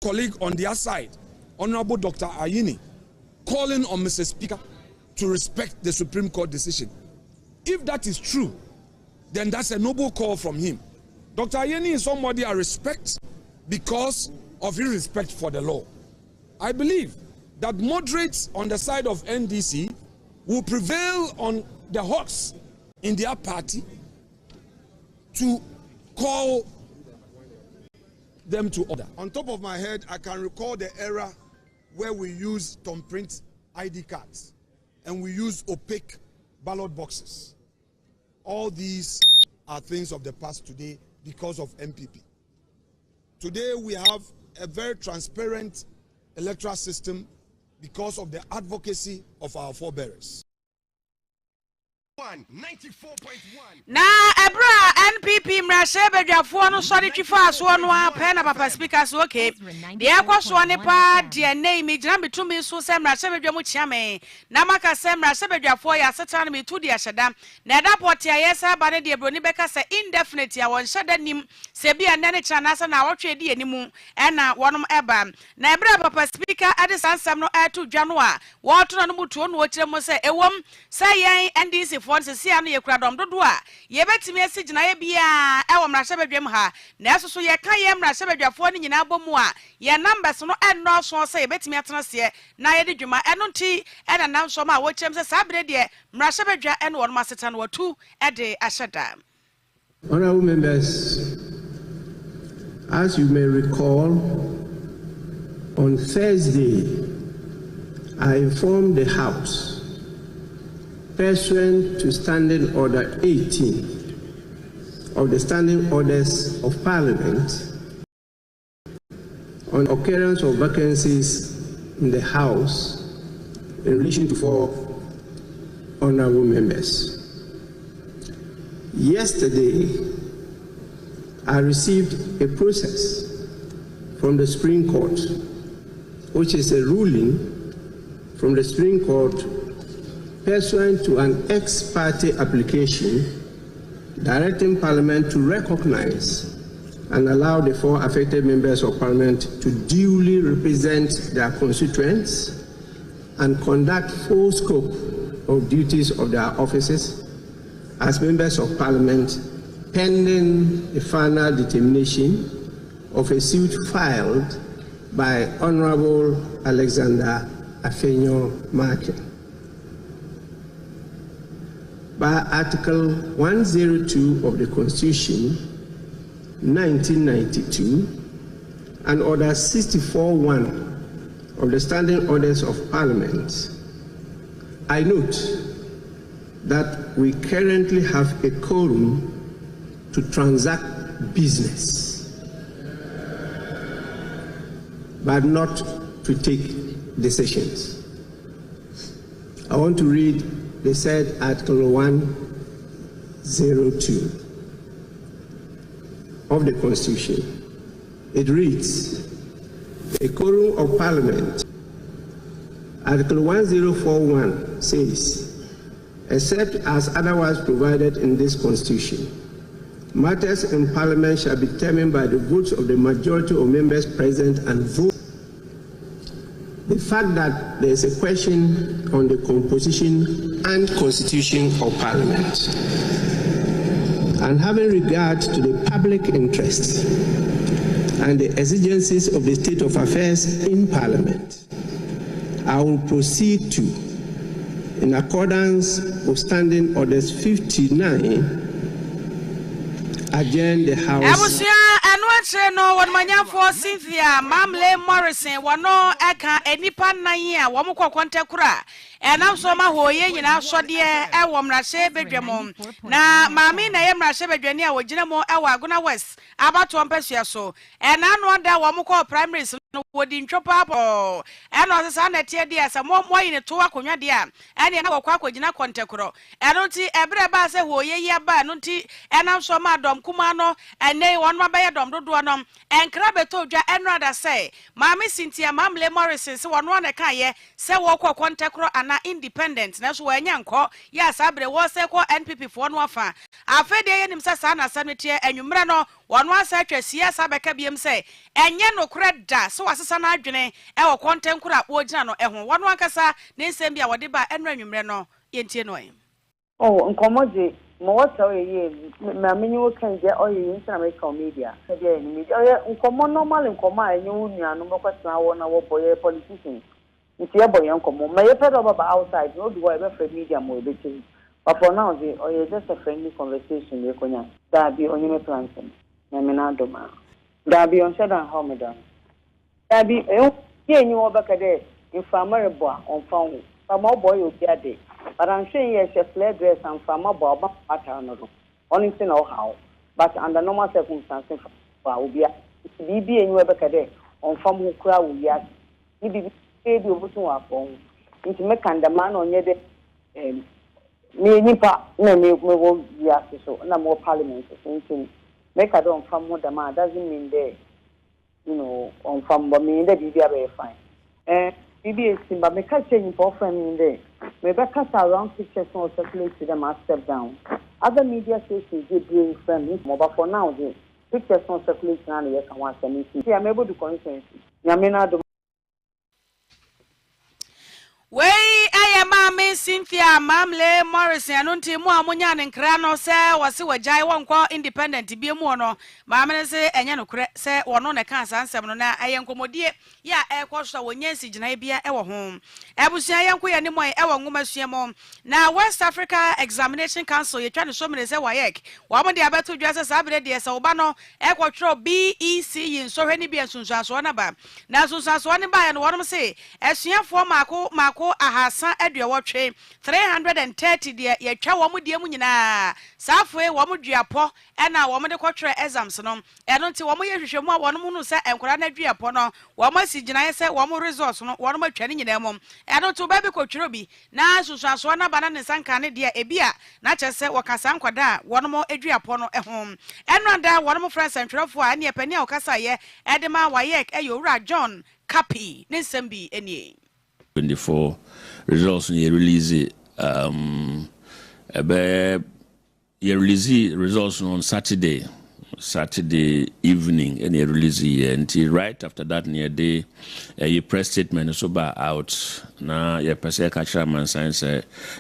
colleague on their side, Honorable Dr. Ayini, calling on Mr. Speaker to respect the Supreme Court decision. If that is true, then that's a noble call from him. Dr. Ayini is somebody I respect because of his respect for the law. I believe that moderates on the side of NDC will prevail on the hawks in their party to call them to order. On top of my head, I can recall the era where we used thumb print ID cards and we use opaque ballot boxes. All these are things of the past today because of MPP. Today we have a very transparent electoral system because of the advocacy of our forebearers. 94.1 na ebra NPP mrashe bedwafo no sori twifa so no apɛ na papa speaker so okay de akwaso ne pa de nei mi gyina metumi so sɛ mrashe bedwa mu chiame na maka sɛ mrashe bedwafo ya seta no metu de ahyɛda na da pɔte ayesa ba ne de broni bɛka sɛ indefinite ya won hyɛda nim sɛ bia nne ne kyana sɛ na wɔtwe de animu ɛna wɔnom ɛba na ebra papa speaker ade sansam no ɛto dwa no a wɔto no mutuo no wɔkyerɛ mu sɛ ewom sɛ yɛn NDC for sia no yekura dom dodo a yebetimi asigina ye bia e wo mrahye bedwam ha na eso so ye ka ye mrahye bedwafo ni nyina bomu a ye numbers no enno so se yebetimi atena se na ye de dwuma eno nti e na nam so ma wo kyerem se sabre de mrahye bedwa eno wo ma seta no watu e de ahyeda. Honorable members, as you may recall, on Thursday I informed the House pursuant to Standing Order 18 of the Standing Orders of Parliament on occurrence of vacancies in the House in relation to 4 honorable members. Yesterday, I received a process from the Supreme Court, which is a ruling from the Supreme Court pursuant to an ex parte application directing Parliament to recognize and allow the 4 affected members of Parliament to duly represent their constituents and conduct full scope of duties of their offices as members of Parliament pending the final determination of a suit filed by Honorable Alexander Afenyo Markin. By Article 102 of the Constitution, 1992, and Order 64.1 of the Standing Orders of Parliament, I note that we currently have a quorum to transact business, but not to take decisions. I want to read the said Article 102 of the Constitution. It reads, a quorum of Parliament. Article 1041 says, except as otherwise provided in this Constitution, matters in Parliament shall be determined by the votes of the majority of members present and vote. The fact that there is a question on the composition and constitution of Parliament, and having regard to the public interest and the exigencies of the state of affairs in Parliament, I will proceed to, in accordance with Standing Orders 59, adjourn the House. No one manya for Cynthia, Mamle Morrison, one no eka enipa na ye, womu kwa kwante kura. And so ma hoye nyina so de e wo mrahye bedwam na mami na ye mrahye bedwani a wo gina mo e wa Agona West abato mpesua so. And anu da womu kwa primaries wodi ntwopa abo eno sesa na tie dia se mo yi ne to akonwa dia ene na wokwa akogina kontekro eno ti ebre ba se ho yeyi aba no ti enam so ma dom kuma no ene won ma be dom dodo no enkra beto dwa eno ada se maami Cynthia Mamle Morrison se wono na ka ye se wokwa kontekro ana independent na so wanya nko ya sabre wo se ko NPP fo no afa afede ye nim se sa na sanetie enwumre no wono asa twasia sabeka biem se enye no kreda so wasesa na adwene e wo kontenkro akpo gina no ehon wono akasa ne nsem bia wode ba enra nwumre no yentie no oh nkomoje mo wata oyeye ma menyu kan je oyeye ntina make media se bia ni media oye nkomo normal nkomo a enye wunu anu bokwatena wo na wo boye politician nti e boye nkomo ma ye pedo baba outside no do we for media mo be chi but for now the oye just a friendly conversation we konya da bi onye me planting na me na doma da bi on shada how me dan da bi e yenyi wo baka de infamare bo on fawo ma boy obi ade but I'm sure yes a flare dress and farmer bob pattern only thing know how but under normal circumstances for obi bibi enyu baka de on farm who kra wo ya ni bibi e bi obutu wa fon nti me kan da man onye de me nipa na me wo ya so na mo parliament nti make I don't farm more da man doesn't mean there you know on farm but me de bibi are fine bibi simba me ka change for farming there me be cast around pictures on circulate to them as step down other media stations they bring friends but for now the pictures on circulate now they can watch them see I'm able to consent nyamena do Wey aye maami Cynthia Mamle Morrison anunti mu amunya ne nkra no se wase wajai wonkwo independent bie mu no maami se enye no kure se wono ne kan sansem no na aye nkomodie ya ekwoso wonyansi gina bia ewo ho ebusia ye nkoye ne moy ewo ngoma suemo na West Africa Examination Council ye twa ne so mene se wayek wo mo de abeto dwa se sabre de se oba no ekwotro BEC yin so hwani bia sunsuaso na ba na sunsuaso ne ba ye no wono se esuafo mako ahasa aduawotwe 330 de ye twa wo mo de mu nyina safo wo mo duapo na wo mo de kwotro exams no eno nti wo mo ye hwehwemu a wo no mu se enkora na duapo no wo mo si gina ye se wo mo results no wo no ma twa ne nyina mu eno to ba bi kwotro bi na susuaso na ba na ne sanka ne de ebia na kyese wo kasa nkwada wo no mo aduapo no ehom eno da wo no mo friends antwerefo a ne epani a wo kasa ye edema wayek eyowura John Kapi ne sembi enie 24 results you release release results on Saturday evening and you release until right after that near day your press statement so ba out na your person catch man science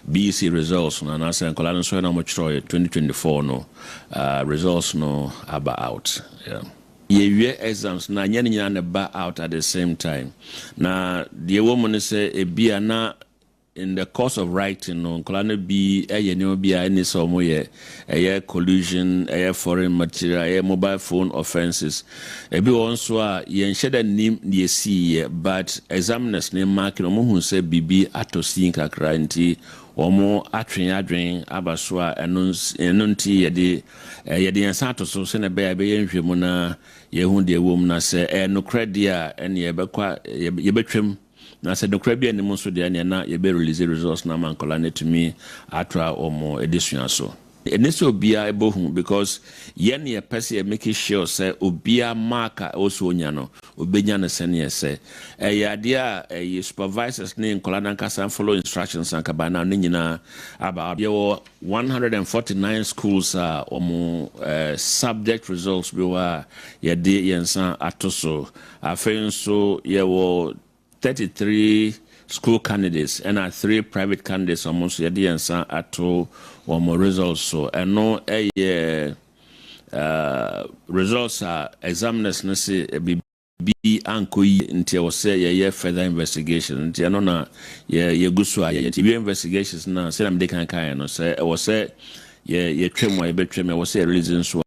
BC results na na say nkola no so na mo 2024 no results no about out year exams na nyanya na ba out at the same time na the woman say ebia na in the course of writing no nkola bi no bia any so mo ye collusion foreign material mobile phone offenses ebi won so a yen sheda nim ye see but examiners ne mark no mo hu say bibi atosi nkakra nti omo atwen adwen abaso a eno nti yede yansa to so se na be yenhwemu na yehu de wom na se no credit a ene yebetwem na se dokra bia ne mo so de ene na yebe release results na mankola netumi atra omo edition so ene obia ebohu because yen ye pese make sure say obia marker also onya no obenya ne sene say ade a supervisors ne nkola na nkasa follow instructions anka ba na nyina about 149 schools omo subject results bi wa ye de yensa atoso afenso ye wo 33 school candidates and 3 private candidates almost yedi yensa ato more results so and no results are examiners no say be ankoyi nti wo say ye further investigation nti no na ye gusu a ye investigations na say am de kan no say wo say ye twem wa ye betwem wo say releasing so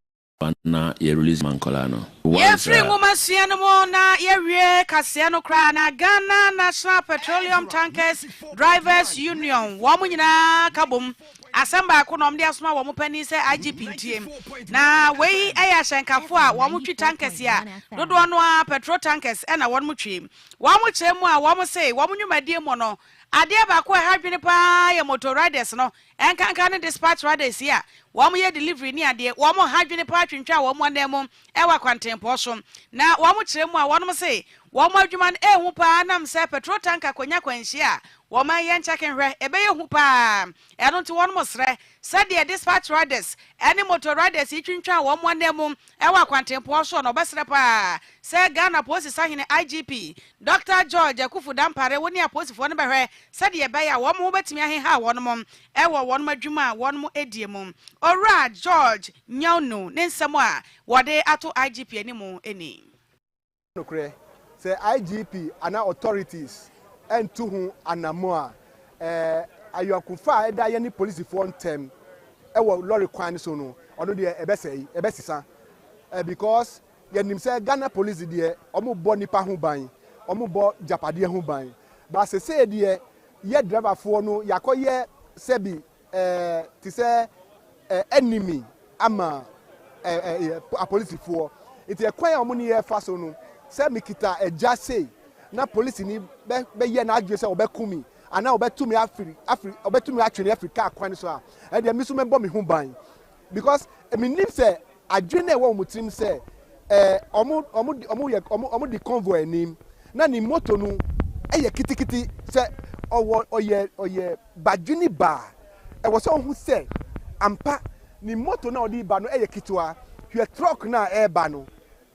na ye release mankola no. Ye free woman siano mo na ye wie kasiano kra na Ghana National Petroleum Tankers Drivers Union. Womu nyina kabum. Asamba ko nom de asoma wo mo pani se IGP ntiem na wei aya hyenkafo a wo mo twi tankers ya dodo no a petrol tankers e na wo mo twim wo mo kyeremu a wo mo sei wo mo nwumadie mo no ade ba ko ha dwene pa ya motor riders no enkanka ne dispatch riders ya wo mo ye delivery ni ade wo mo ha dwene pa twintwa wo mo na mu e wa kwantempo so na wo mo kyeremu a wo mo sei wo mo adwuma ehu pa nam se petrol tanker konya kwanhia woman yen checking re ebe ye hu pa eno nti won mo sre said the dispatch riders any motor riders itwintwa wo mo nemu e wa kwantempo so no besre pa say Ghana police sahene IGP Dr. George Akufu Dampare woni aposifo no behwe said ye be ya wo mo betimi aheha won mo e wo won madwuma won mo edie mo ora George nyawno ne nsemo a wode ato IGP animu eni no kre say IGP ana authorities and to whom anamoa ayokufa eda ye ni police for ntem e wo lorry kwan so no ono de ebesisa because ye nim say Ghana police de omo bo nipa ho ban omo bo japade ho ban ba se de ye driver for no yakoye sebi ti say enemy ama a police for it e kwan omo ni ye fa so no say mikita eja say na police ni be ye na adwe se obekumi ana obetumi afiri obetumi atwene Africa akwan so a de mi so membo me ho ban because me nim say adwe na e wo mutrim say omo di convoy nim na ni moto no eye kitikiti say oye badwini ba e wo so hu say ampa ni moto na odi ba no eye kitwa hwe truck na e ba no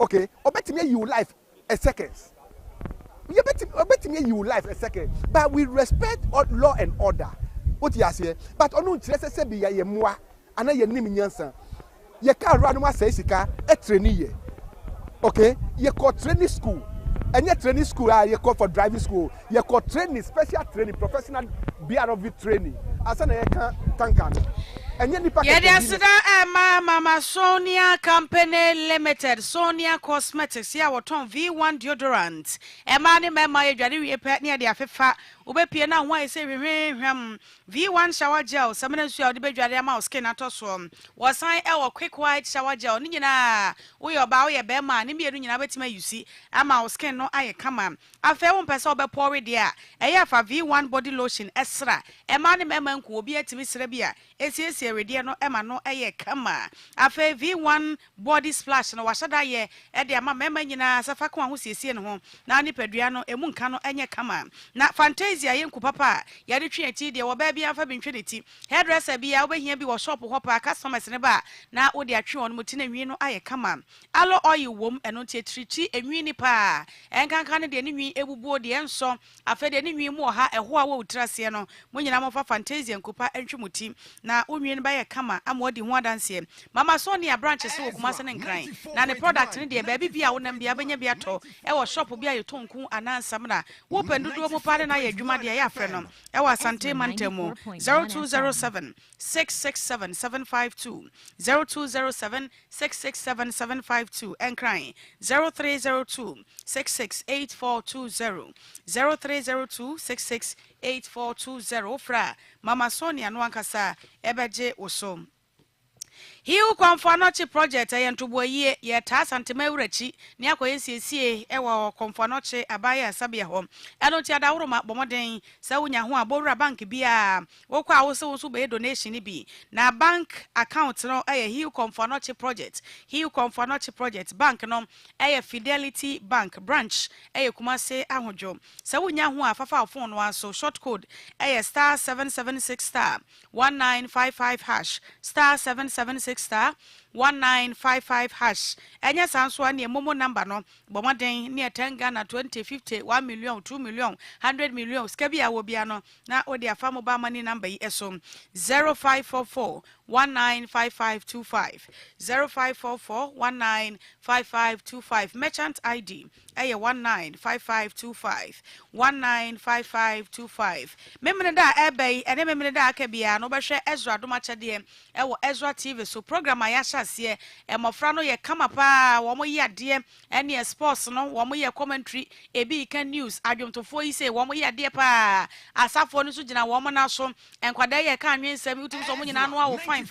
okay obetumi you life a seconds. You bet me you life a second, but we respect law and order. What you say? But onu nkyerese se bi ye moa ana ye nim nyansa. Ye ka ranu ma say sika e training ye. Okay? Ye call training school. Any training school ye call for driving school. Ye call training, special training, professional BRV training. Asa na ye kan tanka no. Mama Sonia Company Limited, Sonia Cosmetics, ya waton V1 deodorant. Emani mema ye dwade wie pe ne de afefa. Obepie na ho ese hwehwem V1 shower gel, samena su ya de bedwade ama skin atoso. Wasan e quick white shower gel ni nyina wo ye ba wo ye be ma ne mienu nyina betima yusi ama skin no aye kama. Afa wo mpese obepo we de a eye afa V1 body lotion Ezra. Emani mema nku obi atimi sere bia esi ready no ema no eye kama afa V1 body splash no washada ye e de ama mema nyina safa ko ho siesie no ho na ni padua no emu nka no enye kama na fantasia ye nku papa ya de twe de wo ba bia afa bintwe de ti hairdresser bia wo behia bi wo shop ho pa customers ne ba na wo de atwe on muti na nwi no aye kama alo oil wom eno tie triti enwi ni pa enkanka ne de ne nwi ebubuo de enso afa de ne nwi mu ha eho a wo utrase no mo nyina mo fa fantasia nku pa entwe muti na onwien ba ye kama amodi ho adanse mama Sonia branches wo kuma se ne nkran na ne product ne de ba bibia wo nam bia benya bia to e wo shop bia ye tonku anansam na wo pendudo mo pare na ye adwuma de ye afre no e wo asante mantemu 0207 667 752 0207 667 752 enkran 0302 668420 0302 668420 fra mama Sonia no ankasa ebeje oso Hiu Konfanochi project ayantuboye ye ta santema urachi ni akoye siesie ewo Konfanochi abaya sabia ho eno ti adawro ma bomoden sa wonya ho abowra bank bia wokwa awose wo so be donation bi na bank account no Hiu Konfanochi project bank no Fidelity Bank branch Kumase ahodwo sa wonya ho afafa phone no so short code star 776 star 1955 hash star 776 star 1955 hash enya sanso ane momo number no bomoden ne 10 Ghana 20 50 1 million 2 million 100 million skabia wo bia no na odi afa mobile money number yi esom 0544 195525 0544 195525 merchant ID 195525 memene da ebei ene memene da aka bia no behwe Ezra domachade ewo Ezra TV so program ayasha hyase e mofra no ye kama pa wo mo ye ade ene sports no wo mo ye commentary ebi kan news adwomtofo yi say wo mo ye ade pa asafo no so gina wo mo na so enkwada ye kan nwensem utum so mo nyina no awo fine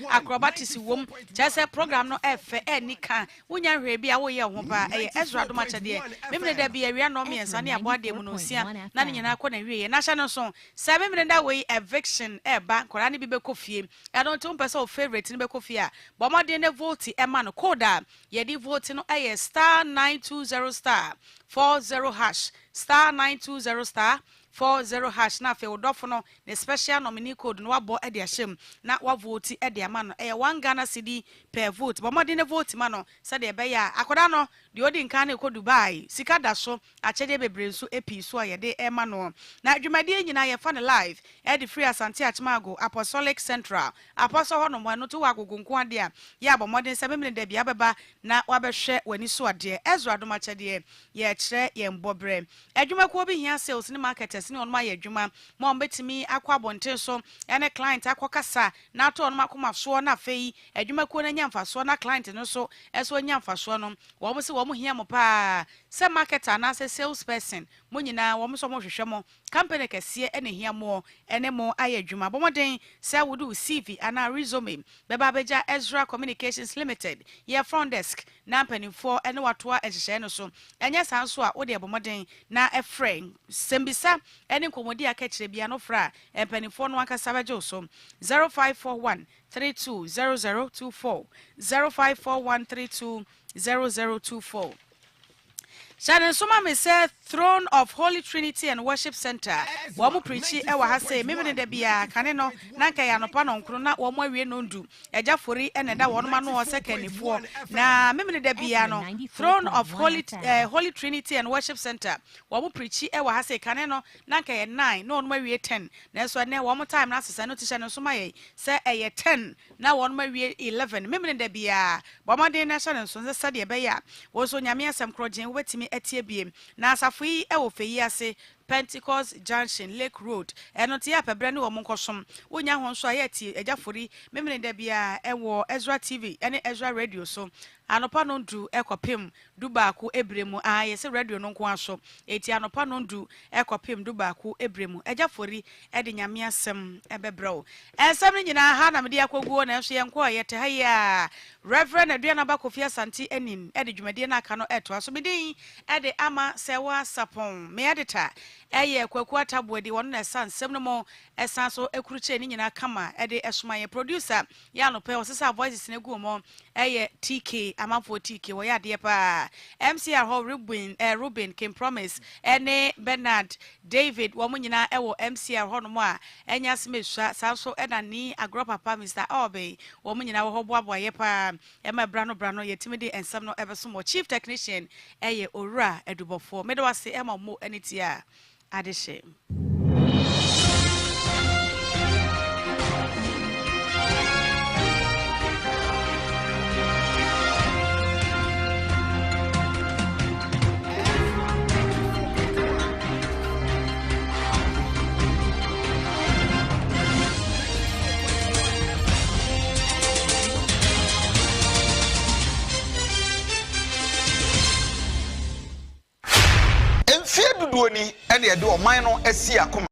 acrobatics wom chese program no efe enika wonya hwe bia wo ye ho pa Ezra do machade memne da bia wi no miensa ne aboade mu no sia na ne nyina akọ na hwe ye na hye no so se memne da we eviction eba kora ne bi be kofie I don't know person favorite ne be kofie a bo modern ne vote e ma no code ye di vote no star 920 star 40 hash star 920 star 40 hash na fe wodofo no ne special nominee code no wabo e de ahyem na wa vote e de ama no 1 Ghana cedi per vote bo modern vote ma no se de be ya akoda no de odi nkan na ko Dubai sika da so achede bebre so epi so ye de e ma no na adwumade nyina ye fa ne live e de free asante achmago apostolic central apostle ho no mo no to wa agogonko ade a ya bo modern se memne da bia beba na wa behwe wani so ade Ezra do machede ye kire ye mbobre adwumako bi hia sales ne market ne onma ye adwuma mo mbetimi akwa bonten so ene client akokasa na to onma koma so na fei adwuma ko na nyamfa so na client no so eso nyamfa so no wo mo se wo mo hia mo pa se marketer na se sales person mo nyina wo mo so mo hwehwe mo company kese ene hia mo ene mo aye adwuma bomoden se wo do CV ana resume beba beja Ezra Communications Limited ye front desk na mpanimfo ene watoa ehye no so enye san so a wo de bomoden na efren sembisa ene komodi aka kire bia no fra empanifo no akasa beje so 0541 320024 0541 320024 Shannon Soma me say Throne of Holy Trinity and Worship Center. Wamu preachi e wa ha say me de bia kane no na nka ya no pa no nkro na wo mo awie no ndu. Eja fori e na da wo no ma no sekanifo. Na me de bia no Throne of Holy Trinity and Worship Center. Wamu preachi e wa ha say kane no na nka ye 9 na wo no awie 10. Na so ne wo mo time na asesa no tisha no Soma ye say e ye 10 na wo no awie 11. Me de bia bo ma den na Shannon so se de be ya. Wo so nyame asem krogen wo betimi etie biem na asafo yi e wo feyi ase Pentecost Junction Lake Road eno tie apebre ne wo monkosom wonya ho nso ayati ejafori memene da bia e wo Ezra TV ene Ezra Radio so anopa no ndu ekopem dubaako ebremu ayese radio no nko aso eti anopa no ndu ekopem dubaako ebremu ejafori e de nyame asem ebebrɛw ensem ne nyina ha na mede akoguo na enso yenko ayete ha ya Reverend Aduana Bakofia Santi enin e de dwumade na aka no eto aso medin e de ama sewa sapon me edita eye kwaku atabodi won na san sem no mo esan so ekuruche ni nyina kama e de esoma ye producer ya no pe osesa voices na gu mo eye TK amafo TK wo ya de pa MCR ho Ruben Kim Promise ene Bernard David wo mo nyina e wo MCR ho no mo a enya smesua sa so e na ni agro papa Mr. Obey wo mo nyina wo ho boabo ye pa e ma brano ye timidi ensem no ebeso mo chief technician eye Owura Edubofo me do wase e ma mo anitia adeshe Emfie duduoni ene ye de oman no asi akoma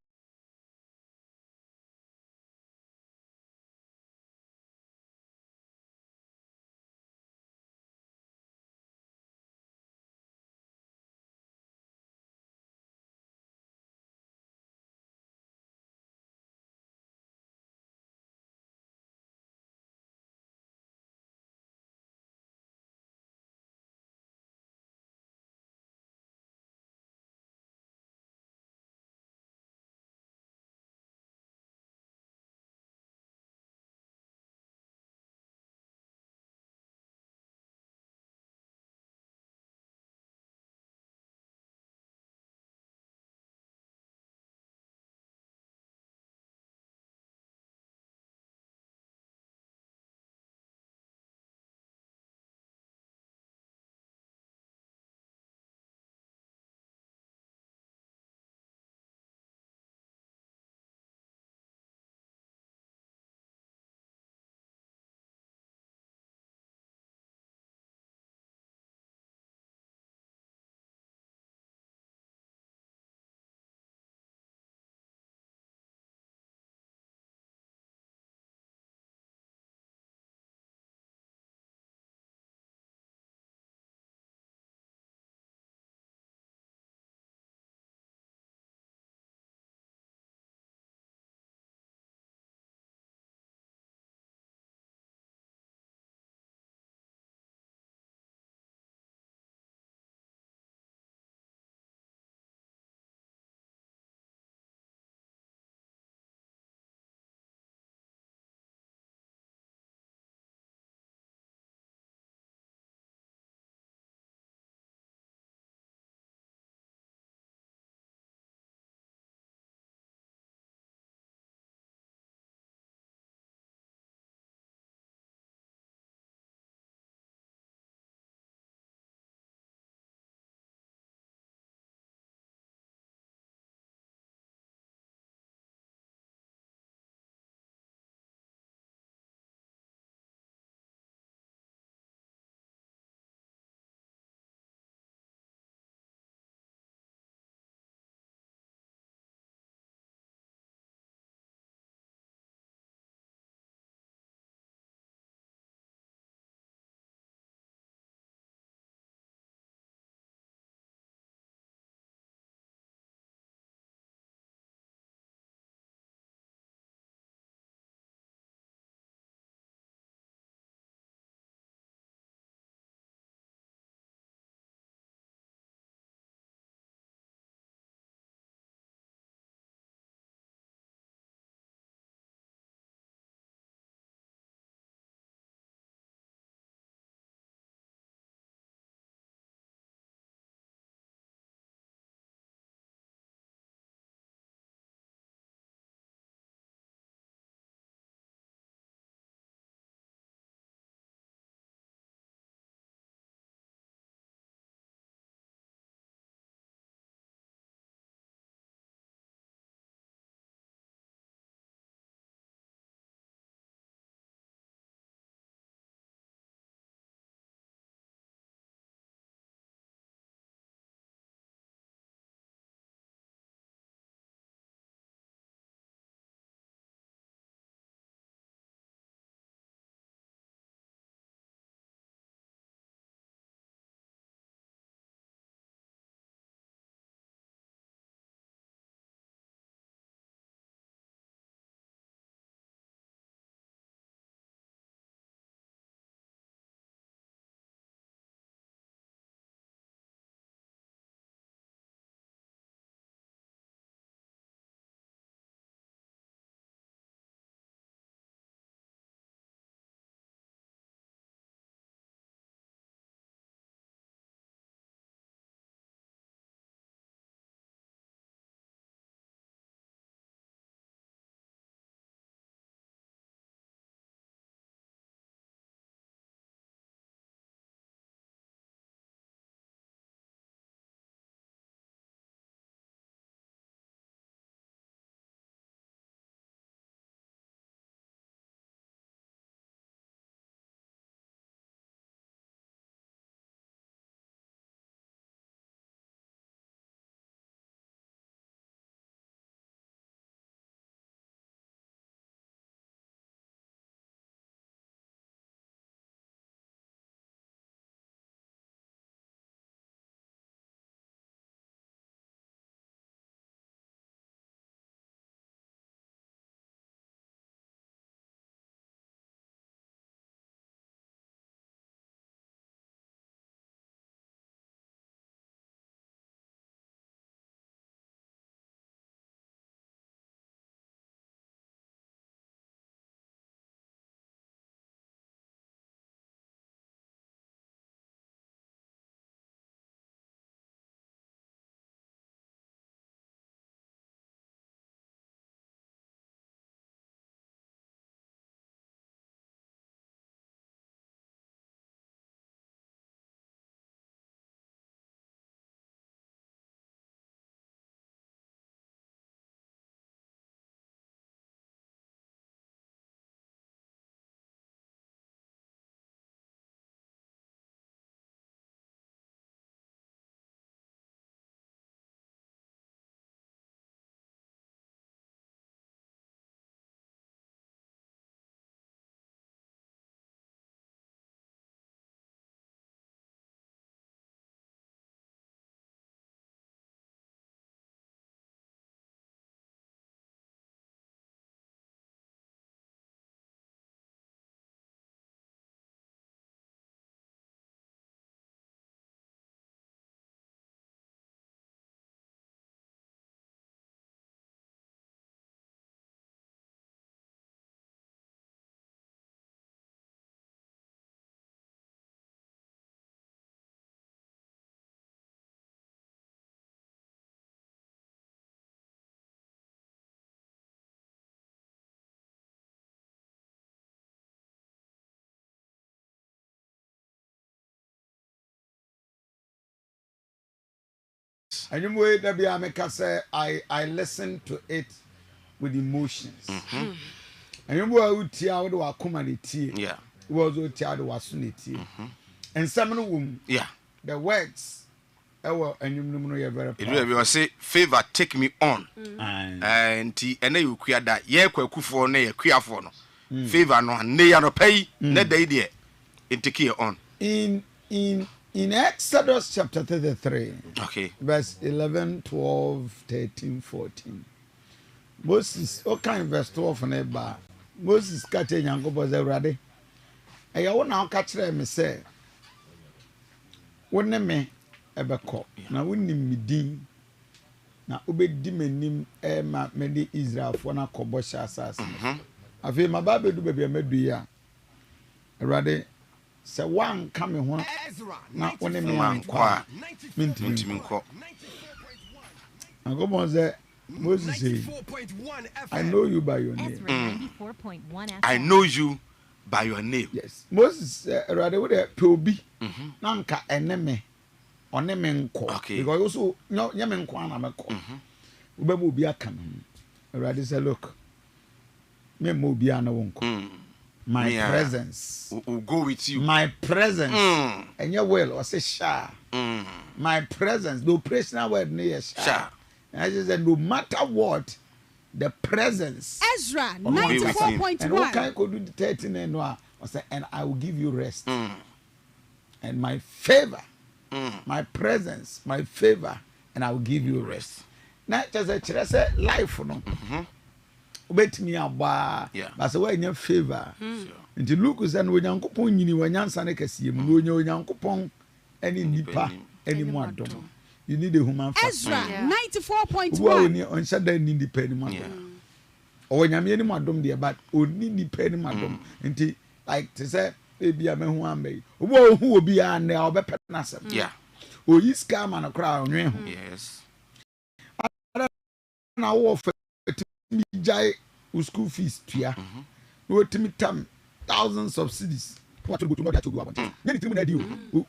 And you way that be I say I listen to it with emotions. And you way uti out wa kumanity. Yeah. Was uti out wa sunity. And some room. Yeah. The words. And you know you're very. It will say favor take me on. And then you queer that ye kwaku for na ye queer for no. Favor no ne ya no pay ne day there. It take you on. In Exodus chapter 33, okay, verse 11, 12, 13, 14. Moses, okay, verse 12 and eba. Moses catching yango was already. I want now catch them say, "When me ebe call na woni midin na obedi menim ma mede Israel for na kobo sha asase." Afi ma ba bedu bebia medu ya. Already. Se one coming one na one me ankwa mintimi nko Angomo say Moses say I know you by your name. I know you by your name. Yes. Moses rather with pe obi na nka eneme oneme nko because also no nyame nko na meko ubeba obi aka me rather say look me mo obi ana wonko. My presence will go with you. My presence. And you will or say sha. My presence. The operational word near sha. And I just said no matter what, the presence. Ezra 94.1. And what kind could do the 13 and I say, and I will give you rest. And my favor, my presence, my favor, and I will give you rest. Now just say life no. Wait me aba but say when you favor nti Luke say no Onyankopon nyini wanyansa ne kase mu no Onyankopon eni nipa eni mu adom you need a human factor. Ezra 94.1 wo ni on shada ni nipa eni mu adom o nyame eni mu adom de but oni nipa eni mu adom nti like to say e bia me hu ambe wo hu obi a na obepɛ na asem o yi scam na kra onwe ho yes na wo me jai school fees tia no timi tam thousands of cities what to go to not to go about any timi na di o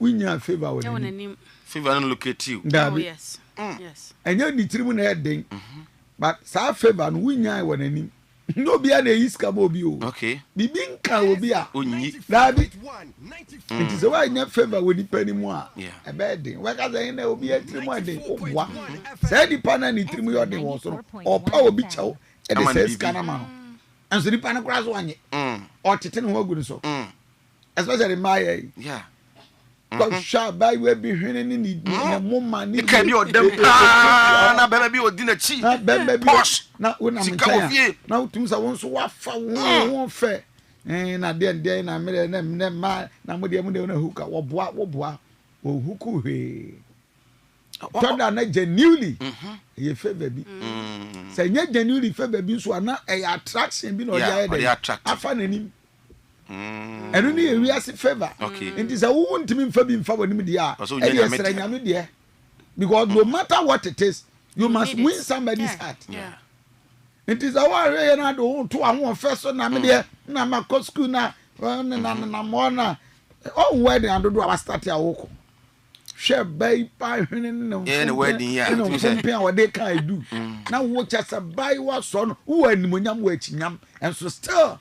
unya favor woni favor no locate you yes yes and you ni timi na heading but sa favor no unya woni no bia na iska mo bi o okay bibi nka obi a onyi dabi it is why nya favor woni pani mu a e be den we ka say na obi a timi mu den obwa say di pana ni timi yo den wo so o pa obi chawo e de says kanama and so di pana kura so anye o tete no agu so especially my ko sha bai we bi hwene ni mumma ni ka bi odem na bebe bi odi na chi posh na wona mtaya na utum sa won so wafa won fe na de na mere na ma na mo de na huka wo boa wo huku he tonda na genuinely ye favor bi say nya genuinely favor bi so na e attraction bi no ya de afa nanim enu ni wi ase favor it is a won timi mfa bi mfa wonim de a e dey sra nyame de because no matter what it is you must win somebody's heart it is our way na do to ahon first na me de na ma go school na mo na oh wedding and do our start ya woko share by hwene no any wedding ya no pia what they can do na wo chasa buy wa so no wo animonyam wo achinyam and so still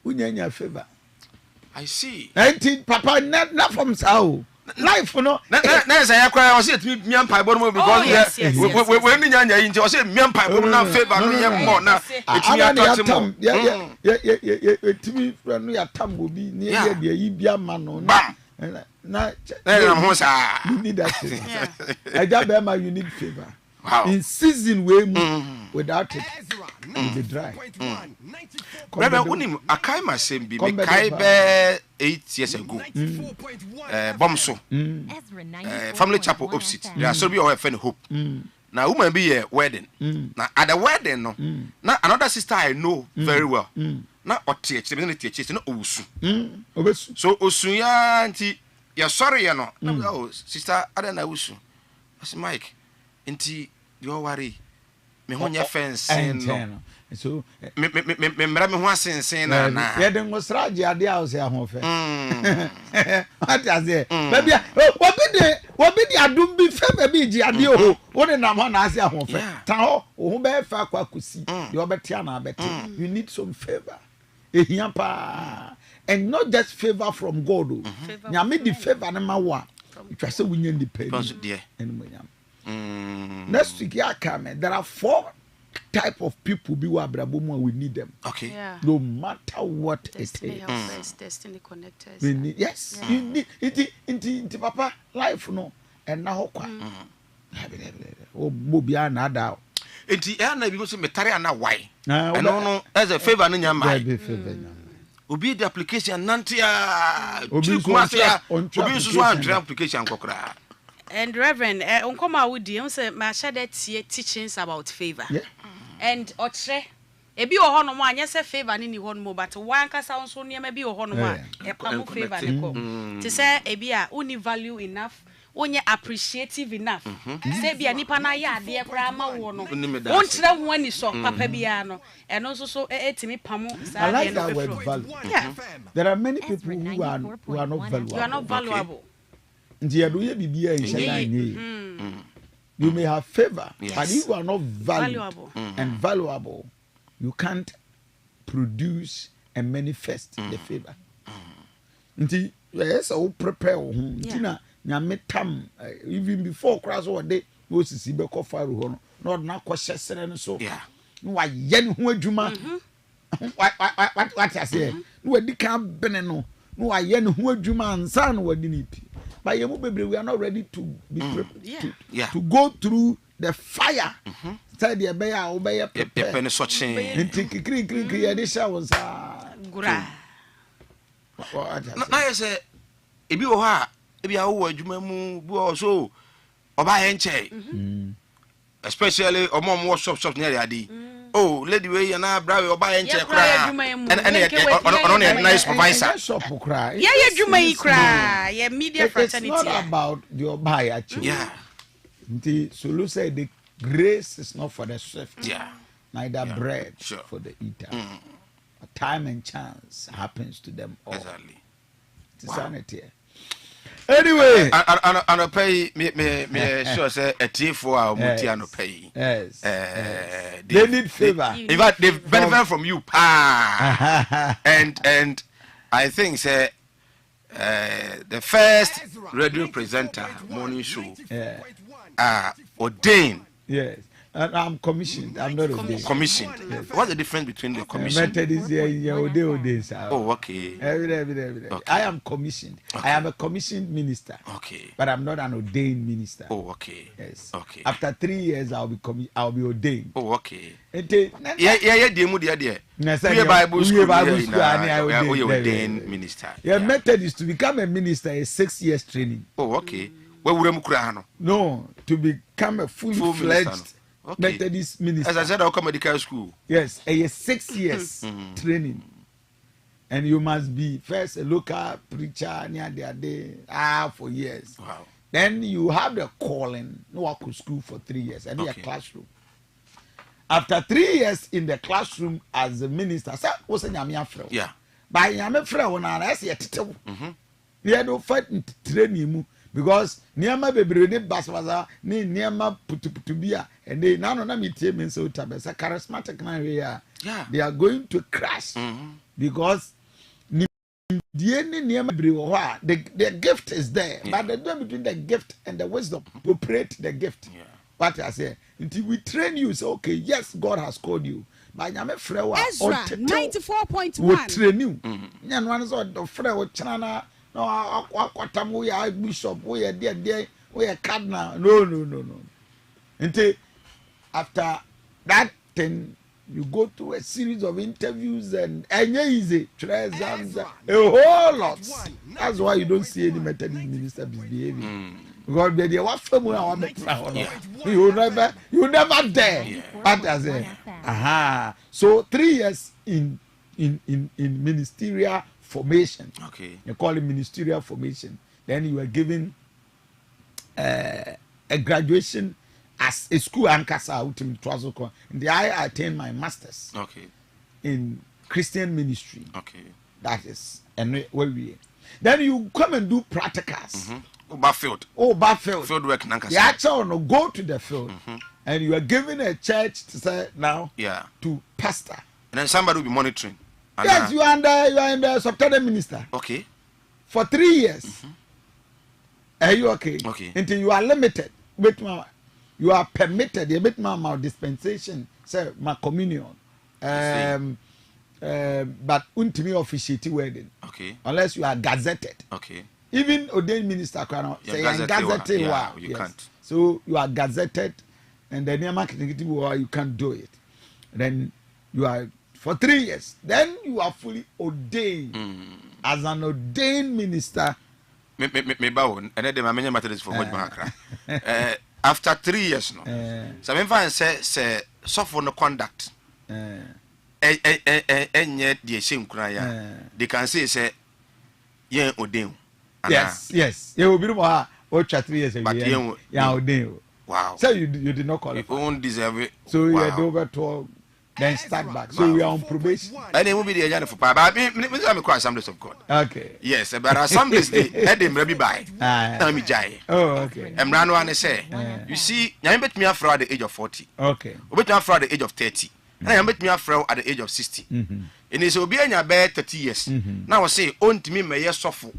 unyanya favor I see and papa not from sao life no na say yakwa o say timi miam pai bono because we ni nyanya yi nti o say miam pai bono na favor no ye mo na etimi atouch mo ya timi no ya tam obi ni ye de yi bia ma no na ho sa you need that eja be ma you need favor in season we without it you be dry brother unim akai ma sem bi me kai be 8 years ago bomso family chapel opposite there so be our friend hope na woman be here wedding na at the wedding no na another sister I know very well na otie me na tie na owusu obesu so osu ya nti ya sorry ya no na oh sister ada na owusu as Mike nti you worry me ho nya fence no so me mra me ho asensen na ye den go sraje ade a o se ahofe ati aze baby obi de obi di adum bi favor bi ji ade o woni nam ho na ase ahofe ta ho wo be fa kwa kusi de obetia na abete you need some favor ehia pa and not just favor from God o nyame di favor na ma wo twa se wunya independent next week ya come there are 4 type of people be wa abrabomu we need them no matter what destiny it is destiny connectors we need, yes you need it papa life no and na hokwa o mo bia na da enti na bi go se metare ana why and no as a favor no nyama obi the application nantia obi so one application kokra. And Reverend, unkoma wudi, unse ma share teachings about favor. Yeah. And otre, ebi o hono mo anya se favor ni hono mo, but wan kasa unso niam ebi o hono mo e pamu favor ne ko. Ti say ebi a uni value enough, onye appreciative enough. Say bia nipa na ya ade kra ma wo no. Ontre ho ani so papa bia no. Eno so so etimi pamu sa de no value. Yeah. There are many people who are not valuable. You are not valuable. You may have favor, but if you are not valuable and valuable, you can't produce and manifest the favor. Nti yes, I will prepare. Ntina nyame tam even before cross one day Moses be ko faru ho no na ko hyesere no so. No wa ye ne ho adwuma. What I say? No wa di kan bene no. No wa ye ne ho adwuma ansa no wa di ni pi. But we are not ready to be to go through the fire. Say the bear obey prepare. Now I say, if you are, if you are, you also oba enche. Especially among workshops near the oh, lady way and I brave oba enche cry. And a nice supervisor. Yeah, you may cry. Yeah, media fraternity. It's not about the oba actually. Yeah. The Sulu said the grace is not for the swift. Yeah. Neither bread for the eater. A time and chance happens to them all. Exactly. It's sanity. Anyway, and I pay me sure say a tea for our Mutiano pay. Yes. They need favor. In fact, they benefit from you, and I think say the first radio presenter morning show ordained. Yes. And I'm commissioned. I'm not ordained. Commissioned. Yes. What's the difference between the commission? Method is oh, okay. Every. Okay. I am commissioned. Okay. I am a commissioned minister. Okay. But I'm not an ordained minister. Oh, okay. Yes. Okay. After 3 years, I'll be ordained. Oh, okay. Yeah. Bible school. Ordained minister. Your method is to become a minister is 6 years training. Oh, okay. Where no, to become a full-fledged Methodist minister. As I said, I'll come medical school. Yes, a 6 years training. And you must be first a local preacher near the day for years. Wow. Then you have the calling, no work to school for 3 years, and be a classroom. After 3 years in the classroom as a minister, sir, what's a Yamia friend? Yeah. By Yamia friend, when I see a title, we had no fight in training because Niama Bebrede Baswaza, Niama Putubia, and they now know me team so tabes a charismatic man. Yeah. They are going to crash because the gift is there, but the difference between the gift and the wisdom operate the gift. Yeah. What I say, until we train you, say, okay, yes, God has called you. But Ezra 94.1 will train you. And one is the Frewa Chana, no, Aquatam, we are bishop, we are dear, we are cardinal. No. Until after that thing, you go through a series of interviews and easy exams, a whole lot. That's why you don't see any Methodist minister misbehaving. Because they what family you never dare. But I say, So 3 years in ministerial formation. Okay. You call it ministerial formation. Then you were given a graduation as a school ankasa ultimate travel. And I attained my masters. Okay. In Christian ministry. Okay. That is and where we. Then you come and do practicals. field field work nankasa the actual no go to the field and you are giving a church to say now to pastor and then somebody will be monitoring. Yes, you are in the subtended minister. Okay. For 3 years. Are you okay? Okay. Until you are limited. You are permitted. You make my dispensation. Say my communion. But untimi officiate wedding. Okay. Unless you are gazetted. Okay. Even ordained minister cannot say gazetted. Yeah, you can't. So you are gazetted, and then you can't do it. Then you are for 3 years. Then you are fully ordained as an ordained minister. Me bow, and then my many matters for what Mahakra. After 3 years, no. So I'm fine. Say suffer no conduct. And yet the same cry. They can say yeah ordained. Yes. You will be more or 3 years. But yeah ordained. Wow. So you did not qualify. You won't deserve it. So you are over 12. Then start back. So we are on probation. And it will be the agenda for Papa. I'm quite Assemblies of God. Okay. Yes, but Assemblies, let them be by. Tell me, Jai. Oh, okay. And Brano, I say, you see, I met me after at the age of 40. Okay. I met me after at the age of 30. And I met me after at the age of 60. And it's will be in your bed 30 years. Now I say, own to me, may yes, suffer.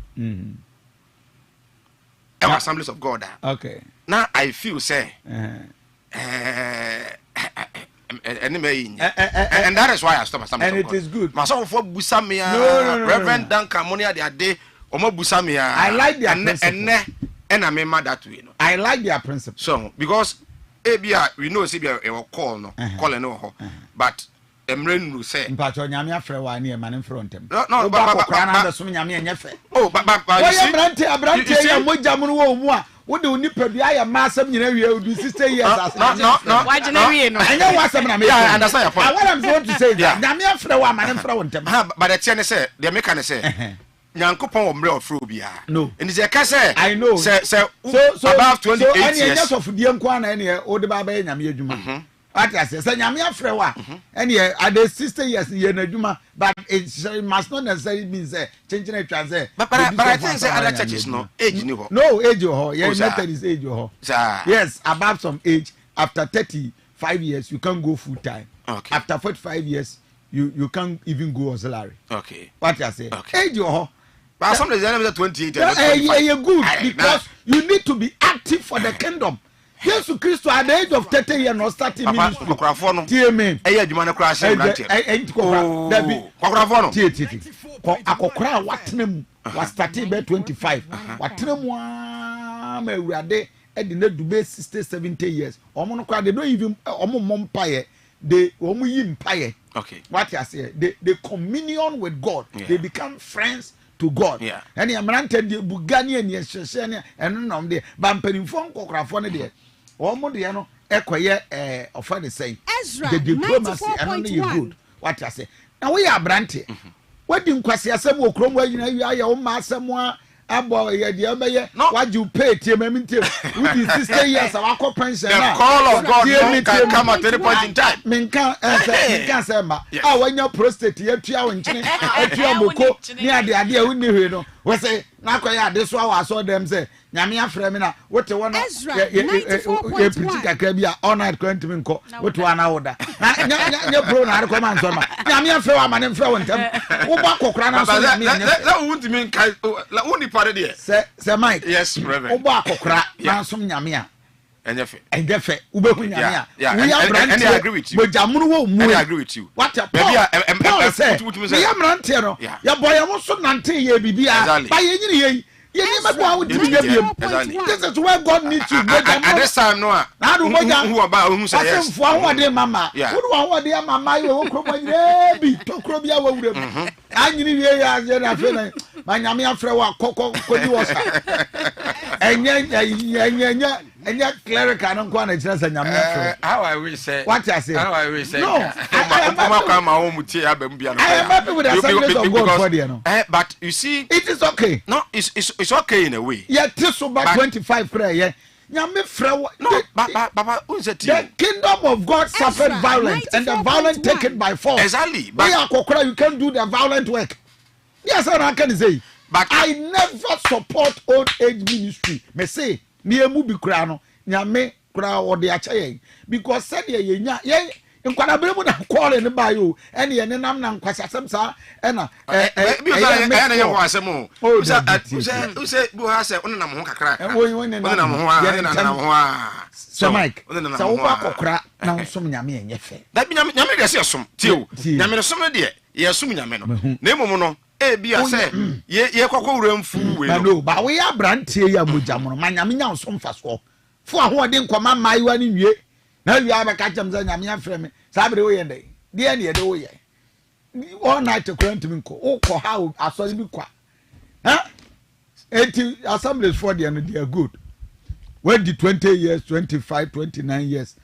Assemblies of God. Okay. Now I feel, say, and that is why I stop Assemblies and of God. it is good. Myself for Busamia, Reverend Duncan Monia, the day, Omo Busamia. I like their principle. And I remember that way. I like their principle. So, because ABR, we know CBR will call, no, call no, but Emren will say, but on Yamia Frewa near man in front of him. No, but but what do you need to be? I am massive, you know, you do 60 years. No. Why do you know? I know what's happening. I understand your point. What I'm going to say, Yamia Frewa man in front of him. But the Tiana say, the American say, Yankopon umbrella Frubia. No. And it's a case, I know. So about 28 years. So, of the Yankwana and here, or the Baba and Yamia. What I say, Yamia Frewa, and here are the 60 years in Yenajuma, but it must not necessarily mean changing a transit. But I think other churches no age no age or yes, method is age or yes, above some age, after 35 years, you can't go full time. Okay. After 45 years, you can't even go auxiliary. Okay. What I say, okay. Age or but sometimes the enemy 28. You're good because you need to be active for the kingdom. Jesus Christ at the age of 30 years not starting ministry. Amen. Akokra watnem was starting by 25. Watnem wa me e de na dube 60 70 years. Omo no kwa they don't even omo mompaye. They omo yi mpaye. Okay. What you say? They communion with God. Yeah. They become friends to God. Yeah. And you amrante de bugani and yeshene and no de bamperimfo nkokrafo ne de. Omo de no ekoye ofane say Ezra, the diplomacy and you good. What you say? Now we are brante. What din kwase asem wo krom wa yina wi aye wo ma asem a abo ye de obeye what you pay tie mami tie we be 60 years our pension the call of God no can come at any point in time minka say ma wanya prostate ya tua wo nkyene atua moko ni ade a wonni hwe no we say na akoya ade so awa so dem say nyame afre me na wote wona ye pretty kakra bi a all night going to me nko wote wana woda nya pro na ade ko man so ma nyame afre wa ma ne mfre wo ntem wo ba kokra na so nyame la wunti me nkai la woni pare de say Mike yes reverend wo ba kokra na so nyame a enyefe ubeku nyame a we are brand and I agree with you bojamunu wo mu I agree with you what Paul say we are brand no ya boy mo so nante ye bibia ba ye nyini ye you never go out to this is where God needs you. At this time, no. Who about whom say yes? For what dear mama. Who want dear mama? You will come baby. Talk Robia with them. I knew you as you're not feeling. My Yamia Frewa Coco was. And yet, cleric, I don't want to just say, how I will say, what I say, how I will say, no, I am happy with the Assemblies of God for the but you see, it is okay. No, it's okay in a way. Yeah, this about 25 prayer. Yeah. No, but who's it? The kingdom of God suffered violence, and the violent taken by force. Exactly. But you can't do the violent work. Yes, I can say. But I never support old age ministry. Me say, me emu bi kura no, nyame kura wo de ache because said ye nya ye nkwada bere mu na call ne ba yo ene ye ne nam na nkwasa asem sa ena bi sa na ye ho asem o say bu ha say onenam ho kakra onenam ho so Mike so wo akokra na nsom nyame enye fe da bi nyame de se som tio nyame no som de ye som nyame no na emom no bia say ye kwakwa wura mfu we no ba we abrantie ya moja mo ma nyame nya nsom fa so fo ahode nkoma maiwa ni nwie na wi abeka cham za nyame afre me sabre wo ye ndey de ne ye de wo ye all night current me ko o ko ha asori bi kwa ha enti assemblies for the and they are good when the 20 years 25 29 years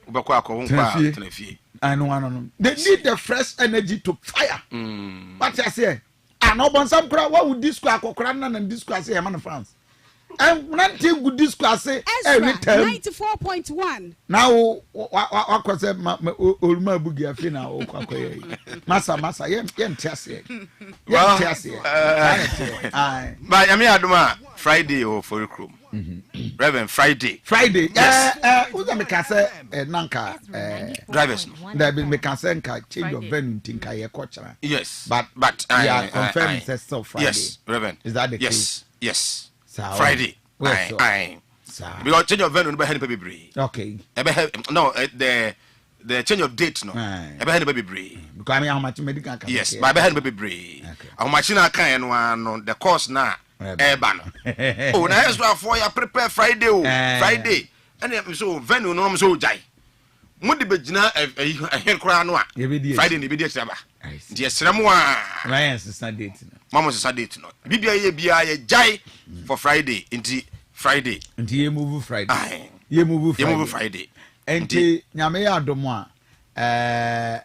ubekwa ko ho kwa tenafie I know. They need the fresh energy to fire. What I say? And no some crowd. What would this crowd and this crowd say? Man, France. And nothing good this crowd say. Ezra 94.1. Now, what was it? Ulma bugia fina o kwakoye. Masa. Yen tiasi. Yen tiasi. But I mean, Aduma Friday or for the crew. Reverend Friday. Yes. Who's the say nanka drivers? There be mekase nka change of venue tinka ye kochara. Yes. But yeah, confirm it's still Friday. Yes, Reverend. Is that the case? Yes. Friday. Aye. Because change of venue no be help baby. Okay. No, the change of date no. E be help baby. Because I mean how much medical can. Yes, but be help baby. How much na kan no the course na Eban. Oh, na Ezra for ya prepare Friday o. Friday. And so venue no so jai. Mo de begina ehwe kra no a. Friday ni be dey traba. Dey srem a. Ryan sister date no. Mama sister date no. Bibia ye jai for Friday. Inti Friday. Inti ye move Friday. Ye move Friday. Inti nyame ya adomo a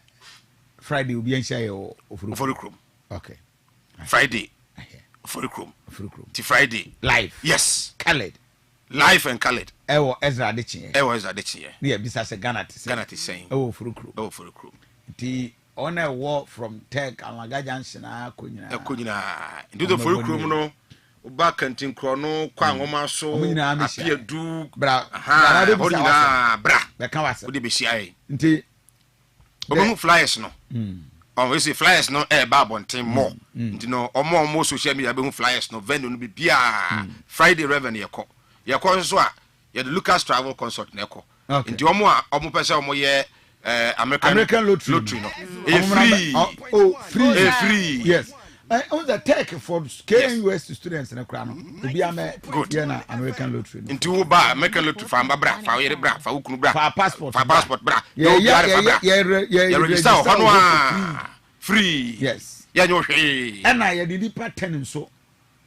Friday obi enhia ye ofurukrum. Okay. Friday. Ofurukrum. Ti Friday. Live. Yes. Colored. Live and colored. Ewo Ezra Adechie. Yeah, bisa se Ghana ti saying. Ewo ofurukrum. Ti on a walk from Tech Alaga Junction akonyina. Into the ofurukrum no. Uba kantin krono kwa ngoma so apia du bra bra beka wase odi be hia nti obo flyers no we say flyers no ba bonten mo nti no omo social media be flyers no venue no be bia Friday revenue ye ko so a ye the Lucas Travel Consult na ko nti omo pese omo ye American lottery no free yes. On the tech for KNUS students in the crown. To be a good American lottery. Into bar, American lottery for bra, for your bra, for ukunu bra, for passport, bra. Yeah, register free. Yes. Yeah, no free. And I did pattern so.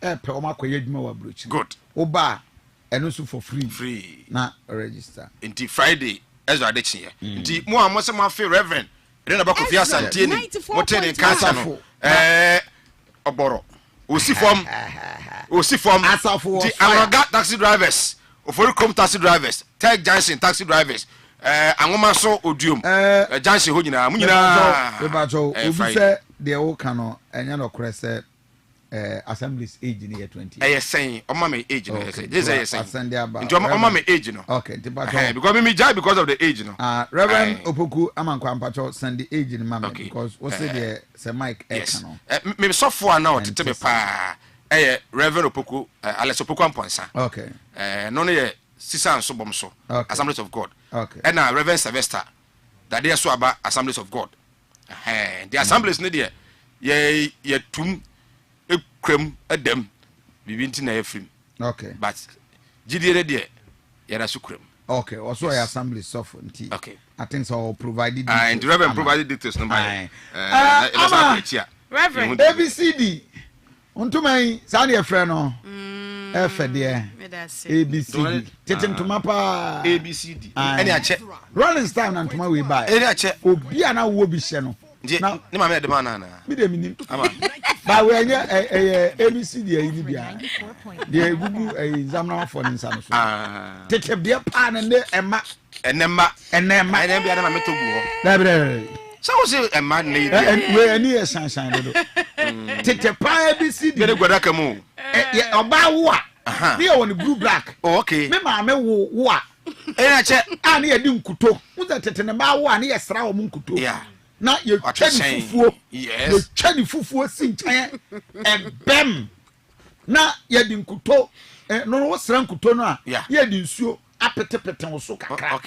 Oma koyedma wa brooch. Good. Oba and also for free. Free. Na register. Until Friday, Ezra Adechie. Until mo amosa ma fe reverend. Then about Kofi Asante ni. Mo tell in cancer no. Oboro osi form asafo the Anaga taxi drivers Oforikom taxi drivers Tech Junction taxi drivers Angoma so Odium Junction ho nyina mu nyina obi se de wo kano enya no kore se assemblies age ni 20 saying o ma me age no this is saying into o ma me age no okay because me jai because of the age no Reverend Opoku amankwa mpacho send the age ni mama because what say the se Mike kano me so for now tete me pa Reverend Opoku Alex Opoku amponsa okay no no sisa nso bom so Assemblies of God okay and Reverend Sylvester that they so about Assemblies of God the assemblies ne there ye tum ekrem edem bibinti na efrim okay but gidire de yara sukrem okay also your assembly suffer nti okay I think so provided and the Reverend provided details no by Reverend ABCD untumai sa na efre no efe de ABCD tetentuma pa ABCD any ache Rolling Stone antuma we buy any ache obi ana wo bi hye no na ni ma me de man na mi de minim ba we anya ABCD ayi ni bia de gugu examiner for nsa no so tetem de pa na ne enema bia na ma me to gu ho da bre so we say emma ne we ani e shan do tete pa ABCD Gede gwadaka mu. Oba wo a. Me won blue black. Oh, okay. Me ma me wo a. Che ani yɛ di nkuto musa tete ne ba wo ani yɛ sra wo nkuto na yɛ twa ni fufuo yɛ twa ni fufuo si nkyɛn ɛbɛm na yɛ di nkuto no wo sra nkuto no a yɛ di nsuo apetepete wo so kakra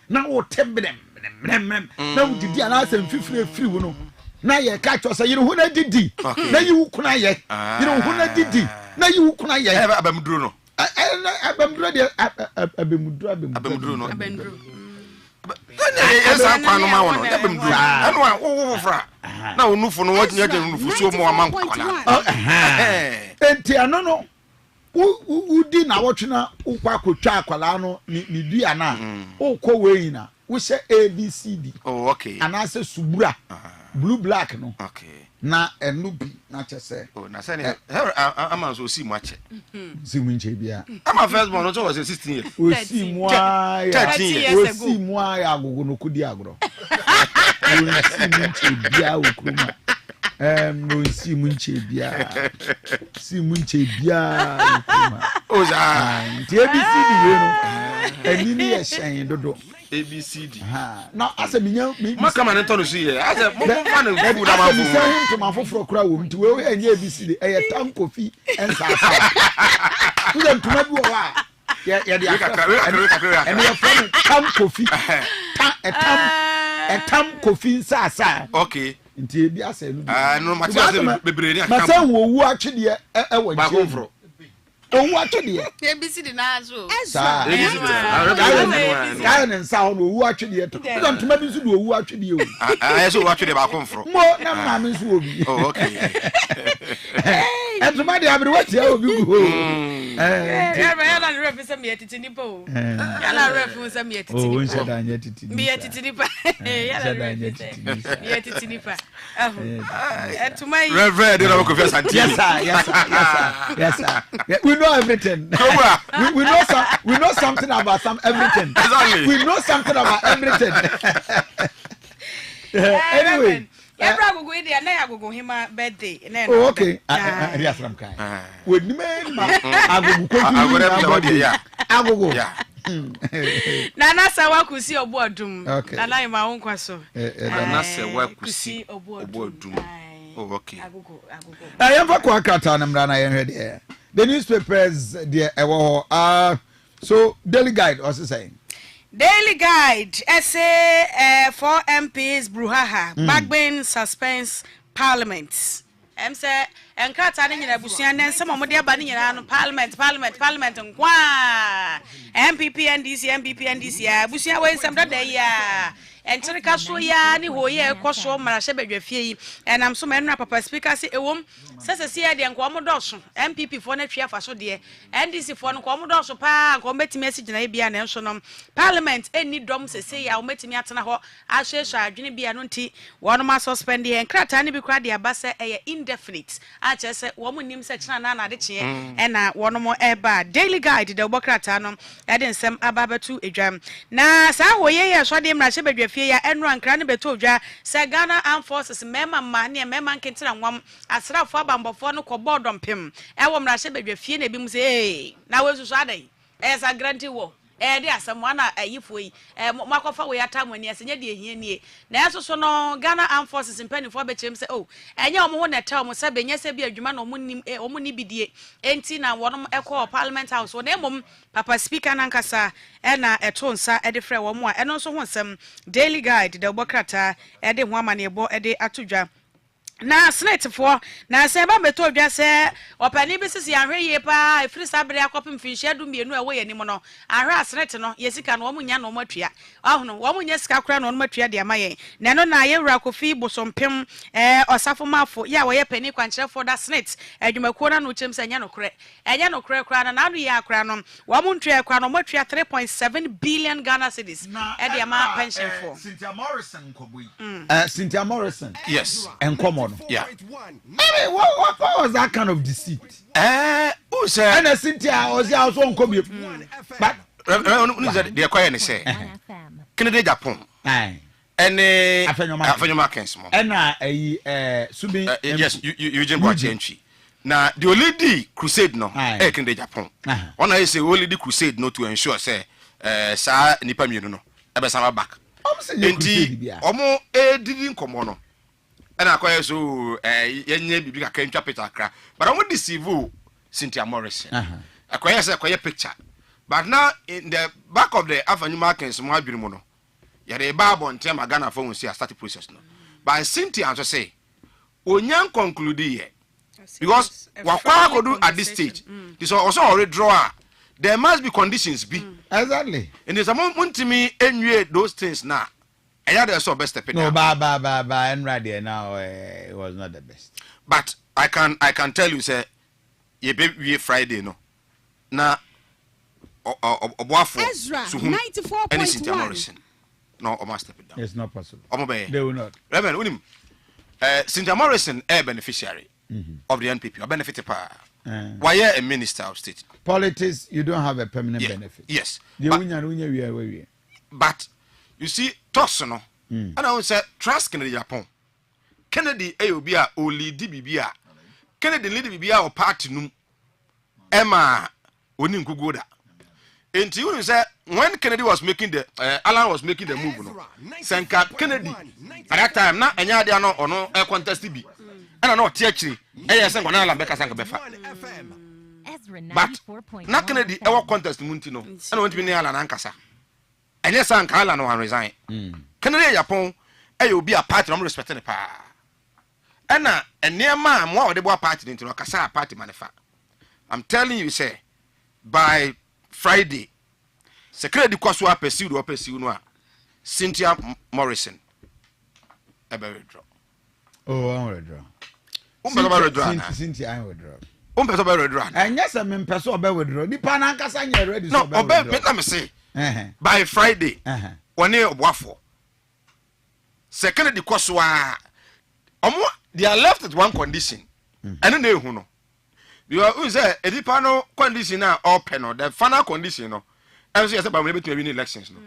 na wo tembem na wo didi ana asɛm fifire firi wo no na yɛ ka kyɔ sɛ yire ho na didi na yi wo kuna yɛ yire ho na didi na yi wo kuna yɛ abamduro no abamduro de abamduro no esa kwa no ma wono abamduro eno a wo fra na onufo no wanya de onufo so mo amanko kwala enti ano no udi na wotwena ukwa akotwa akwala no ni dua na ukọ we na wo hye ABCD okay anase subura blue black no okay na enubi na chese na say ne ama so si mu ache si mu nche bia ama first born no was 16 years o si mu a 13 years o si mu a agogo no kudi agro o si mu nche bia okruma no si mu nche bia okruma o za ti ABCD we no eni ni ye hyen dodo ABCD na asa minya makama ne tono so ye asa mo fa na gugu na ma fu to ma foforo kra wo mti we enye ABCD tan kofi ensa afa uje ntuma bi wo a ye de akra ene ye from tan kofi tan kofi nsa asa okay nti ebi asa enu no ma ti asa bebre ni aka ma san wo wu atwede e wo ba konfro owu atwede ABCD na aso sa ABCD nsa ho no owu atwede to uje ntuma bi nso do owu atwede o ayeso owu atwede ba konfro mo na ma me nso obi oh okay ntuma de abere wati a obi gu ho ya na ref se me titi nipa o ya na ref se me titi nipa o nse da anya titi nipa me titi nipa ya na ref se me titi nipa ntuma yi reverend de na ko fi santi yes sir we know everything we know something about everything exactly we know something about everything anyway Ebra gogo ide na ya gogo hima birthday na oh okay Arias ram kai we ni me ma agogo ko tu agogo Nana sawa kusi obo odum Nana ima wonkwa so Nana sawa kusi obo odum oh okay agogo yemfa kwa kata na mra na yenhwe de the newspapers there so Daily Guide also saying Daily Guide essay for MPs Bruhaha Bagbin suspense Parliament. Say enkrata ne nyina busuan ne nsem omode aba ne nyina no Parliament nkwa MPP NDC ya busuan we nsem da ya entrika so ya ni hoye ekoso mara hye badwafie yi enam so menra papa speaker se ewom sesese ya de nko omodoso MPP fo na twia faso de NDC fo no ko omodoso pa ko metimi asigina bia na enso no Parliament eni dom sese ya ometimi atena ho ahwehwe adwene bia no nti wono ma suspend ye enkrata ne bi kra de abase eye indefinite a chese wo munim se kina na de kye ena wono mo eba Daily Guide de obokrata no e de nsem ababatu edwam na sa hoye ye so de mra hye badwafie ya enro ankra ne beto odwa se Ghana Armed Forces mema ma ne mema nkentira nwam asrafo abambofo no ko board mpem e wo mra hye badwafie na bi mu se na wesusu adai esa guarantee wo de asamwa na ayifo yi makofa we atamwani asenye de ehie nie na eso no Ghana Armed Forces mpanifo bekyerem se enye omo ho neta omo se benye se bi adwuma na omo ni bidie enti na wonom ekọ Parliament House na emom papa speaker na nkasa na eto nsa de frɛ wo mo a eno nso ho nsɛm Daily Guide de obokrata de ho amane ebo de atodwa na Senate for na se ba beto dwa se opani bi sisi ahwe ye pa efiri sabre akopim finhia du mienu ewo ye nim no ahwe Senate no yesika no omunya no matua ahono wo munya sika kra no matua de amaye na no na ye wura kofi bosompem osafo mafo ya wo ye pani kwankyere for da Senate adwumakuo na no chem se nya no kre enya no kre kra na no ye akra no wo mu ntua kra no matua 3.7 billion Ghana cedis e de ama pension for Cynthia Morrison kobui Cynthia Morrison yes enkomo yeah. I mean, what was that kind of deceit? Who said? And I Cynthia was also come but they acquire and say Canada Japan. Aye. Any Afenyo Kensmo. And Subi. Yes, Eugene Boachentry. Now, the only crusade no, in the Japan. On I say only the crusade no to ensure, say, Sa Nipa Muno, Ebesama back. Omo didn't come on. And I call so, Yenye Bibica came capital crack. But I want to see Cynthia Morrison. I acquire picture. But now, in the back of the Afenyo Markens, my Birmono. Yet a barb on Tema Ghana phone see a starting process. No. But Cynthia to say, Onyan conclude here. Because what we do at this stage, this also already draw. There must be conditions be. Exactly. And there's a moment to me anyway those things now. And yeah, there's so best step. No, and right there now it was not the best. But I can tell you, say, ye Friday no. Now, Ezra 94.1. No, I must step it down. It's not possible. They will not. Reverend, Cynthia Morrison, a beneficiary of the NPP, a benefit power. Why a minister of state? Politics, you don't have a permanent benefit. Yes. But you see, Tossono, and I would say, trust Kennedy Japan. Kennedy, AOBA, or lead DBBA. Kennedy, lead BBA or party num. Emma, winning Kugoda. And you say, when Kennedy was making the, Alan was making the move, no. Sanka Kennedy, at that time, not any idea or no air contest to be. And I know Tiachi, ASN on Alan Becca Sanka Befa. But not Kennedy, our contest Muntino, and went to be near Alan Ancasa. And yes, Uncle Alan will resign. Kennedy Japon, I will be a party, I'm respecting the power. And near ma, more of the boy party into a Casa party manufa. I'm telling you, say, by Friday, Secretary Kwaswa pursue no Cynthia Morrison. I better draw. Oh, I will draw. Cynthia, I will draw. And yes, I'm in person will draw. The Panakasanya ready. No, let me say. By Friday, 1 year of waffle. Secretary Kwaswa. They are left with one condition. And then they who know. Because a dipano condition now open or the final condition. No, and so yes about maybe to win elections. No,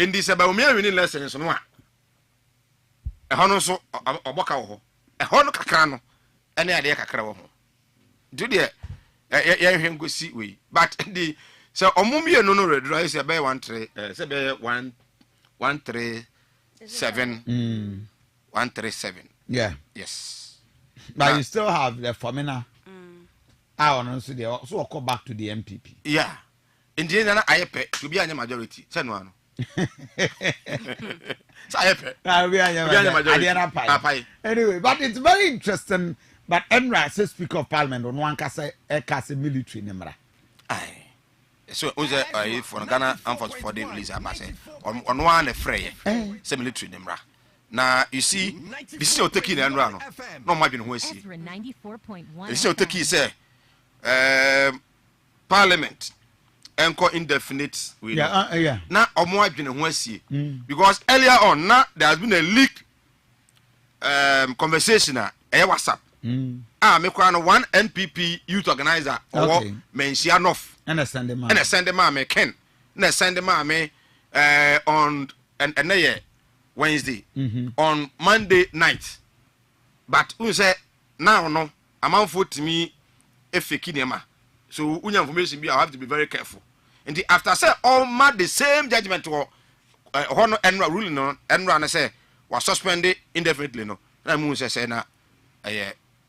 in this about me winning elections. No, a hono so a waka ho, a hono kakano, and the idea kakra ho. Do the him go see we, but the so omumi no red rice a bear 137. 137. Yeah. Yes. But you still have the formula. I want to so also go back to the MPP. Yeah. In the end, I pay to be a majority. Say no. So I pay. Anyway, but it's very interesting. But Ezra says Speaker of Parliament on one case military number. Aye. So if on Ghana for the release I say on one fray military number. Now you see this is taking and run. No imagine who is he. This is taking say Parliament encore indefinite. Yeah. Now omo adwene ho asie because earlier on now there has been a leaked conversation WhatsApp. Me kwa no one NPP youth organizer or Mensianoff and send them me Ken na send them me on and Wednesday on Monday night. But who say now no amount for to me fake nema. So unya information be I have to be very careful. And after say all mad the same judgment or honor and ruling on and run say was suspended indefinitely no. Na mu say na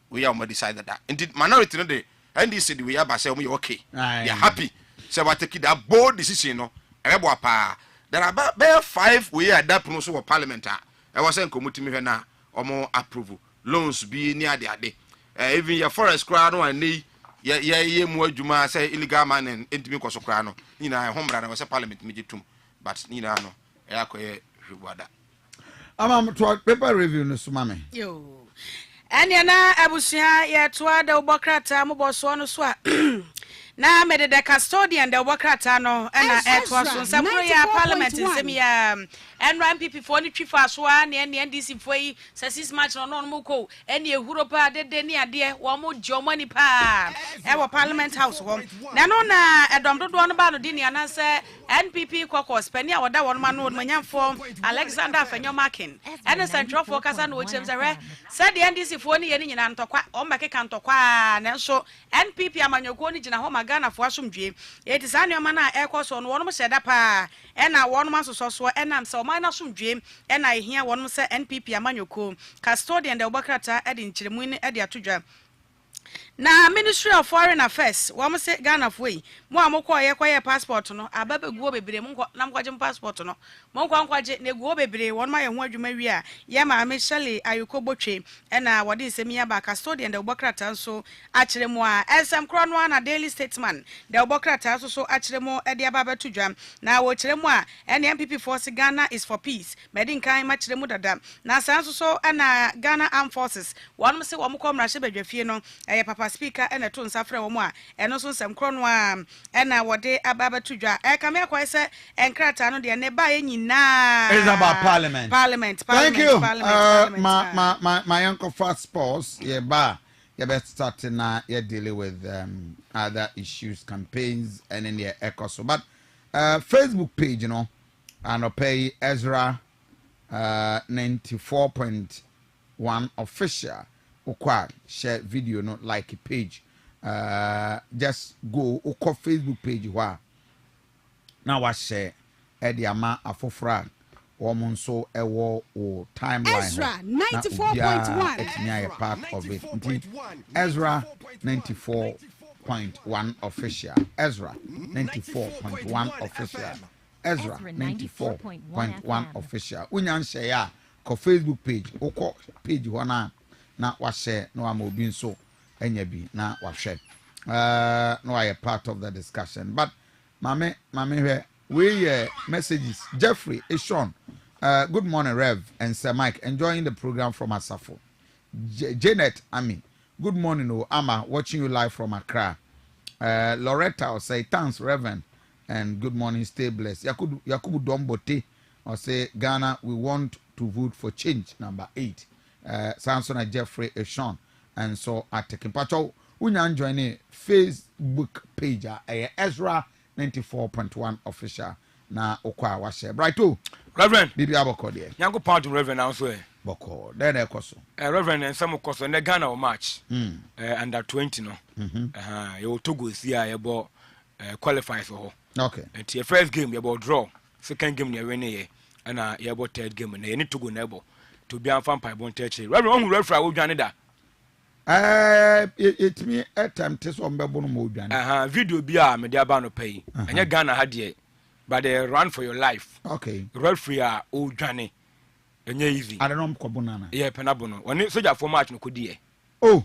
we are decided that. Indeed minority no dey and this we are say we okay. They are happy. Say what take that bold decision no. Ebo pa. There are about 5 we are that promotion of parliament. I was saying committee me na omo approval loans be near the ade. Even your forest crowd no and ye mu adwuma say illegal mining entimi koso kra no. Ni na homra na was parliament me gitum. But ni na no e akoye hwada. Am to paper review no so mame. Yo. Anya na abusua ye to ada obokrata mo boso no so a na me de custodian de obokrata no na etwa so nsakro ya parliament nsem ya NPP fo ni twifa so a ne NDC fo yi sasis match no no mo ko ene ehuro pa de ne ade wo mo jomo ni pa e wo parliament house ho na no na edom dodo no ba no di ne anase NPP kokos pani a woda won ma no manyamfo Alexander Afenyomakin ene central focus na wo chemzare said the NDC fo ni ye ni nyina ntokwa o mbekeka ntokwa na so NPP amanyoko ni gina ho magana fo asomdwe e ti sa nneoma na ekoso no wonom hyeda pa e na wonom asoso enam se o man asomdwe e na ehia wonom se NPP amanyoko custodian de obakrata e di nchiremu ni e di atodwa na Ministry of Foreign Affairs wo say Ghana foi mo amokọ ye kwaye passport no ababa guo bebre mo na mkwaje passport no mo nkwaje na guo bebre won ma ye ho adwuma wi a ye ma Michelle ayuko botwe e na wode nsemi ya ba custodian de obokrata nso akire mo a esem kro no na Daily Statesman de obokrata so akire mo e de ababa tudwa na wo kire mo a NPP Force Ghana is for peace medin kan ma kire mo dada na san so na Ghana Armed Forces won say wo mkọ mrahye badwafie no e papa speaker ena to nsafre wo mo a eno so nsem kro no a ena wode ababa tudwa e kame akwa se enkrata no de ne ba ye nyina is about parliament. Thank you. My uncle fast pause yeah ba you better start na you dealing with other issues, campaigns and in the echo so but Facebook page you know and pay Ezra 94.1 official ukwa share video not like a page just go uko Facebook page wa na wa share e ama afofra wo monso ewo o timeline Ezra 94.1 it's near part of it Ezra 94.1 official Ezra 94.1 official Ezra 94.1 official unyan share ya ko Facebook page uko page wana na wahye no am obi nso enya bi na wahwe no I part of the discussion but mame we messages Jeffrey Ishon good morning Rev and Sir Mike enjoying the program from Asafo Janet Ami good morning oh Ama watching you live from Accra Loretta will say thanks Reverend and good morning stay blessed Yakubu Dombote or say Ghana we want to vote for change number 8 Samson and Jeffrey Eshon and so at Kimpacho unyan join Facebook page Ezra 94.1 official na okwa wa share brighto Reverend bibi aboko de yango part Reverend also boko then ekoso Reverend and some koso na Ghana o match under 20 no you Togo see ya bo qualify for okay and your first game you bo draw second game you win here and you bo third game na you need to go na bo to be a vampire bon teche Reverend who referee wo dwane da it me a time test on bebo no mo dwane video bi a me de aba no pay anya Ghana ha de but they run for your life okay referee a wo dwane anya easy I don't know ko bonana yeah penabo no one soldier for match no kodi e oh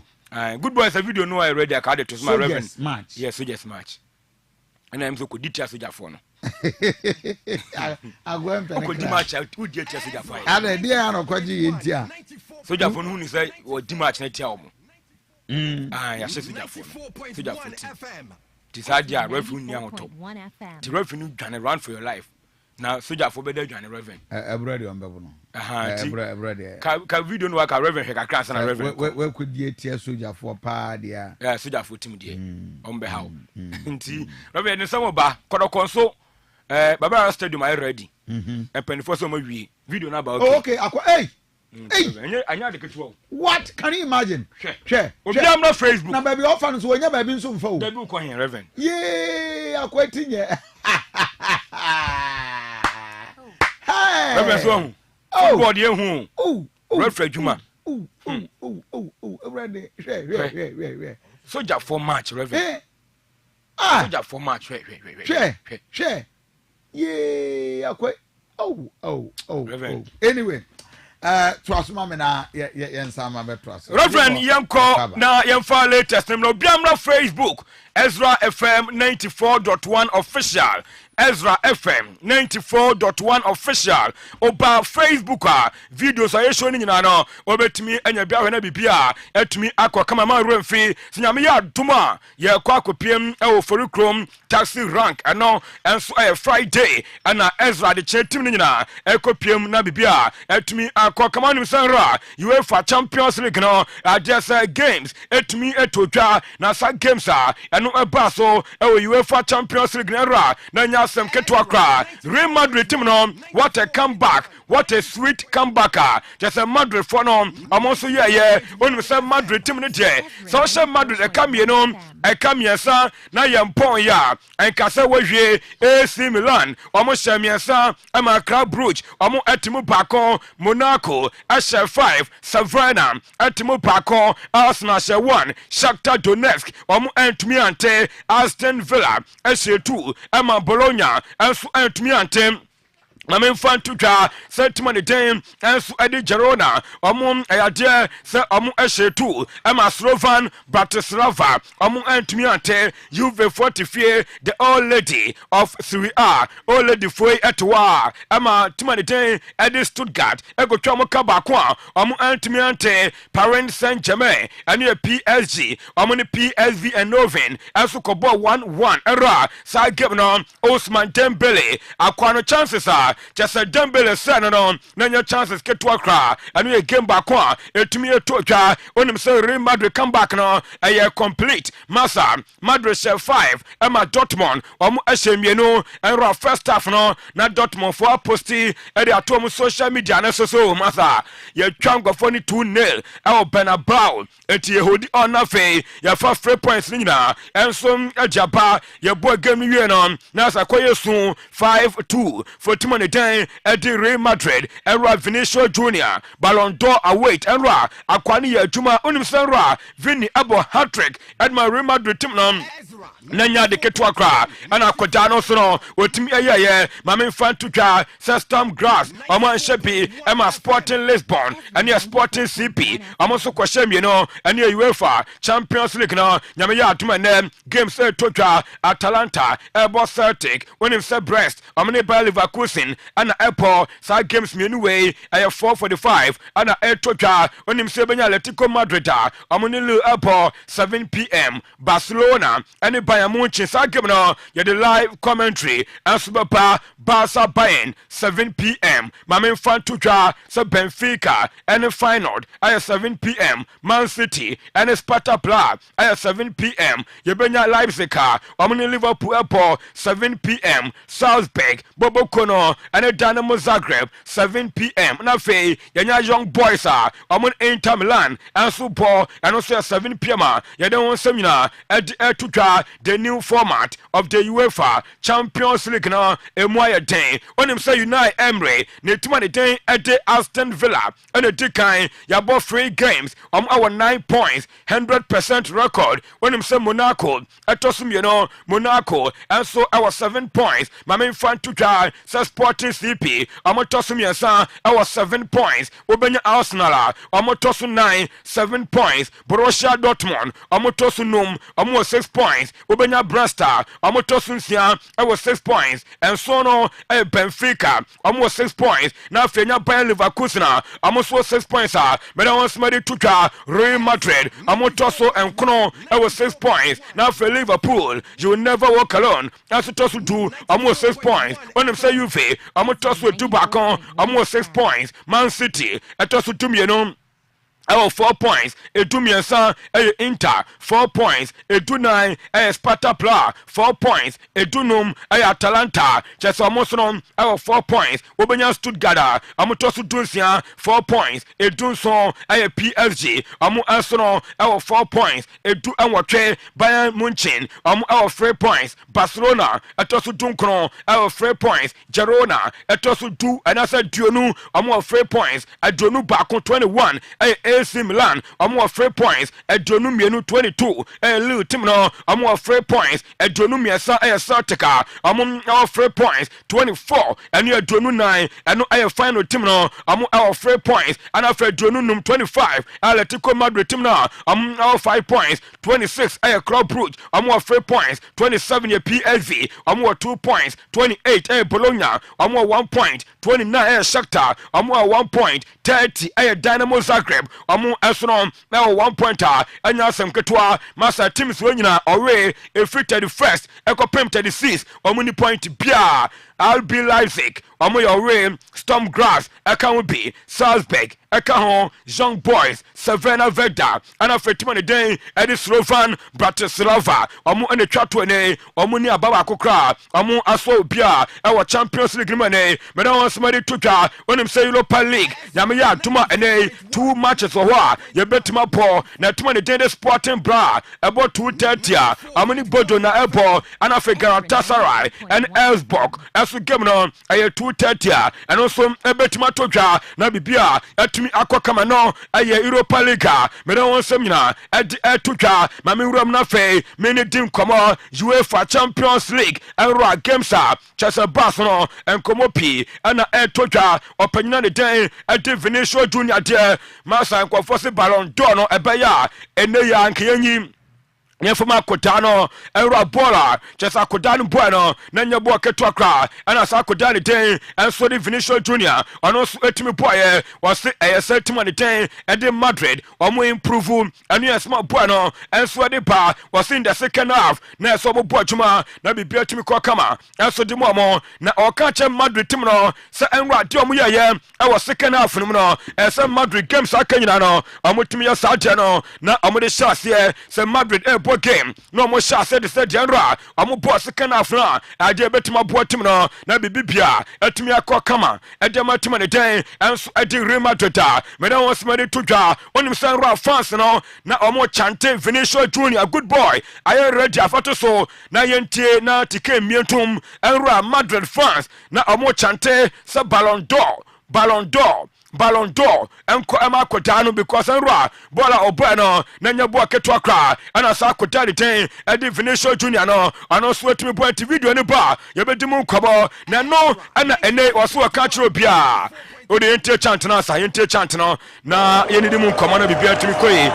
good boys a video no I ready I card it to my Reverend match yes soldiers match and I'm so kodi tia soldier for no agwem pe ko di match out wo di tia soldier for ada dia no kwaji yentia soldier for no ni say wo di match na tia omo ya soldier for Tisadia referee ni amoto the referee no dwane run for your life na soldier for better dwane Reverend everybody on bebo no everybody ka video no ka Reverend he ka class na Reverend we could die tia soldier for pa dia soldier for team die on be how nti Reverend ni some ba kodokonso Baba Stadium are ready. And penny for some wie video na about. Oh, okay, hey. Anya de ketwo. What? Can you imagine? Share. Obi am na Facebook. Na baby orphan so nya baby nso mfa o. Baby ko hen Reverend. Yeah, akwati nye. Hey. Reverend so. Oh, God ye hu. Oh. Reverend Juma. Oh. Ready. Share. Soldier for match Reverend. Soldier for match. Share. Yeah, okay. Oh. Reverend. Anyway, trust mama na yensama be trust. Reverend Yanko na yemfa latest no biamra Facebook Ezra FM 94.1 official Ezra FM 94.1 official oba Facebook videos are showing you now obetimi anya bia hwe na bibia etumi akwa kama ma remfi sinyame ya duma ye kwa kopiem e wo for chrome taxi rank ano enso Friday ana Ezra de chetim ni nyina e kopiem na bibia etumi akwa kama nim sanra UEFA Champions League no just games etumi etotwa na sa games eno eba so e wo UEFA Champions League na nya asem ketwa kra Real Madrid team no what a comeback, what a sweet comeback. Just a Madrid for no amonso ye only say Madrid team no je so she Madrid e come ye no e come yesa na ye mpon ya en kase wahwe AC Milan omo shemiesa ama Club Brugge omo etimu bakon Monaco ashe 5 Savana etimu bakon Arsenal ashe 1 Shakhtar Donetsk omo entumi ante Aston Villa ashe 2 ama Bologna enso entumi ante Mamen fan tuja sentiment den enso edi Girona omum ayade se omu eshetu ema Slovan Bratislava omu entumi ante Juve 44 the old lady of Serie A old lady foi etwa ema timani den edi Stuttgart egotwa mo kaba kwa omu entumi ante Paris Saint-Germain ene PSG omu ni PSV Eindhoven enso kobo 1-1 era sa game no Ousmane Dembele akwa no chances just a Dembele son no na chances get to akra and we game back one etumi etotwa onim say Real Madrid come back no a complete massa Madrid share 5 Emma Dortmund omo ashemienu and first half no na Dortmund for posti e dey atom social media na so massa ye twangwa for ni 2-0 e Bernabeu eti hodi on na fe ya fa 3 points ni na enso ajaba ye bo game ni we no na sakoye su 5-2 for Timon Den at Real Madrid and Vinicius Junior Ballon d'Or await and akwani ya juma unimsenra Vini abo hat-trick at my Real Madrid team nanya de ketwa kra ana akoda no so no otimi ayeye mame fan tutwa Sestam Grass omo shepi ema Sporting Lisbon and ya Sporting CP omo so kwahye mi no and ya UEFA Champions League no nyame ya atuma ne games tutwa Atalanta ebo Celtic when say Brest omo ne Bayer Leverkusen ana Apple sa games mi anyway ay 4:45 ana tutwa when say benya Atletico Madrid omo ne Apple 7 p.m. Barcelona and Bayern Munich sa game no ye the live commentary and Superpa Barca Bayern 7 p.m. Mamen fan tutwa so Benfica and final at 7 p.m. Man City and Sparta Prague at 7 p.m. ye benya Leipzig omni Liverpool Airport 7 p.m. Salzburg Bobo Kono and Dynamo Zagreb 7 p.m. na fe yenya Young Boys omni Inter Milan and Super and also 7 p.m. ye don seminar at tutwa the new format of the UEFA Champions League na emwaye den onim say Unai Emery ne tumane den at the Aston Villa and the dekan ya bo 3 games our 9 points 100% record onim say Monaco atosum you know Monaco and so our 7 points my main fan to try Sporting CP tosum yesa our 7 points obenya Arsenal tosum 9 7 points Borussia Dortmund tosum num 6 points obenya Bresta tosun sia was 6 points and so no Benfica 6 points now fenya Bayer Leverkusen so 6 points but I want somebody to try Real Madrid toso and Kono was 6 points now for Liverpool you will never walk alone as tosu do 6 points when them say you fe toso do back on 6 points Man City tosu to me no 4 points, a 2 miensa, Inter, 4 points, a 2-9, a Sparta Prague, 4 points, a 2-num, a Atalanta, just almost on 4 points, Obenya Stuttgart, Amotosu Dunsia, 4 points, a Dunson, a PSG, Amu Arsenal, 4 points, a 2 and what Bayern Munchen, our 3 points, Barcelona, a Tosu Dunkron, our 3 points, Girona, a Tosu 2, and I said Dionu, 3 points, a Dionu back on 21, a AC Milan omo 3 points aduonu mienu 22 Lille team no omo 3 points aduonu miesa Celtic omo 3 points 24 enu aduonu 9 enu final team no omo 3 points and after aduonu num 25 Atletico Madrid team no omo 5 points 26 Club Brugge omo 3 points 27 PSV omo 2 points 28 Bologna omo 1 point 29 Shakhtar omo 1 point 30 Dynamo Zagreb omo esono na 1 pointer anya asem ketwa masa teams we nyina ore every 31st ekopem 36 omo ni point bia RB Leipzig omo your Storm Grass aka be Salzburg aka ho Young Boys Savannah Veda ana fetima ne den edi Slovan Bratislava omo ene twato ne omo ni ababa akokra omo aso bia e Champions League mane me don somebody twatwa onim say Europa League nyame ya tuma ene 2 matches for wa ye betima po na tuma ne den Sporting Bra about 2:30 omo ni Bodo na ebo ana fe Galatasaray and Elfsborg aso game no aye 2:30 and also ebetima twatwa na bibia atumi akokama no aye Europa League me don some nyina twatwa ma me wuram na fe me ne dim komo UEFA Champions League and games Chelsea Barcelona and Komopi ana twatwa opanyina ne den Vinicius Junior de masa nkofo se Ballon d'Or no ebeya ene ya nkenyi nyefoma kodano era bola chesa kodano bueno na nyabo keto akra ana sa kodano den enso de Vinicius Junior ono so etimi boye was esetima ne den e de Madrid omo improve anu esma bueno enso de ba was in the second half na so bo adwuma na bibia etimi ko kama enso de mo na oka che Madrid tim no se enra de omo yeye e was second half no no ese Madrid games akanyina no omo timi ya sa de no na omo de shase se Madrid game no mo sha said general amu boss kan afra aje betima bo tim no na bibibia atumi akokama edema tim ne den enso adi Real Madrid me don was made to dwa onim san ra fans no na omo chante Vinicius Junior good boy I ready afato so na yentie na tike mientum enra Madrid fans na omo chante sa Ballon d'Or enko ema kodano because enra bola obano na nyabo aketo akra ana sa kodani ten edi Vinicius Junior no ano so etimi bo ati video ni ba ye bedi mu nkobo na no ana ene waso aka chiro bia o de yente chant na sa yente chant no na ye ni di mu nkomo na bibia atimi koyi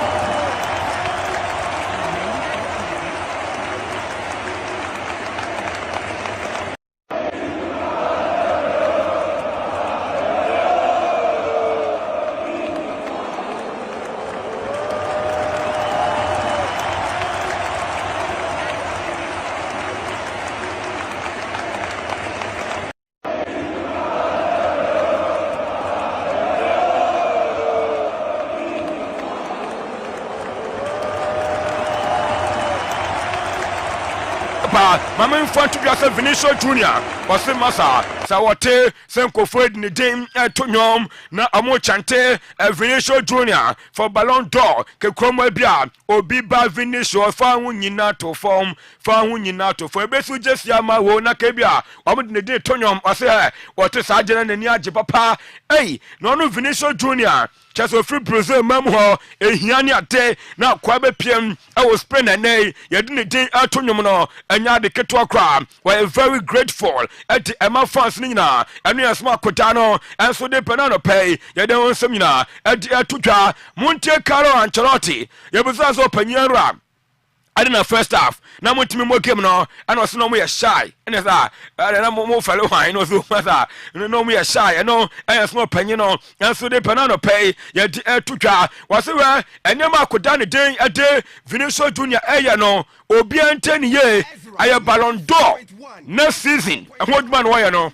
Mama infant to be Vinicius Junior was the massa sawote senko fred ni dim etonyom na amo chante Vinicius Junior for Ballon d'Or ke kromo bia obi ba Vinicius fa hu nyina to form fa hu nyina to for ebesu jesia ma wo na ke bia omo de dim etonyom ose wote sa agena nani age papa no Vinicius Junior Cheso free Brazil mamho ehiani ate na kwa be piem e wo Spain ene ye de ne din atonyom no anya de keto akra we are very grateful at Emma fans ni nyina enu yesma kota no enso de penano pay ye de wonsem nyina atutwa monte Carlo Ancelotti ye buza so panyanra I didn't first half. Now mo timi mo game no and was no mo shy. And that na mo follow wine no so that. No mo shy. And no and small penny no. And so the penano pay ye twitwa was where and ma koda ne den a day Vinicius Junior no obi anteni ye aye Ballon d'Or next season. And what man why no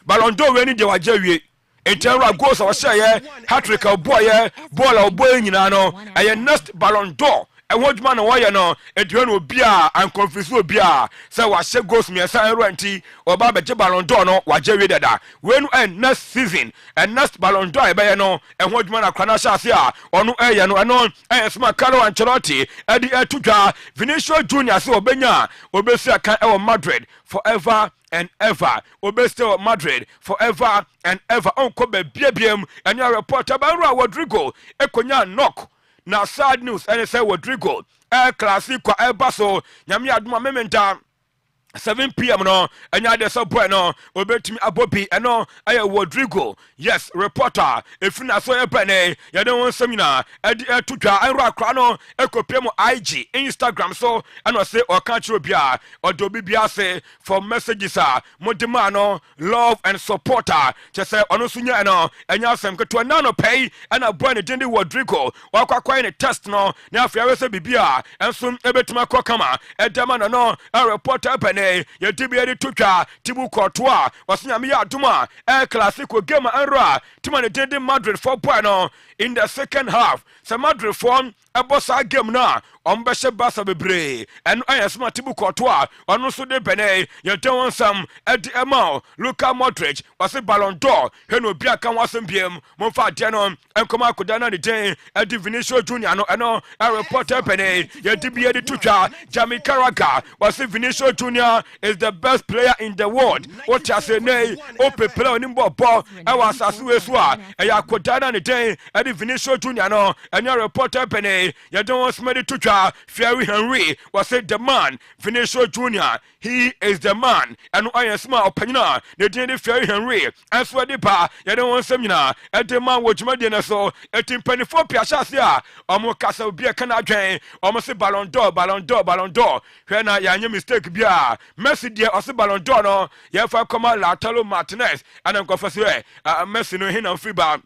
Ballon d'Or we ni de wajawie. Etera goals or share hat-trick boy ball or boy nyina no aye next Ballon d'Or ɛho adwuma na wɔyɛ no aduane obi a ankonfisi obi a sɛ wahyɛ goals miɛnsa ɛranti ɔba bɛgye Ballon d'Or no wagye wie dada wenu next season and next Ballon d'Or ɛbɛyɛ no ɛho adwuma na kwana hyɛ ase a ɔno ɛyɛ no ɛno ɛyɛ soma Carlo Ancelotti ɛde ɛto dwa Vinicius Junior sɛ ɔbɛnya ɔbɛsi akan ɛwɔ Madrid forever and ever obeste Madrid forever and ever onko bebiebiem anya reporter Banra Rodrigo ekonya knock na sad news and say Rodrigo classico baso nyame aduma mementa 7 p.m. no anya de so boy no obetimi abobi eno aye Rodrigo yes reporter efina so ebene ye de won semina edi etudwa enro akra no ekopiem IG Instagram so eno say o kan chiro bia odobi bia say for messages modema no love and supporter che say ono sunya eno anya asem keto na no pay ena boy ne dinde Rodrigo wakwakwai ne test no na afia we say bibia enso ebetuma kokama edema no reporter ebene ye tibia de tutwa tibu kotoa wasnyame ya aduma classico game anra timane dende Madrid 4 point no in the second half so Madrid form ebosa game na ombehye basa bebre and ayesma tibu kotoa ono so de bene ye don some edi emao Luka Modric was Ballon d'Or heno bia kan wasem biem momfa de no enkoma akoda na de den edi Vinicius Junior no eno a reporter bene ye tibia de tutwa Jamie Carragher was Vinicius Junior is the best player in the world what you say nay o pepela onimbo bo e was asuesu a e yakoda na de den edi Vinicius Junior no enya reporter bene ye don smedi tutwa Thierry Henry was said the man Vinicius Junior he is the man and I am smart opinion they did Thierry Henry and so the pa you don't want seminar at the man which made so 1824 piachasia omo kasa obi kana dwen omo se Ballon d'Or when I mistake bia Messi dia o se Ballon d'Or no ye fa koma Lautaro Martinez and am confess Messi no hin am free ba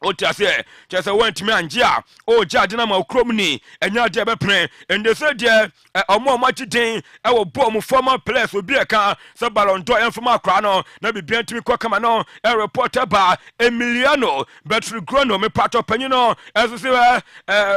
Otia say just went me anjia o jade na ma okromni enya de bepre and they said there omo machi wo bom former players obi eka so Ballon d'Or enfoma akra no na bibia ntimi kokama no a reporter ba Emiliano Betrigrono me pato panyi no as say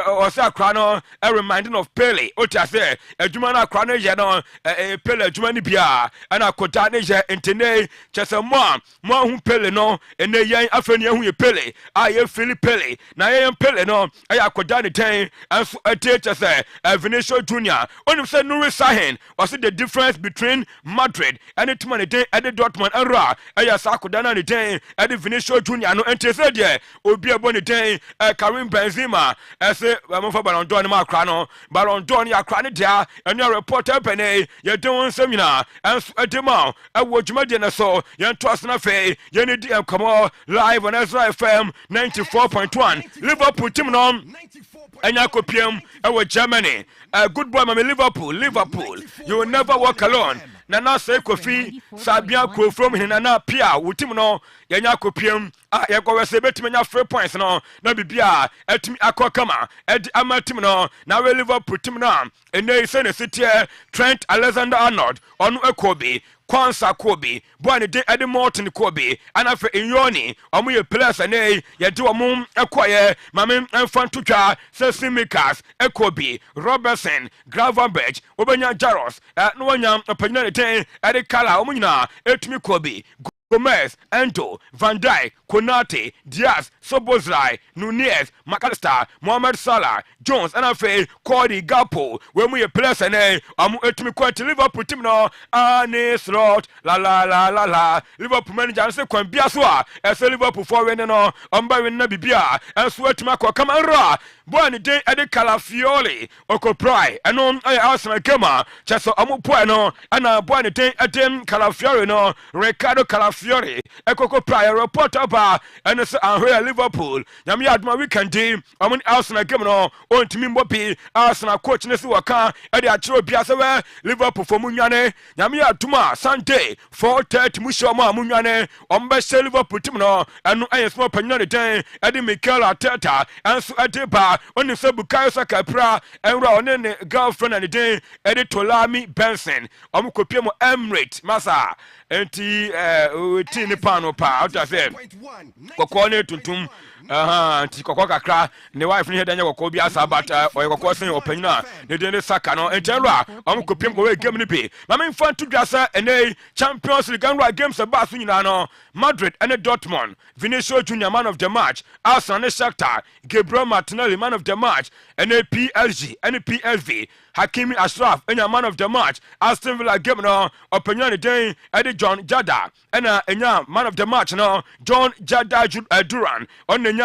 o say akra no a reminding of Pele Otia say adwuma na akra no ye no Pele adwuma ni bia ana koda ne ye entene just mo hu Pele no ene yen afani hu ye Pele ye Philippe na ye Pele no aya koda ne ten and teacher say Vinicius Junior onim say no Sahin was the difference between Madrid and it man den and Dortmund and Ra aya sa koda na ne ten and Vinicius Junior no ente say there obi abo ne ten Karim Benzema say mo for Ballon d'Or ne ma kra no Ballon d'Or ne akra ne dia and your reporter pene ye don semina and edema awo dwumade na so ye to asna fe ye ne di come live on Ezra FM 94.1 Liverpool team no enya kopiem ewo Germany good boy mama Liverpool you will never walk alone na say Kofi Sabia ko from hinana pia wo team no yenya kopiem ye ko wese betime nya 3 points no na bibia etimi akokama edi ama team no na we Liverpool team no ene se ne city Trent Alexander-Arnold onu ekobi Kwansa Kobe, Bonnie de Eddie Morton Kobe, and after Inyoni, Omu Plus and A, Yadu Amum, Equire, Mamim and Fantucha, Sesimikas, Ekobi, Robertson, Gravenberg, Obanya Jaros, at Nwanyam, a penalty, Eddie Kala, Omuna, Etmi Kobe. Gomez, Ento, Van Dijk, Konate, Diaz, Sobozlai, Nunez, McAllister, Mohamed Salah, Jones, and Afe, Cody, Gapo, when we play an A, etimi kwati Liverpool team no, Anis Lord, la, Liverpool manager, and say, Biaswa, as a Liverpool forward no, Umbarin Nabibia, and Sweatmako, come on, Ra, Bonnie Day, Eddie Calafioli, Oko Pry, and on Arsenal Gema, Chesso Amupuano, and Bonnie Day, Adam Calafiori no, Ricardo Calafiori. Ekoko prior reporter ba and here Liverpool nyame adma weekend am Arsenal game no on timi mbopi Arsenal coach ne se waka e de akire obia se we Liverpool for munwane nyame aduma Sunday 4:30 mushoma munwane ombe se Liverpool team no anu small panyo ne den e de Mikel Arteta anso edeba oni se Bukayo Saka pra enra oni ne girlfriend and den e de Tolami Benson omkopie mo Emirates masa enti tini pano pa out say kokone tuntum Nti kokko kakra ne wife ne hedanya kokko bi asa but oy kokko sen opanyina ne de saka no entero a omkopiem ko we game ni bi ma me mfa to dwasa ene Champions League and games about nyina no Madrid and Dortmund Vinicius Junior man of the match Arsenal and Shakhtar Gabriel Martinelli man of the match and PSG and PSV Hakimi Ashraf and man of the match Aston Villa game no opinion day Eddie John Jada and man of the match no John Jada Duran on the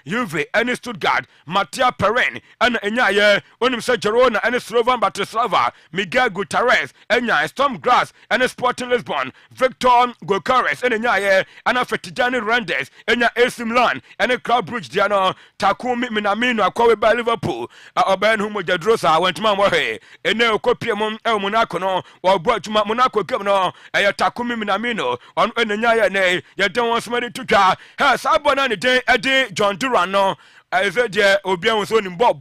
Juve and Stuttgart Mattia Perrin and Enyaye onim se Girona and Slovan Bratislava Miguel Gutierrez and Storm Grass and Sporting Lisbon Victor Gokares and Enyaye and Fetijani Rendes and AC Milan and Club Brugge Diano Takumi Minamino akwawe by Liverpool Oben Humo Jadrosa went man wahe ene okopiem Monaco no or Brugge Monaco game no Takumi Minamino on Enyaye ne ye don want somebody to twa ha sabona ne den Eddie John Duran no Ezra obian so ni bo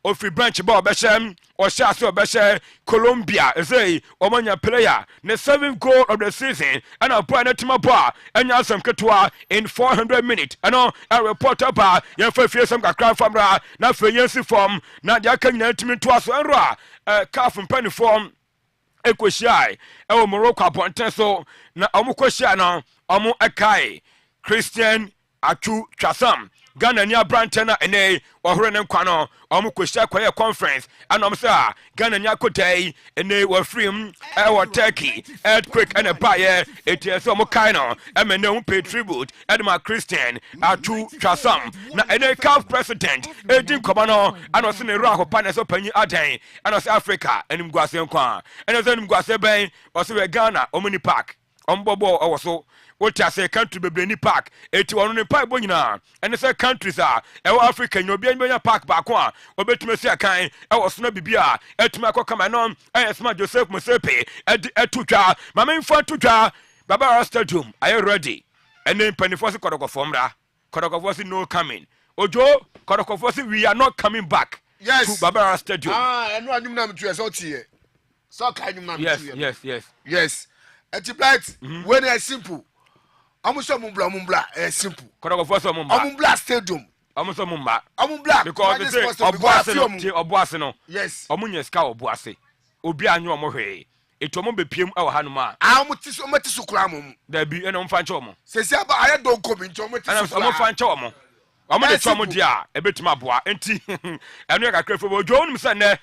ofi branch ball beshem or shas beshe Colombia say omanya player the 7th goal of the season and a brand team bar and some ketwa in 400 minutes and a reporter bar yan fa fie some kakran famra na fa yansi form na dia kan nyina timi to aso enra calf penny form ekoshai e Morocco abonten so na omukoshia no omu akai Christian Achu Chasam Ghana nia brantena ene ohore ne nkwa no omukoshia kwaye conference and say Ghana nia kotai ene wa freem wa Turkey earthquake and a baye ets omukai no emene un pay tribute edma Christian Achu Chasam na ene CAF president edin komano and say ne raho panes opanyi adan and say Africa enim guase nkwa and say enim guase ben o say Ghana omuni park ombobo owoso what I say country be ni park eti wono ne park bo nyina ene say countries a e Africa nyo bia nyanya park ba ko a obetuma si akan e wo so na bibia etuma akokama no esma Joseph Musepe etutwa mama mfa tutwa Baba Stadium are you ready ene mpanifo se kodokofo se no coming ojo kodokofo se we are not coming back to Baba Stadium eno anyum na mtu eso tie so ka anyum na mtu yes eti blight when it's simple amuso mumbla simple kodokofo se mumbla stadium amuso mumba because they say oboase no yes omunye ska oboase obi anyo omohwe eto mo bepiem e wo hanuma amutiso kura mo da bi ene mfa nche omo sesi aba aye don komi nche omutiso omo fa nche omo omo de tomo dia ebetima boa enti eno ya kakra fo ojo onum se ne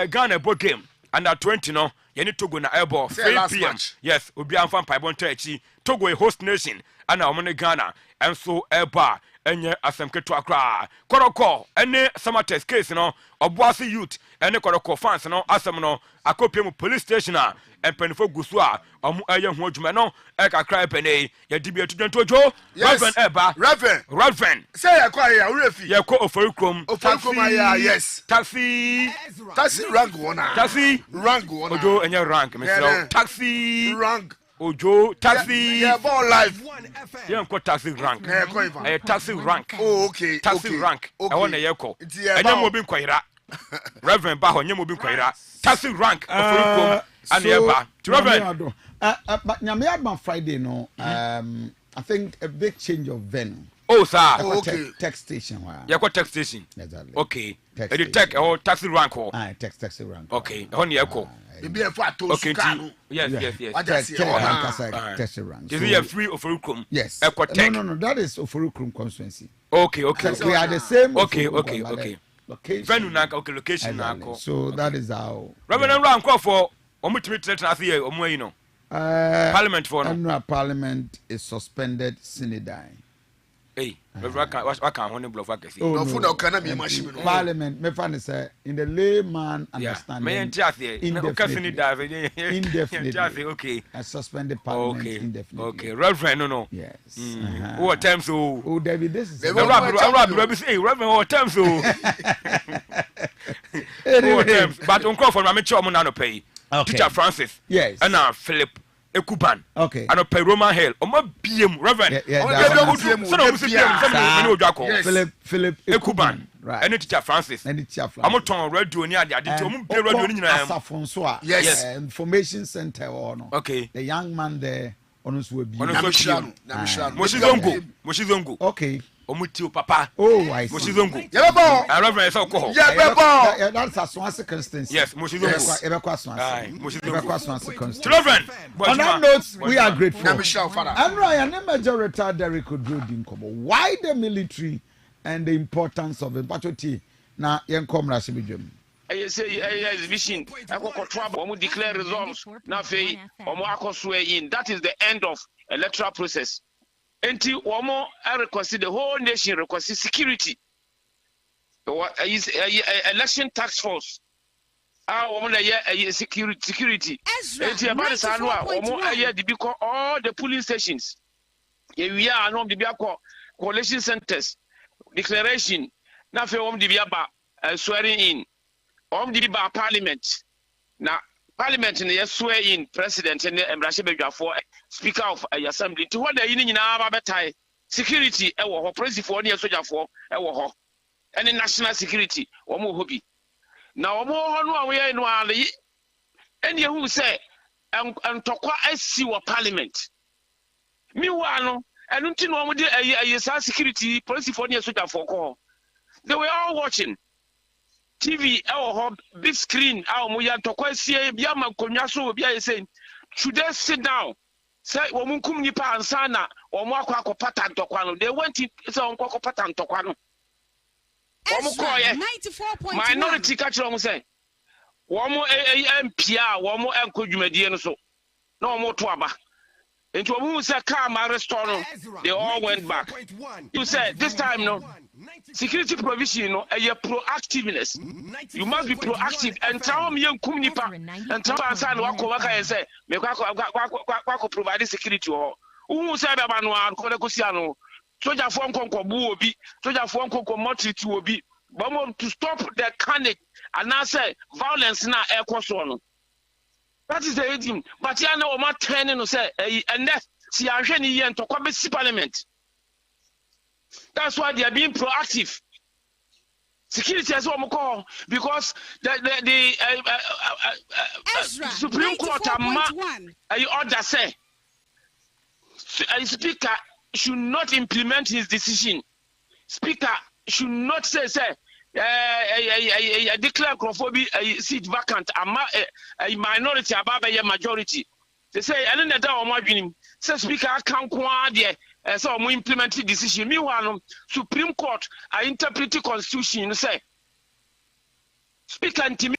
Ghana bo game under 20 no yeni Togo na airball 3 p.m. yes obi amfa paibon to achi Togo a host nation ana omo ne Ghana enso eba enye asemketo akra koroko ene samates case no oboase youth ene koroko fans no asem no akopiem police station a empenifo gusu a omo eye ho adwuma no e kakra epene ye dibia tudwentojo Reverend eba Reverend say ya kwa ya urefi ye ko oforikrom ya yes taxi rank wona ojo enye rank me say taxi rank ojo taxi yeah ball life yeah ko taxi rank taxi rank oh okay taxi rank e wona ye ko enye mo bi nkwira Reverend ba ho enye mo bi nkwira taxi rank oforikom aneba Reverend nyame adman Friday no I think a big change of venue. Oh sir, okay. Tech station wa. Yeah, what tech station? Exactly. Okay. The tech or taxi rank ho. Taxi rank. Okay. Hon ye ko. Be a fat to okay. Yes. Taxi rank. Is it free of Ofurukum? Yes. No, that is Ofurukum constituency. Okay. We are the same. Okay. Location. Venue na okay, location na ko. So that is how. Reverend rank for omutimi tretra ase omo yi no. Parliament for no. No, Parliament is suspended sine die. Hey, what can honey blow vacancy? Parliament, me find say in the layman understanding. Indefinitely. Okay. I suspended Parliament indefinitely. Okay, Reverend, no. Yes. What time so? Oh, David, this is. Reverend, what time so? But uncle for my chum no pay. Teacher Francis. Yes. And Philip Ekuban. Okay. And pay Roman Hill. Omo BM Reverend. Philip Ekuban. Right. And teacher Francis. Omo ton radio ni ade omo pay radio ni nyina. Asafonso. Yes. Information center or no. Okay. The young man there. Moshizongo. Okay. Omutio papa. Oh, I see. Moshizongo. Yebebo. Reverend Soko. Yebebo. That's a Swansea constance. Yes, Moshizongo. Ebekwa Swansea. Ebekwa Swansea constance. Children. On that note, we are grateful. And Ryan, the majority Derek Odrodin. Why the military and the importance of the patriotic? Now, young comrades, I say exhibition. I go trouble. We declare results. Now, that is the end of electoral process. Until Omo, I request the whole nation request security. Election task force. Security. Ezra, all the polling stations. We are not the coalition centers. Declaration. Now, the swearing in. The parliament. Now, parliament in the swear in president and the for speaker of the assembly. To what the union security, president for the soldier for any national security, or more hobby. Now, more we are in Wally, and you who say, and Tokwa SC or parliament. Meanwhile, and until one would a security, president for the soldier for call. They were all watching. TV, our big screen, our Moya Tokwasia, Biama Konyaso, Bia saying, should they sit down? Say, Womunkum Nipa and Sana, or Mwako Patan Tokwano. They went in some Kwako Patan Tokwano. Minority catcher almost say, Womo AMPR, Womo Ankojumedian so. No more Twaba. Into a woman said, Karma restaurant, they all went back. You said, this time, no. Security provision, a proactiveness. You must be proactive and tell me young Kumnipa and tell us and say, Mako provide security or who said Abano, Kodakosiano, Soja Phone Conco Buobi, Soja Phone Conco Motri to Obi, Bomo to stop the carnage and now say violence now air crossone. That is the regime. But you know, my training to say, and that see, I can't to come to parliament. That's why they are being proactive. Security as one call because the Supreme Court order say a speaker should not implement his decision. Speaker should not say I declare Crawford seat vacant. A minority above a majority. They say I don't know what I'm say speaker can't quite so we implement the decision. Meanwhile, Supreme Court I interpret the constitution say speaker and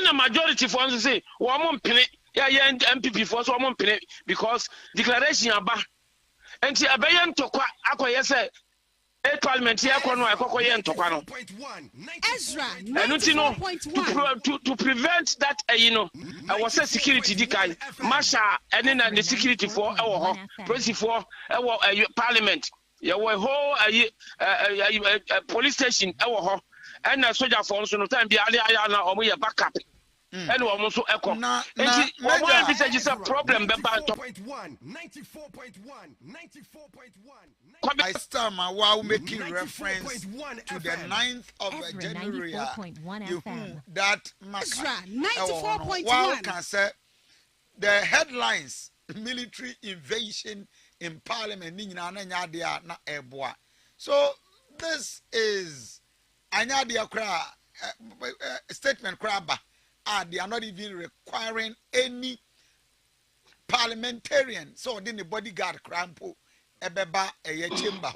a majority for us say one penny MPP for one penny because declaration about and the abayan to acquire say a parliament here Ezra, to prevent that I was a security decay Masha and then the security for our president for our parliament. You were whole police station our and a soldier for no time the Aliana or we are backup. And we also echo. This is a problem. 94.1. Last time I was making reference to the 9th of January. You that Ezra 94.1. Wow, can say the headlines: military invasion in Parliament. So this is anyadia kra statement kraba. They are not even requiring any parliamentarian. So then the bodyguard crampo ebeba a chamber.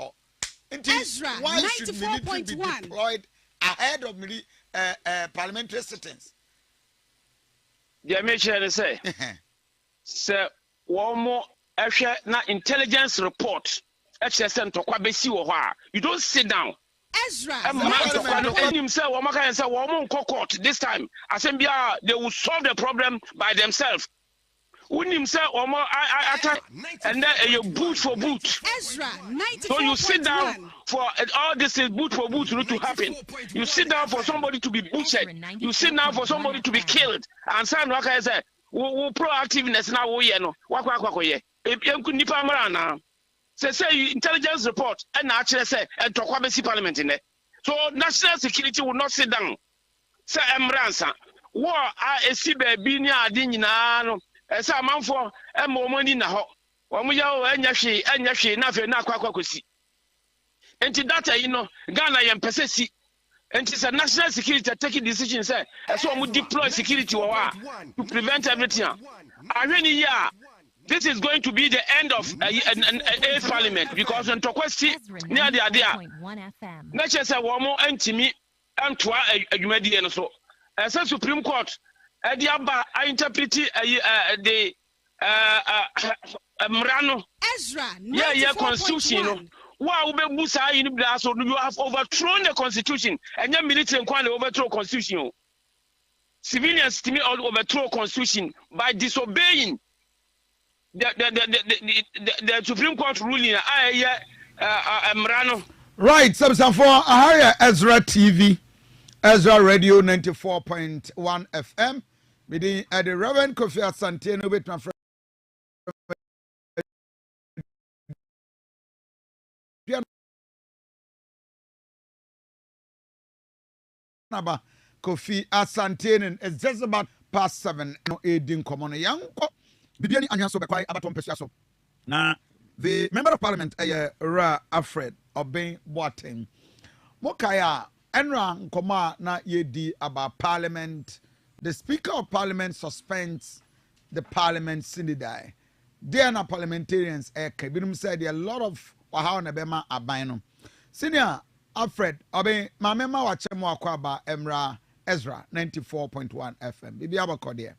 Ezra, why should military be deployed ahead of parliamentary sittings? Yeah, make sure to say. So one more na intelligence report. You don't sit down. Ezra, this time, they will solve the problem by themselves. And then you boot for boot. Ezra, so you sit down for all this is boot for boot to happen. You sit down for somebody to be butchered. You sit down for somebody to be killed. And some like I said, proactiveness now. Say intelligence report and actually say and talk about parliament in there. So national security will not sit down. Say Emransa. War I see baby near Dinano. As a man for a moment in the hall. When we are any nothing, not quack. enti data you know Ghana yem pesesi enti say national security taking decision say so we deploy security to prevent everything ahweni ya this is going to be the end of a parliament because on tokwesi near the idea na che say wo mo antimi antoa adwumadi no so as Supreme Court Ediaba I interpret the Mrano Ezra yeah constitution wow be busa in so you have overthrown the constitution and your military can overthrow constitution civilians to me all overthrow constitution by disobeying the Supreme Court ruling Mrano right some for Ezra TV Ezra Radio 94.1 FM. Meeting at the Reverend Kofi Asante with my friend Kofi Asante, and it's just about past 7. No aiding common young. Bibiani Anyaso Bekwai Abaton Pesiaso. Now, the member of parliament, Ra Alfred Obey Boateng. Mokaya. Enra nkoma na yedi about parliament. The speaker of parliament suspends the parliament synodai. They are not parliamentarians. Binum said there are a lot of wahaw na bema abino. Senior Alfred, obe mamema wachemo akwaba Emra Ezra 94.1 FM. Bibi abakode.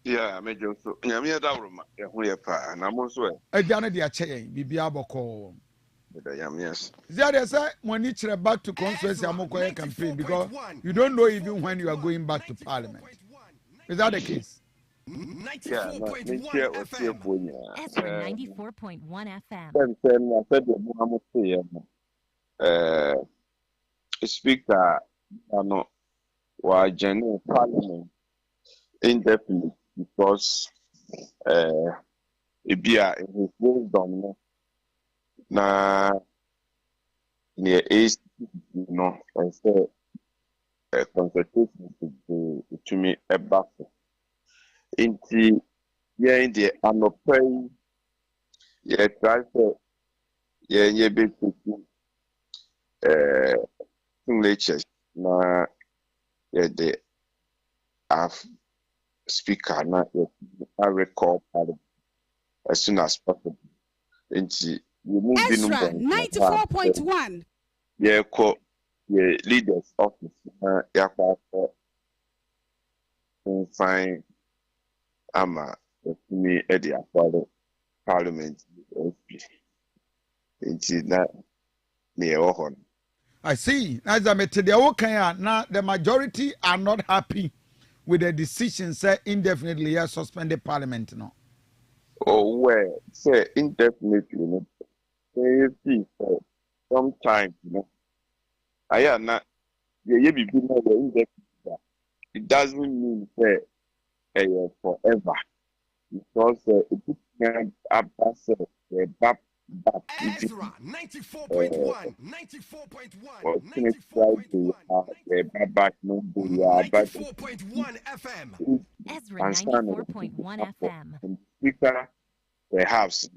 Yeah, mejo so. Nyame da wroma. E hu ye pa na mo so e. Ejane dia che bibi abako. Yes. They say when you back to constituency campaign because you don't know even when you are going back to parliament. Is that the case? Yeah, 94.1 FM. Speaker, was general parliament indefinitely because it be in his wisdom. Na near east, you know, and so a consultation to me a buffer. Into in the anopay, transfer, big lectures. Na the speaker, not I recall as soon as possible. Into Ezra 94.1. Yeah, leaders office. Fine. Me at the parliament. I see. As I met now the majority are not happy with the decision say indefinitely suspended parliament no. Oh well, say indefinitely sometimes, you know, I am not. It doesn't mean forever because it up back. Ezra 94.1, 94.1, back no 94.1 FM. Ezra 94.1 FM. Speaker, perhaps.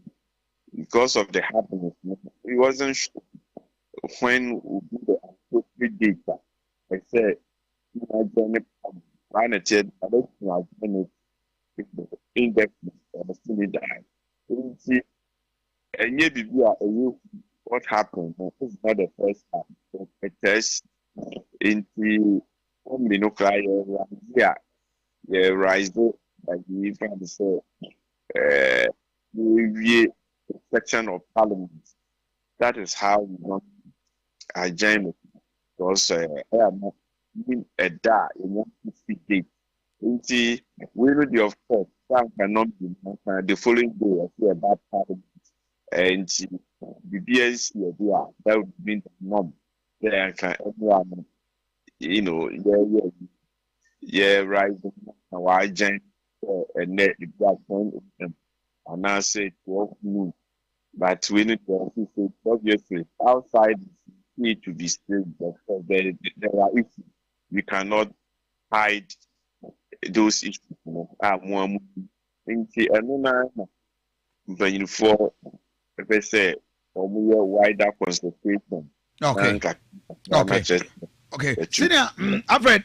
Because of the happiness, it wasn't sure when we do the appropriate data. I said, I don't know index and maybe what happened. This is not the first time. A test into rise like we found section of parliament. That is how we want to join it. Because I am not in a da in 150 days. We really, of course, that cannot be the following day I see about parliament. And the BSC that would mean the norm. There can everyone, you know, rising our join and net and I say 12 noon. But we need to say obviously outside need to be still because there are issues. We cannot hide those issues. For if I say wider consultation. Okay. Okay. Senior Alfred,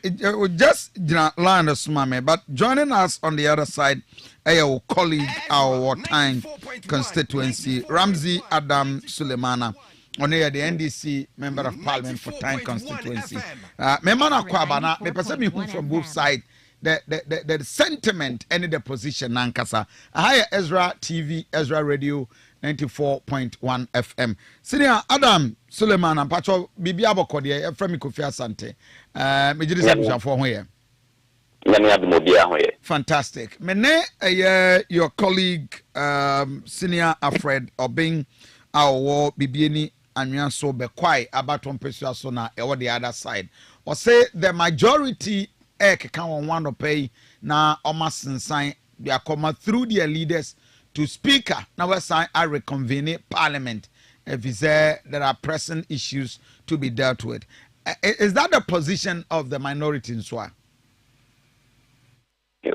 just land us, mama, but joining us on the other side, our colleague, our time constituency, Ramsey Adam Sulemana. On here, the NDC member of parliament for time constituency. Memana Kwabana, me person me from both sides. The sentiment and the position nankasa. Higher Ezra TV, Ezra Radio 94.1 FM. Senior Adam Suleiman and Pacho Bibi Abokodi from Kofi Asante. Me jidi sa for here. Fantastic. Mene your colleague Senior Alfred Obing our Bibieni Anyan so be kwai abaton pesua so na e the other side. Or say the majority can one to pay na almost sign they are coming through their leaders to speaker. Now we sign a reconvene parliament if there are pressing issues to be dealt with. Is that the position of the minority in Swa?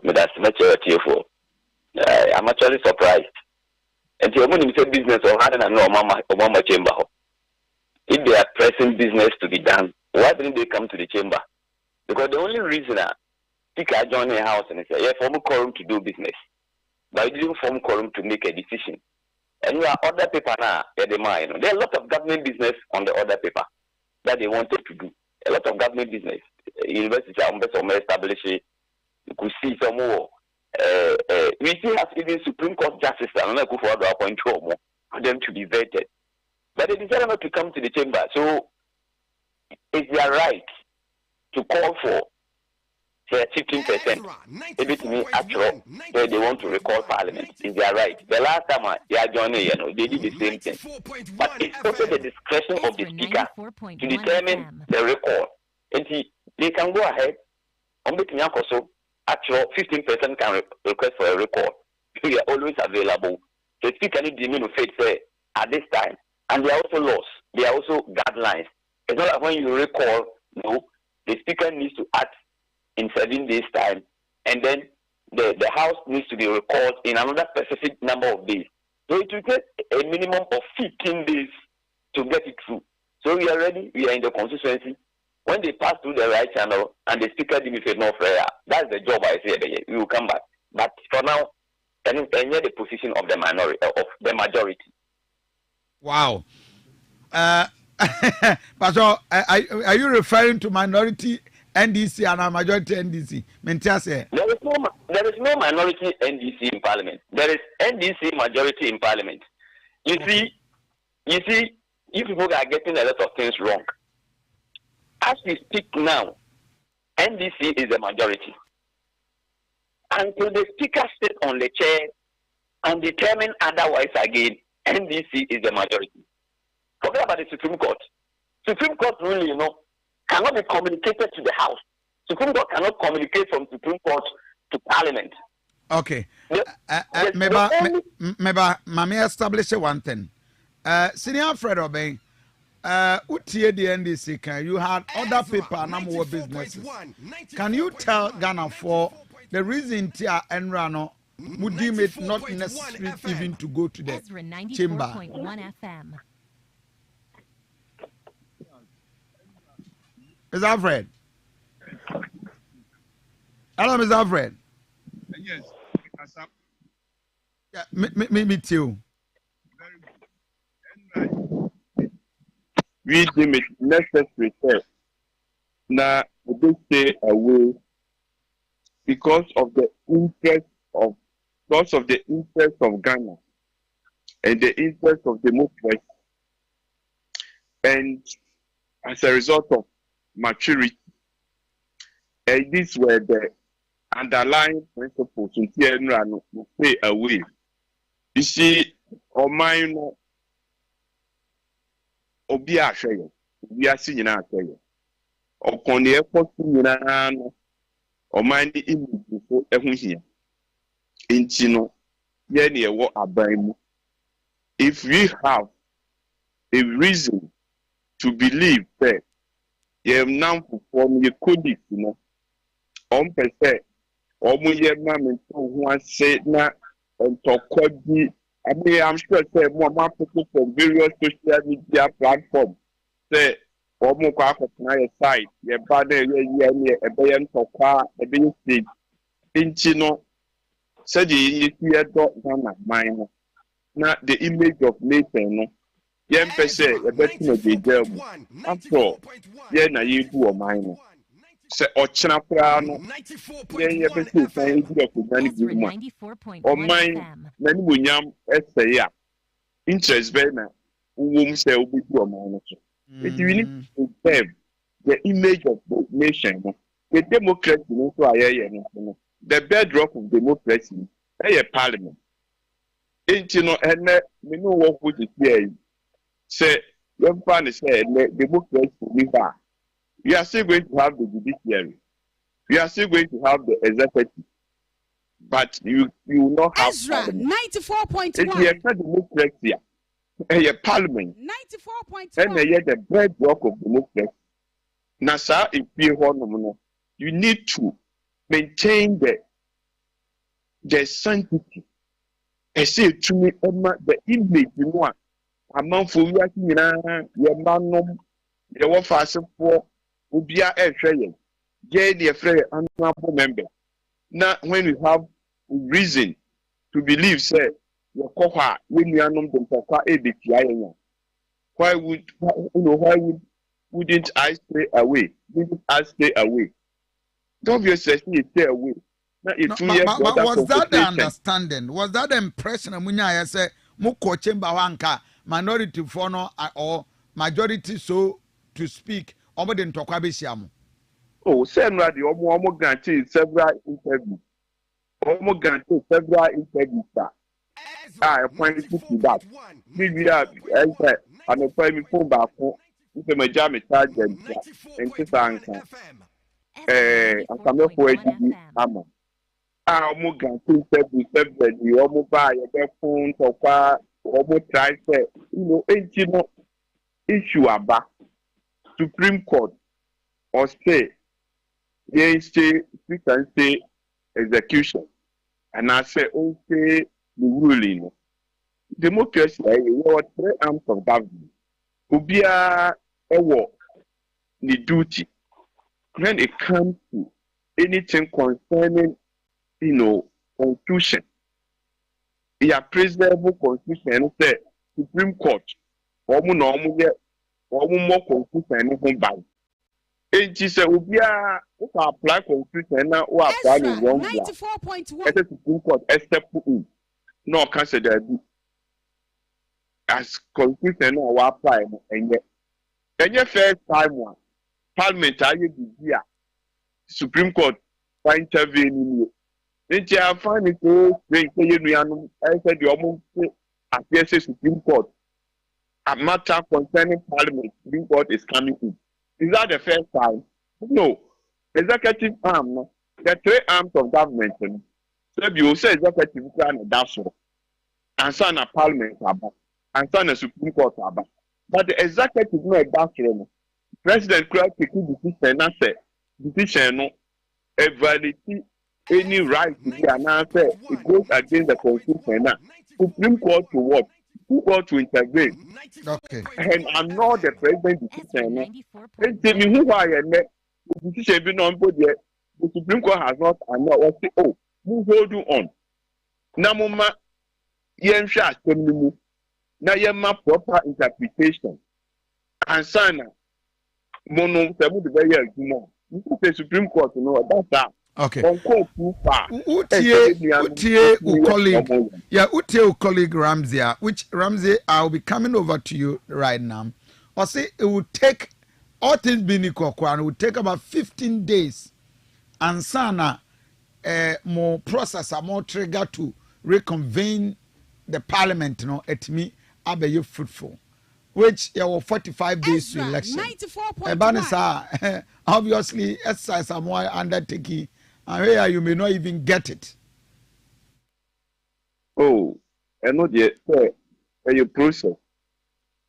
That's majority for. I'm actually surprised. And the woman say business or had no Obama chamber. If they are pressing business to be done, why didn't they come to the chamber? Because the only reason Speaker joined the house and say, yeah, form a quorum to do business. But you didn't form quorum to make a decision. And you are other paper now, there are a lot of government business on the other paper that they wanted to do. A lot of government business. University are establishing. You could see some more. We still have even Supreme Court justice and go for other appoint for them to be vetted. But they decided not to come to the chamber. So it's their right to call for say 15%. Maybe to me actual where they want to recall parliament. It's their right. The last time they are joining, they did the same thing. But it's also the discretion of the speaker to determine the recall. And they can go ahead on the also actual 15% can request for a recall. We are always available. The speaker needs to mean faith say at this time. And there are also laws. There are also guidelines. It's not like when you recall, no, the speaker needs to act in 7 days' time, and then the house needs to be recalled in another specific number of days. So it will take a minimum of 15 days to get it through. So we are ready. We are in the constituency. When they pass through the right channel and the speaker demonstrates no prayer, that's the job I say. We will come back. But for now, and the position of the minority of the majority. Wow. Pastor, are you referring to minority NDC and a majority NDC? There is no minority NDC in parliament. There is NDC majority in parliament. You see, you people are getting a lot of things wrong. As we speak now, NDC is the majority. Until the speaker sits on the chair and determine otherwise again, NDC is the majority. Forget about the Supreme Court. Supreme Court ruling, cannot be communicated to the House. Supreme Court cannot communicate from Supreme Court to Parliament. Okay. Maybe establish one thing. Senior Fred Obey, utie the NDC, you had other people and more businesses. Can you tell Ghana for the reason Tia and Rano would deem it not necessary even to go to the chamber? Is Alfred? Hello, Mr. Alfred. Yes. Yeah, me too. We deem it necessary now they stay away because of the interest of Ghana and the interest of democracy, and as a result of maturity, and these were the underlying principles in Tierra to stay away. You see, or mine obi ahwe we are seeing na ahwe upon the effort nyina no o man the image so ehun hia enti no ye na ewo aban mu. If we have a reason to believe that ye nam from ye colleagues on pese o mu ye ma me to ho ase na ntokwa bi I mean, I'm sure say more people from various social media platforms say or more na side ye bad ye e be yen tokwa e be stage inchi no said ye see do na mine na the image of nation no yen pese e be tino de jam after ye na ye do o mine se o china kra no ye be say say e do ko gani o mine na ni munyam ese ya interest be na wom say obi do o mine so it we need to serve the image of the nation. The democracy, the bedrock of democracy, a parliament. And you know, and we know what would it be. Say, your family say, democracy, we are still going to have the judiciary. We are still going to have the executive. But you will not have Ezra 94.1. If you have democracy, a parliament, 94.1. and the bedrock of democracy. Nasa you need to maintain the sanctity. I say to me, the image you want. Among for you, your man, your fast for Ubia and Trayan, gay the afraid honorable member. Now, when you have reason to believe, say, your coha, when you are not the why wouldn't I stay away? Wouldn't I stay away? Obviously, stay away. But was that the understanding? Was that the impression? I say, Muko Chamber Wanka, minority for no or majority, so to speak, over the Tokabishamu. Oh, send radio, almost guaranteed several interviews. Almost guaranteed several interviews. I appointed to that. Maybe I'm a prime phone back. If my jam is charged and Kisanka, I'm for Amma. I'm more than 277. You almost buy a phone so far, almost try to, issue about Supreme Court or say, stay execution. And I say, okay, the ruling. Democracy, you are 3 arms of government. Ubia work the duty when it comes to anything concerning, constitution. Yeah, preservable constitution say Supreme Court or more constitution by. And she said, Ubia apply constitution now or apply the wrong 94.1 Supreme Court except no consider as constitution or apply and yet. And your first time one Parliament I here Supreme Court for intervening. Then I find it so strange. I said the almost appears Supreme Court. A matter concerning Parliament, Supreme Court is coming in. Is that the first time? No. Executive arm, the 3 arms of government. So you say executive plan that's all. And son a Parliament about. And son a Supreme Court about. But the executive no exactly. President Clark take decision and say decision no evaluate any right to be announced. It goes against the constitution now. Supreme Court to what? Who got to intervene? Okay. And I'm not the president decision. And tell me who I am. The decision be on board yet. The Supreme Court has not announced. Oh, who hold you on? Namuma yen sha temimu. Na yema proper interpretation. And sana mono sebu the very argument. The Supreme Court that's that. Okay. Utie colleague Ramsey, which Ramsey, I'll be coming over to you right now. I say it will take all things being equal, it will take about 15 days. And sana more process, more trigger to reconvene the parliament, at me, I'll be fruitful. Which you were 45 days to election. 94.1. Obviously, exercise some more undertaking. And here you may not even get it. Oh, I know the process.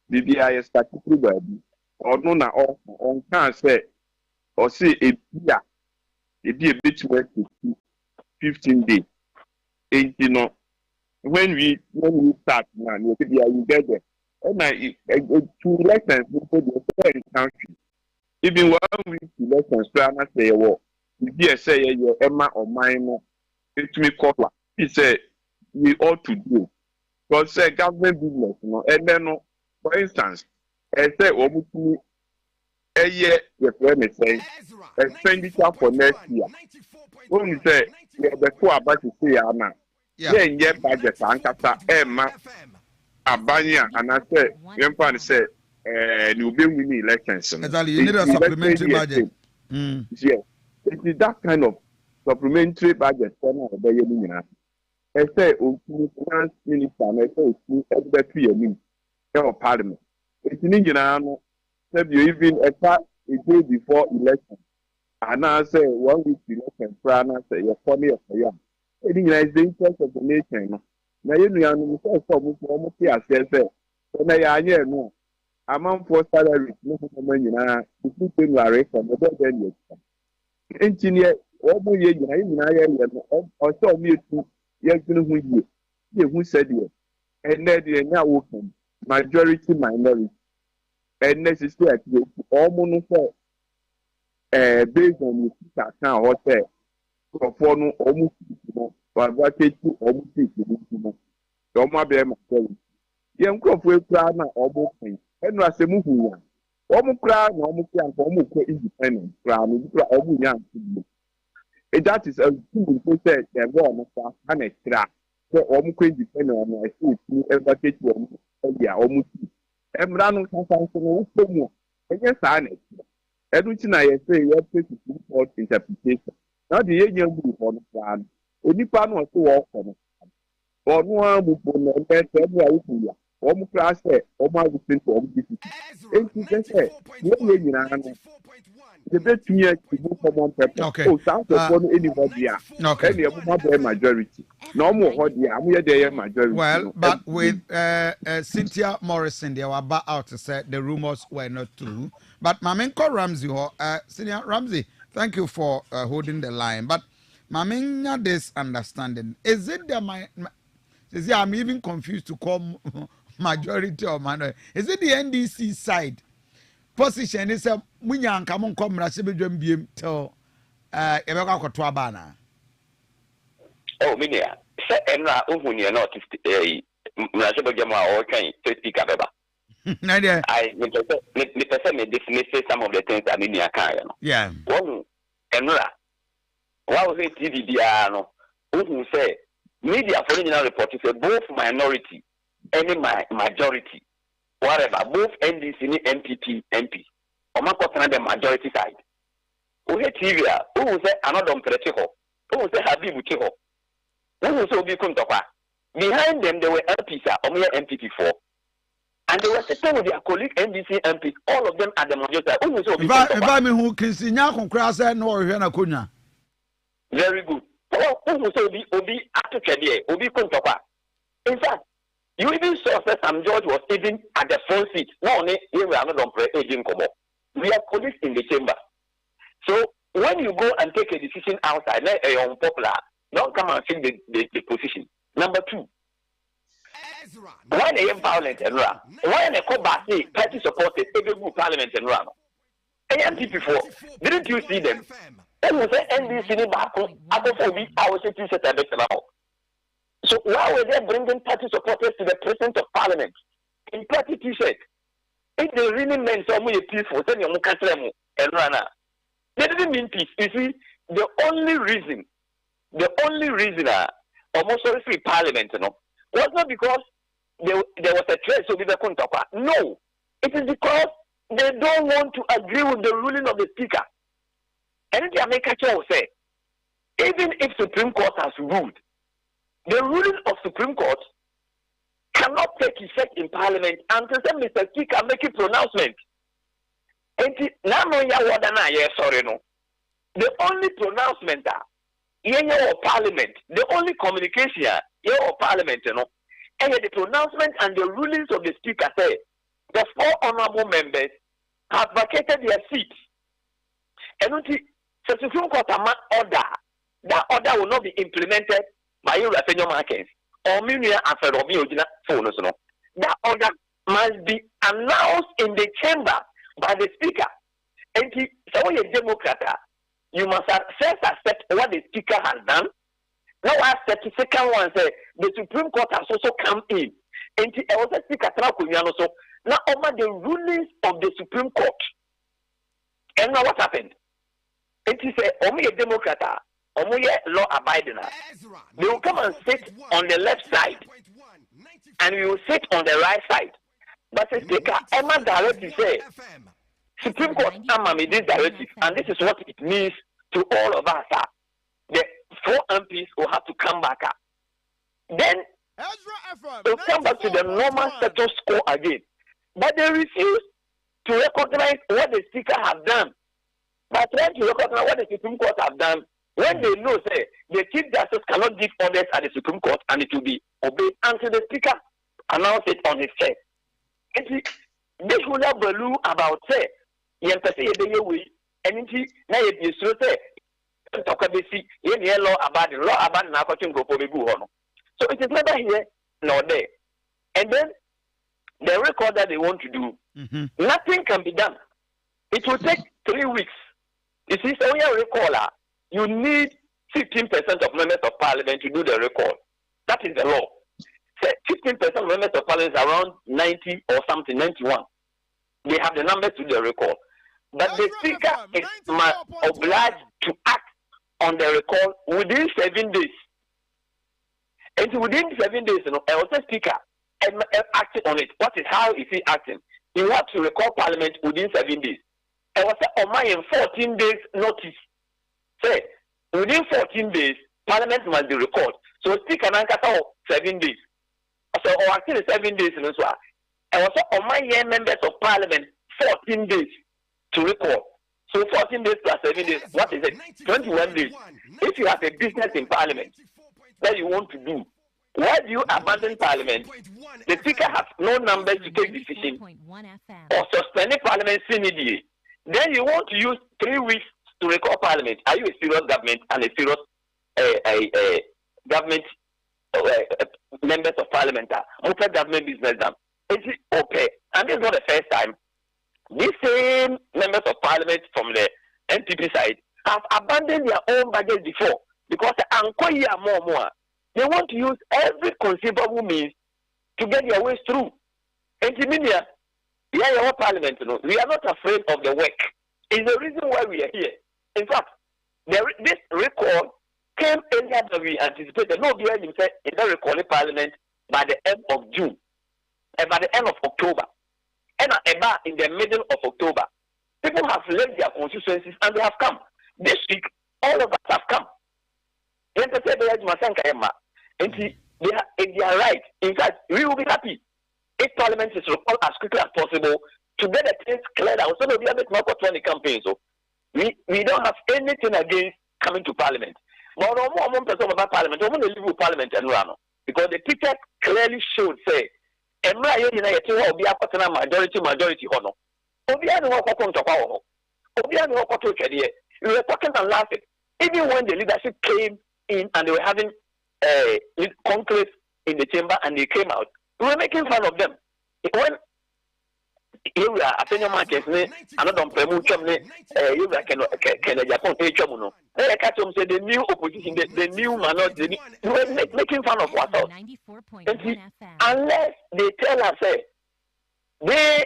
The BIS statutory body. Or no, na on can say or say a be a bit work 15 days. And when we start now, we get there. And two elections before the third country. Even 1 week elections, plan I say, well, if say your Emma or mine, it me call. He said we ought to do. Because say government business, and then for instance, I say a year the premise say expenditure for next year. When you say the two about to say now, yeah, budget and kata Emma Abanya and I say you say you be winning elections. Exactly, you need a supplementary budget. Yes, it is that kind of supplementary budget for now. I say, finance minister, and I say, every 2 years, parliament. It's in Indiana, you even a day before election. And I say, 1 week election, and I say, you're funny of the young. It is the interest of the nation. Now, you know, almost here, I say, so now I know, amount for salary, no money, you put in your record, but then you engineer, all the year, you also me too. Yes, who said it, and then they are now open majority minority, and necessarily almost based on the account hotel, for no almost advantage to almost don't be majority. Young crop will plan almost things, and was a movie. Almost plan, almost young, almost independent, plan, almost young. That is a good process. They're going to have a track. So, almost depending on my food, you ever take one. Almost. I'm running something more. And yes, I know. Everything I say, you have to support interpretation. Now, the young group on the plan. Only plan was to walk on it. Or no one will put on the almost class, almost listen to all this. And you can say, the best year to move from one purpose. Okay. Oh, sounds like anybody. Okay. Any of majority. No more what the I'm here majority. Well, but with Cynthia Morrison, they were about out to say the rumors were not true. But Mamenko Ramsey, Senior Ramsey, thank you for holding the line. But Mamenya, this understanding is it the I'm even confused to call majority or minority. Is it the NDC side? Position is a Munyan Kamon Comra Sibijum Bim till Ebeka Kotwabana. Oh, Minia, say, and Uhunia not Nasibajama or can speak about. I dismiss some of the things that Minia can. Yeah. One, and what was it, TVDano? Who say media for report is both minority and majority. Whatever, both NDC and MPP, MP. Or the majority side. Who hate TV, who will say another Umprechiho, who will say Habibu Chiho, who will say Obi Kuntopa. Behind them, there were MPs, or mere MPP4. And they were sitting with their colleague NDC MPs, all of them at the majority. Who will say Obi Kuntopa. Who can see Nyakon and or Kunya? Very good. Who will say Obi Atukedia, Obi Kuntopa. In fact, you even saw that Sam George was even at the front seat. Not only here we are not on aging Kobo. We are colleagues in the chamber. So when you go and take a decision outside, like a unpopular, don't come and take the position. Number two, why they have violence and run? Why they call back party supported every group parliament and run? AMP before, didn't you see them? And we say NDC back after 4 weeks, I was saying set a bit now. So why were they bringing party supporters to the president of parliament in party t-shirt? If they really meant someone peaceful, then you can't them and run out. They didn't mean peace. You see, the only reason almost free parliament, was not because there was a threat to be the Kuntapa. No, it is because they don't want to agree with the ruling of the speaker. And the American will say, even if Supreme Court has ruled, the ruling of Supreme Court cannot take effect in Parliament until Mr. Speaker make a pronouncement. And now, the only pronouncement of Parliament, the only communication of Parliament, and the pronouncement and the rulings of the Speaker say the 4 honorable members have vacated their seats. And the Supreme Court order, that order will not be implemented by you Rafael Markins or Minia after Robin phone. That order must be announced in the chamber by the speaker. And so you're a Democrat, you must first accept what the speaker has done. Now accept the second one, say the Supreme Court has also come in. And I was a speaker also. Now over the rulings of the Supreme Court. And now what happened? And he said, only a Democrat, only a law abiding. They will come and sit on the left side. And we will sit on the right side. But the speaker, Emma directly say, Supreme Court made this directive, and this is what it means to all of us. The 4 MPs will have to come back. Then they'll come back to the normal status quo again. But they refuse to recognize what the speaker has done. But trying to recognize what the Supreme Court have done, when they know, say, the Chief Justice cannot give orders at the Supreme Court and it will be obeyed until the speaker announce it on his chest. This will not balloon about, say, yen pese ye de ye we enti na ye bi suro say ntoka besi ye ne law about na akotwe ngofo be gu ho no. So it is never here nor there. And then the record that they want to do, nothing can be done. It will take 3 weeks. You see, so when you recall, you need 15% of members of parliament to do the record. That is the law. So 15% of members of parliament is around 90 or something, 91. They have the numbers to the record. But the speaker is obliged to act on the record within 7 days. And within 7 days, I was a speaker and acting on it. How is he acting? He wants to record parliament within 7 days. I was on my 14 days notice. Say, within 14 days, parliament must be recorded. So speaker and 7 days. So acting 7 days in this one. I was on my members of parliament 14 days to record. So 14 days plus 7 days, what is it? 21 days. If you have a business in parliament that you want to do, why do you abandon parliament? The speaker has no numbers to take decision or suspend parliament immediately. Then you want to use 3 weeks to record parliament. Are you a serious government and a serious government members of parliament? Open government business done. Is it okay? And this is not the first time. These same members of parliament from the NPP side have abandoned their own budget before because they want to use every conceivable means to get their ways through. And we are your parliament, we are not afraid of the work. It's the reason why we are here. In fact, this record came earlier than we anticipated. No, behind himself in the recording parliament by the end of June, and by the end of October. And about in the middle of October, people have left their constituencies and they have come. This week, all of us have come. And they are right. In fact, we will be happy if Parliament is recalled as quickly as possible to get the things cleared out. So we have a 20 campaign. So we don't have anything against coming to Parliament. But one person about Parliament, we want to live with Parliament and run. Because the picture clearly showed, say, Ezra will be a majority honor. We were talking and laughing. Even when the leadership came in and they were having conclave in the chamber and they came out, we were making fun of them. When here we are at any market, another promotion, you can Japan pay Chomuno. They catch them say the new opposition, the new minority, we were making fun of ourselves. Unless they tell us, say, they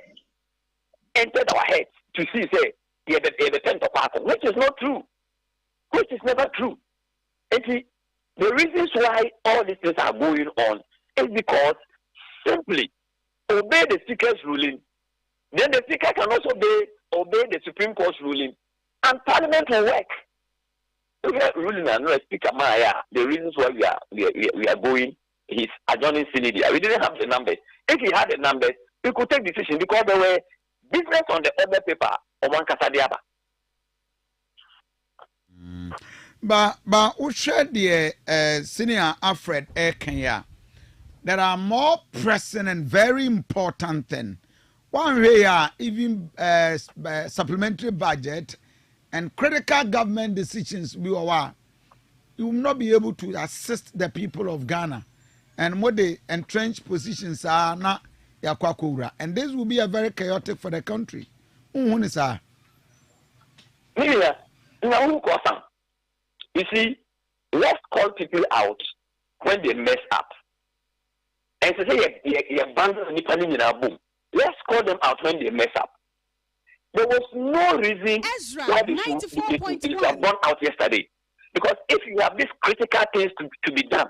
entered our heads to see, say, the 10th of April, which is not true, which is never true. And the reasons why all these things are going on is because simply obey the Speaker's ruling. Then the Speaker can also obey the Supreme Court's ruling, and Parliament will work. If we are ruling and not Speaker Maya, the reasons why we are going is adjourning CND. We didn't have the numbers. If we had the numbers, we could take decision because there were business on the other paper on one Kasadiaba. But we shared the senior Alfred Kenya. There are more pressing and very important things. One way, even supplementary budget and critical government decisions, you will not be able to assist the people of Ghana. and more the entrenched positions are not yakwakura, and this will be a very chaotic for the country. Who is that? Yeah, you see, let's call people out when they mess up. And to say you abandon the in our boom. Let's call them out when they mess up. There was no reason Ezra, why they should have gone out yesterday. Because if you have these critical things to be done,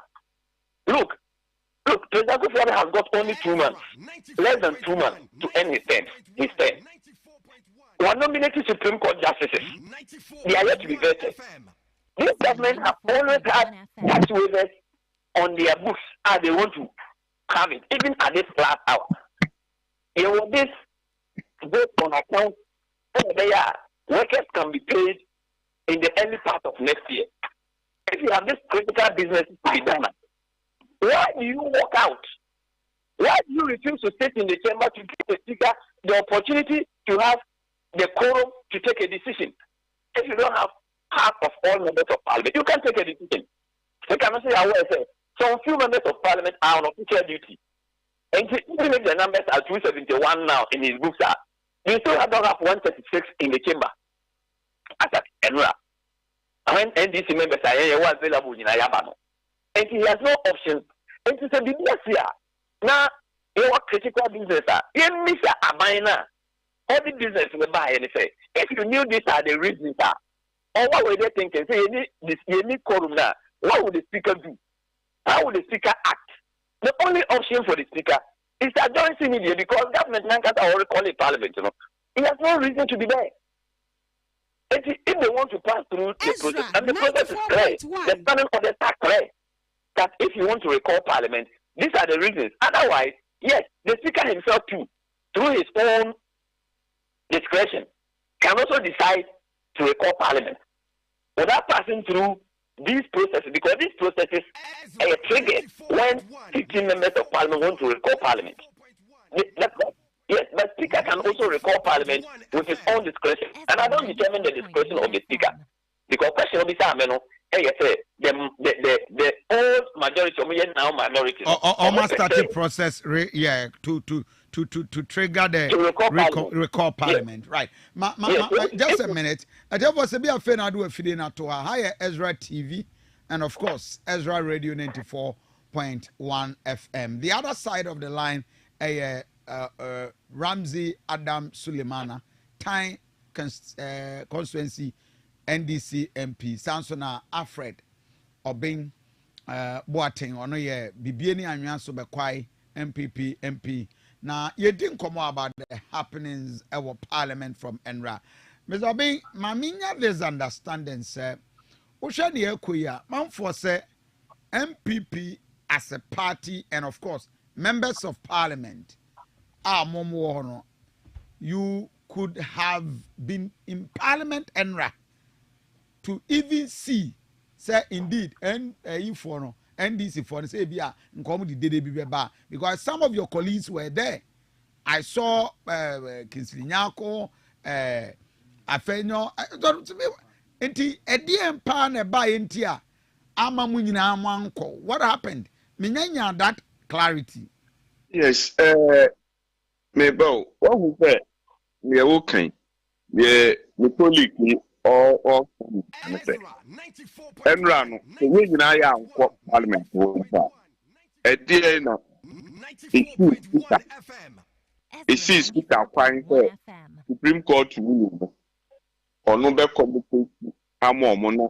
look, President Kufuor has got only 2 months, less than 2 months to end his term. We are nominating Supreme Court justices. They are yet to be vetted. This government have always had tax waivers on their books as they want to have it, even at this last hour. There was this vote on account where workers can be paid in the early part of next year. If you have this critical business to be done, why do you walk out? Why do you refuse to sit in the chamber to give the speaker the opportunity to have the quorum to take a decision? If you don't have half of all members of parliament, you can't take a decision. You cannot say, I will say, some few members of parliament are on official duty. And even if the numbers are 271 now in his books, you still don't have 136 in the chamber. As at Ezra. When NDC members are available in Ayabano. And he has no option. And to say, yes, now, you are critical business. You miss a minor. Every business will buy anything. If you knew these are the reasons, or what were they thinking? Say, you need quorum now. What would the speaker do? How would the speaker act? The only option for the speaker is to join CND because government Nankata already call it parliament. He has no reason to be there. If they want to pass through the process, and the process is clear, the standing orders are clear, that if you want to recall parliament, these are the reasons. Otherwise, yes, the speaker himself too, through his own discretion, can also decide to recall parliament without passing through these processes, because these processes are triggered when 15 members of parliament want to recall parliament. Yes, but speaker can also recall parliament with his own discretion, and I don't determine the discretion of the speaker because question will be the old majority of now minority. Almost started process, to trigger the recall parliament. Yes. Right. Just a minute. I just was a bit of fan. I do a feeding to a higher Ezra TV and of course Ezra Radio 94.1 FM. The other side of the line, Ramsey Adam Sulemana, Time Constituency NDC MP, Sansona Alfred Obing Boateng, ono ye Bibieni Anyanso Bekwai MPP MP. Now, you didn't come about the happenings of Parliament from Enra. Mr. Obing, Maminya, there's understanding, sir. Ushadi Ekuya, man for say MPP as a party and of course members of Parliament are Momo. You could have been in Parliament Enra to even see, say indeed, and for no. NDC for say because some of your colleagues were there. I saw Kinsley Nyako, Afenyo, what happened? Minyanya that clarity. Yes, maybe what we say, we are okay. We colleague or Enra no we nyina ya nkọ parliament wo fa edie na isi speaker kwan say Supreme Court rule no ono be communicate amo na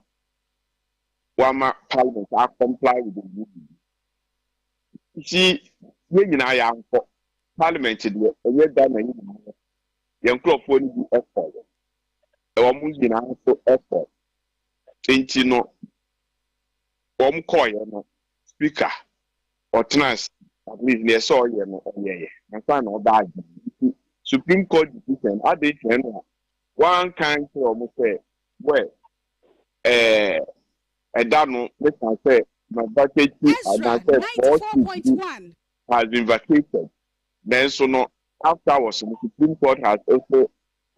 wama parliament a comply with the rule isi we nyina ya nkọ parliament de e da na yi ye nkrofo ni bi effort e mu nyina so effort enti no no speaker or trans at least near so no and find all that Supreme Court decision at the end one kind of almost say well I don't know let's say my budget has been vacated then so no afterwards the Supreme Court has also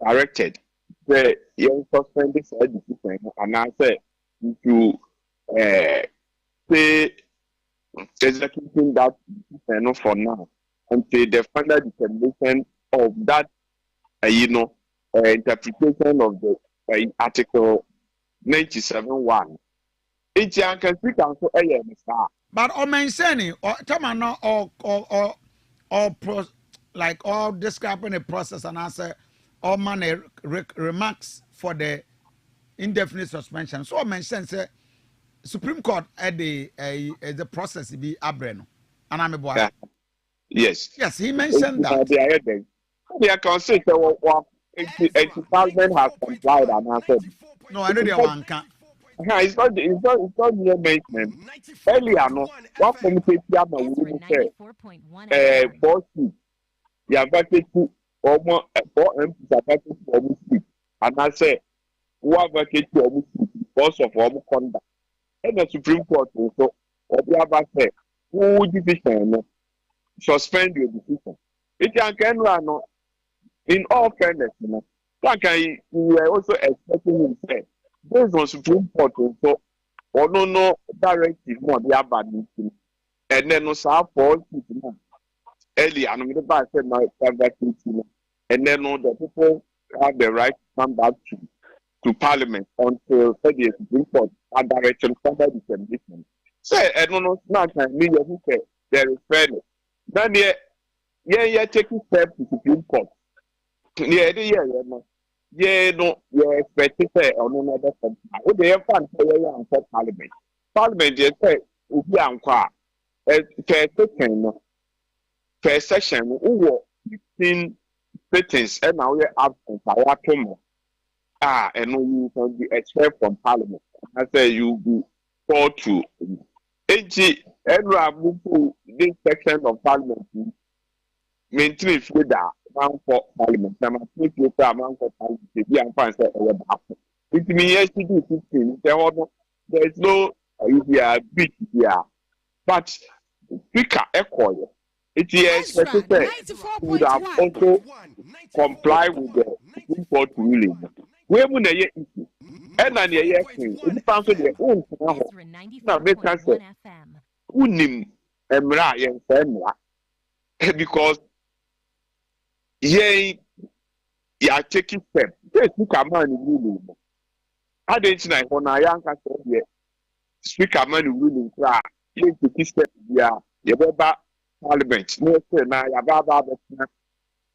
directed the young suspended decision and I say to say executing that for now until the final determination of that, interpretation of the Article 97(1). It's a can speak and so but or mentioning or tamano or like all describing a process and answer all manner remarks for the indefinite suspension. So mention say Supreme Court at the process be abreno. And I'm a boy. Yes. Yes, he mentioned that. The concept of 80,000 has complied and answered. No, I know the one can. It's not near maintenance. Earlier, no, what committee will say, 4 seats. You have vacated almost 4 MPs are vacated almost 6. And I say, who have vacated almost 6 because of our conduct. And the Supreme Court also, or the other say, who decision suspend your decision. It can run in all fairness, you are also expecting him to say, based on Supreme Court also, or no directive, no, the other meeting, and then no, so for earlier, and I'm going to say my vacancy, and then no, the people have the right to come back to Parliament until the Supreme Court and direction further determination. Say, I don't know, not I mean, you say there is fairness. Then, taking steps to Supreme Court. No, expecting on another country. What they have found for Parliament. Parliament, they say, Ubi and Qua, first session, who 15 sittings, and now we're absent. And you can be expelled from Parliament. I say you be called to Ezra move to this section of Parliament. Maintain with that man for Parliament. I'm a quick man for Parliament. Be and find it means yesterday 15. There is no big here, but Speaker Echo. It is expected would have also comply with the Supreme Court ruling. We will not yet issue. And I hear it found to their own now they can say Unim Emra and Femra because ye are taking steps. They took a man in ruling. I didn't know when I am here. Speak a man in ruling. You take steps. Yeah, Parliament. No, sir, now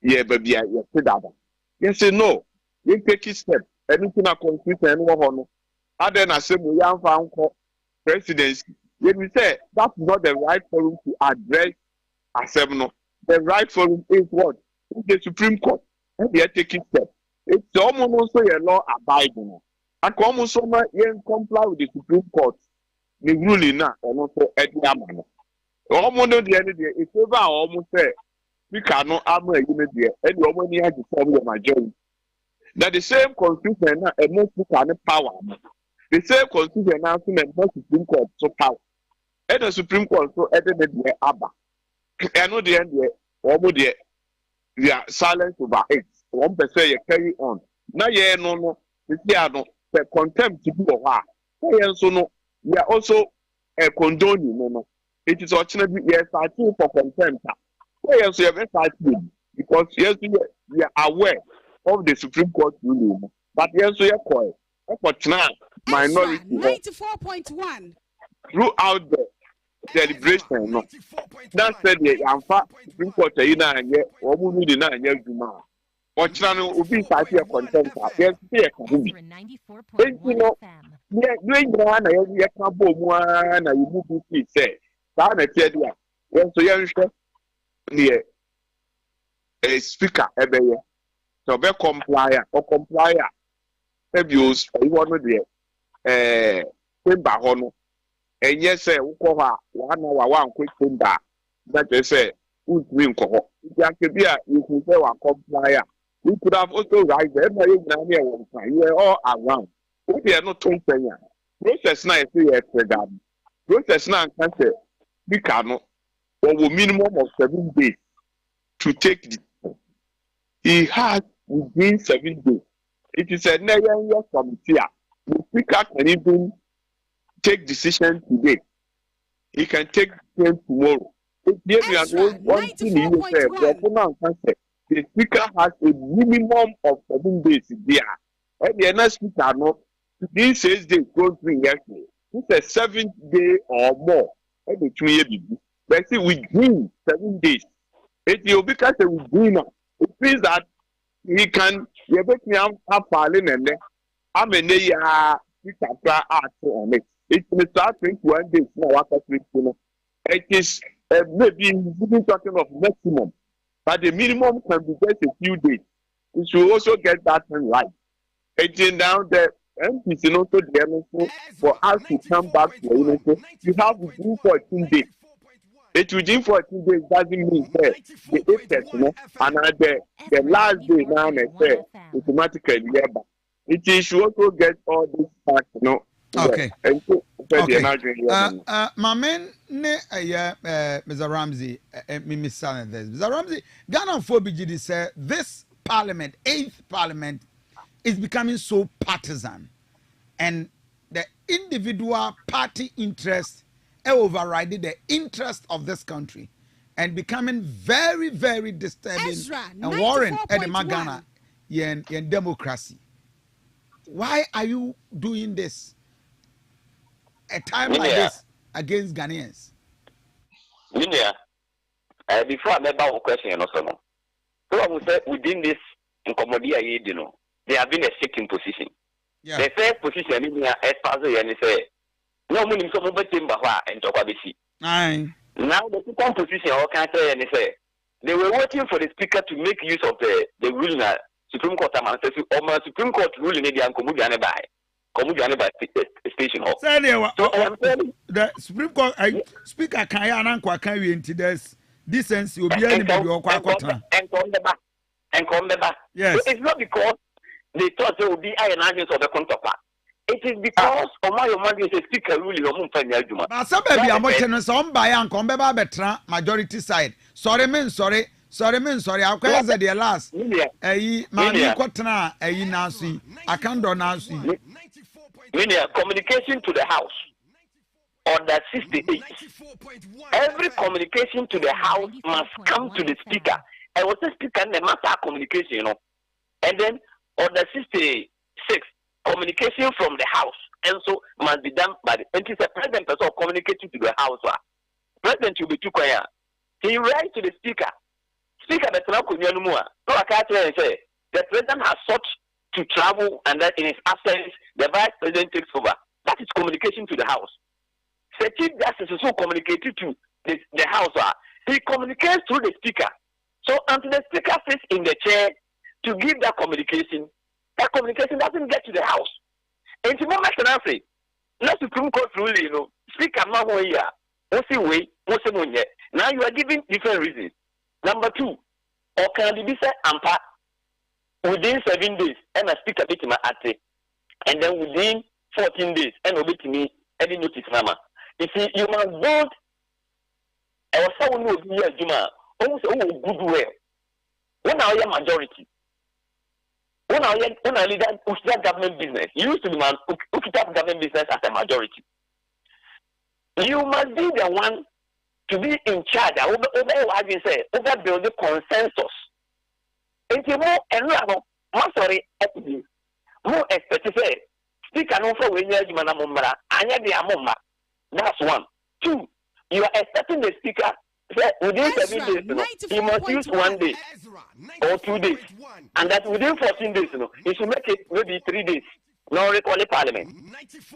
yeah, baby, yes, no. You take a step. Anything a constitution and other than assembly, young found presidency. When we say that's not the right forum to address assembly, the right forum is what? The Supreme Court. And they are taking steps. It's almost also a law abiding. And almost so much comply with the Supreme Court. The ruling now, and also at the amount. Almost the end of the day, it's over almost say we cannot armor a unit there, and we only have to form the majority. Now the same constitution now and most power. The same constitution now and most Supreme Court so power. And the Supreme Court so added the Abba. And no the end there, almost there we are silent over it. 1% you carry on. Now no, the contempt to do a while. So no, we are also condoning no. It is fortunately we are fighting for contempt. Well, so you are fighting because yes, we are aware of the Supreme Court ruling, but yes, we are quiet. But now, minority 94.1 throughout the deliberation. No, that said, the Supreme Court and yet, or we need not yet do now. But now, we be fighting contempt. Yes, we are contempt. You know, doing one, I can't go one, I will move to say. That I tell you, yes, so you a speaker every year. So be complier or complier. Abuse you want to be timber hono. And yes, say ukoha 1 hour 1 quick timber. That they say who's doing koho. You could say a complier. You could have also right there. You are all around. We are not 20 years. Process now is 3 years ago. Process now can say. We cannot, or minimum of 7 days to take the. He has within 7 days. It is a year committee. The speaker can even take decision today. He can take train tomorrow. Ezra, 94.1. The speaker has a minimum of 7 days there. And the next speaker, no, this 6 days going through yesterday. This is 7th day or more. And the 2 years. But see, we do 7 days. It will because we do now. It means that we can, you bet me have fallen and then I'm a near speaker art on it. It will start 21 days now after 21. It is maybe even talking of maximum. But the minimum can be just a few days. We should also get that thing right. And now the MPs also the for us to come back to the you have to do 14 days. It within 14 days doesn't mean that the 8th, you know, and the last day now they say automatically it should also get all these facts, you know. Okay. Okay. My man, Mr. Ramsey, Mr. Ramsey, Ghana for BGD said this parliament, 8th parliament, is becoming so partisan, and the individual party interest overriding the interest of this country, and becoming very, very disturbing Ezra, and warring at the Ghana in democracy. Why are you doing this? A time like this against Ghanaians? Before I make a question, so I would say within this incommodity, you know, they have been a shifting position. Yeah. The first position in here, as far as you say, no money so much in Baha and Tokabisi. Now the second position, all can say, and say they were waiting for the speaker to make use of the ruling Supreme Court or Supreme Court ruling in the Ankomudiane by. Station hall. So the Supreme Court Speaker can carry into this decency will be anybody or and come back. Yes. So it's not because they thought there would be an agent of the counterpart. It is because Omayo is a speaker ruling on Mumpanya. But some baby I'm watching some by and come back better majority side. Sorry, I'll call the last. Mani Kotana, Nancy, I can't do Nancy. Communication to the House. Order 68. Every communication to the House must come to the Speaker. I was the Speaker and the matter communication, you know. And then Order 66, communication from the House. And so must be done by the President person communicating to the House. President will be too quiet. He writes to the Speaker. Speaker, the President has sought to travel, and that in his absence, the Vice President takes over. That is communication to the House. The Chief Justice is also communicated to the House. He communicates through the Speaker. So until the Speaker sits in the chair to give that communication doesn't get to the House. And to moment I say, not Supreme Court ruling, you know, Speaker Mahoya, now you are giving different reasons. Number 2, or can be said ampa within 7 days, and a speaker bit my ate, and then within 14 days, and obey to me any notice, Mama. You see, you must vote. I was someone who would be a Juma, almost goodwill. When are your majority? When are leader government business? You used to be man who up government business as a majority. You must be the one to be in charge. Over what you say, over building consensus. And you more and sorry, more expected. Speak an offer when you're Manamumra, and yet the Amoma. That's 1. 2, you are expecting the speaker within 7 days, he must use 1 day or 2 days, and that within 14 days, he should make it maybe 3 days. No recall parliament.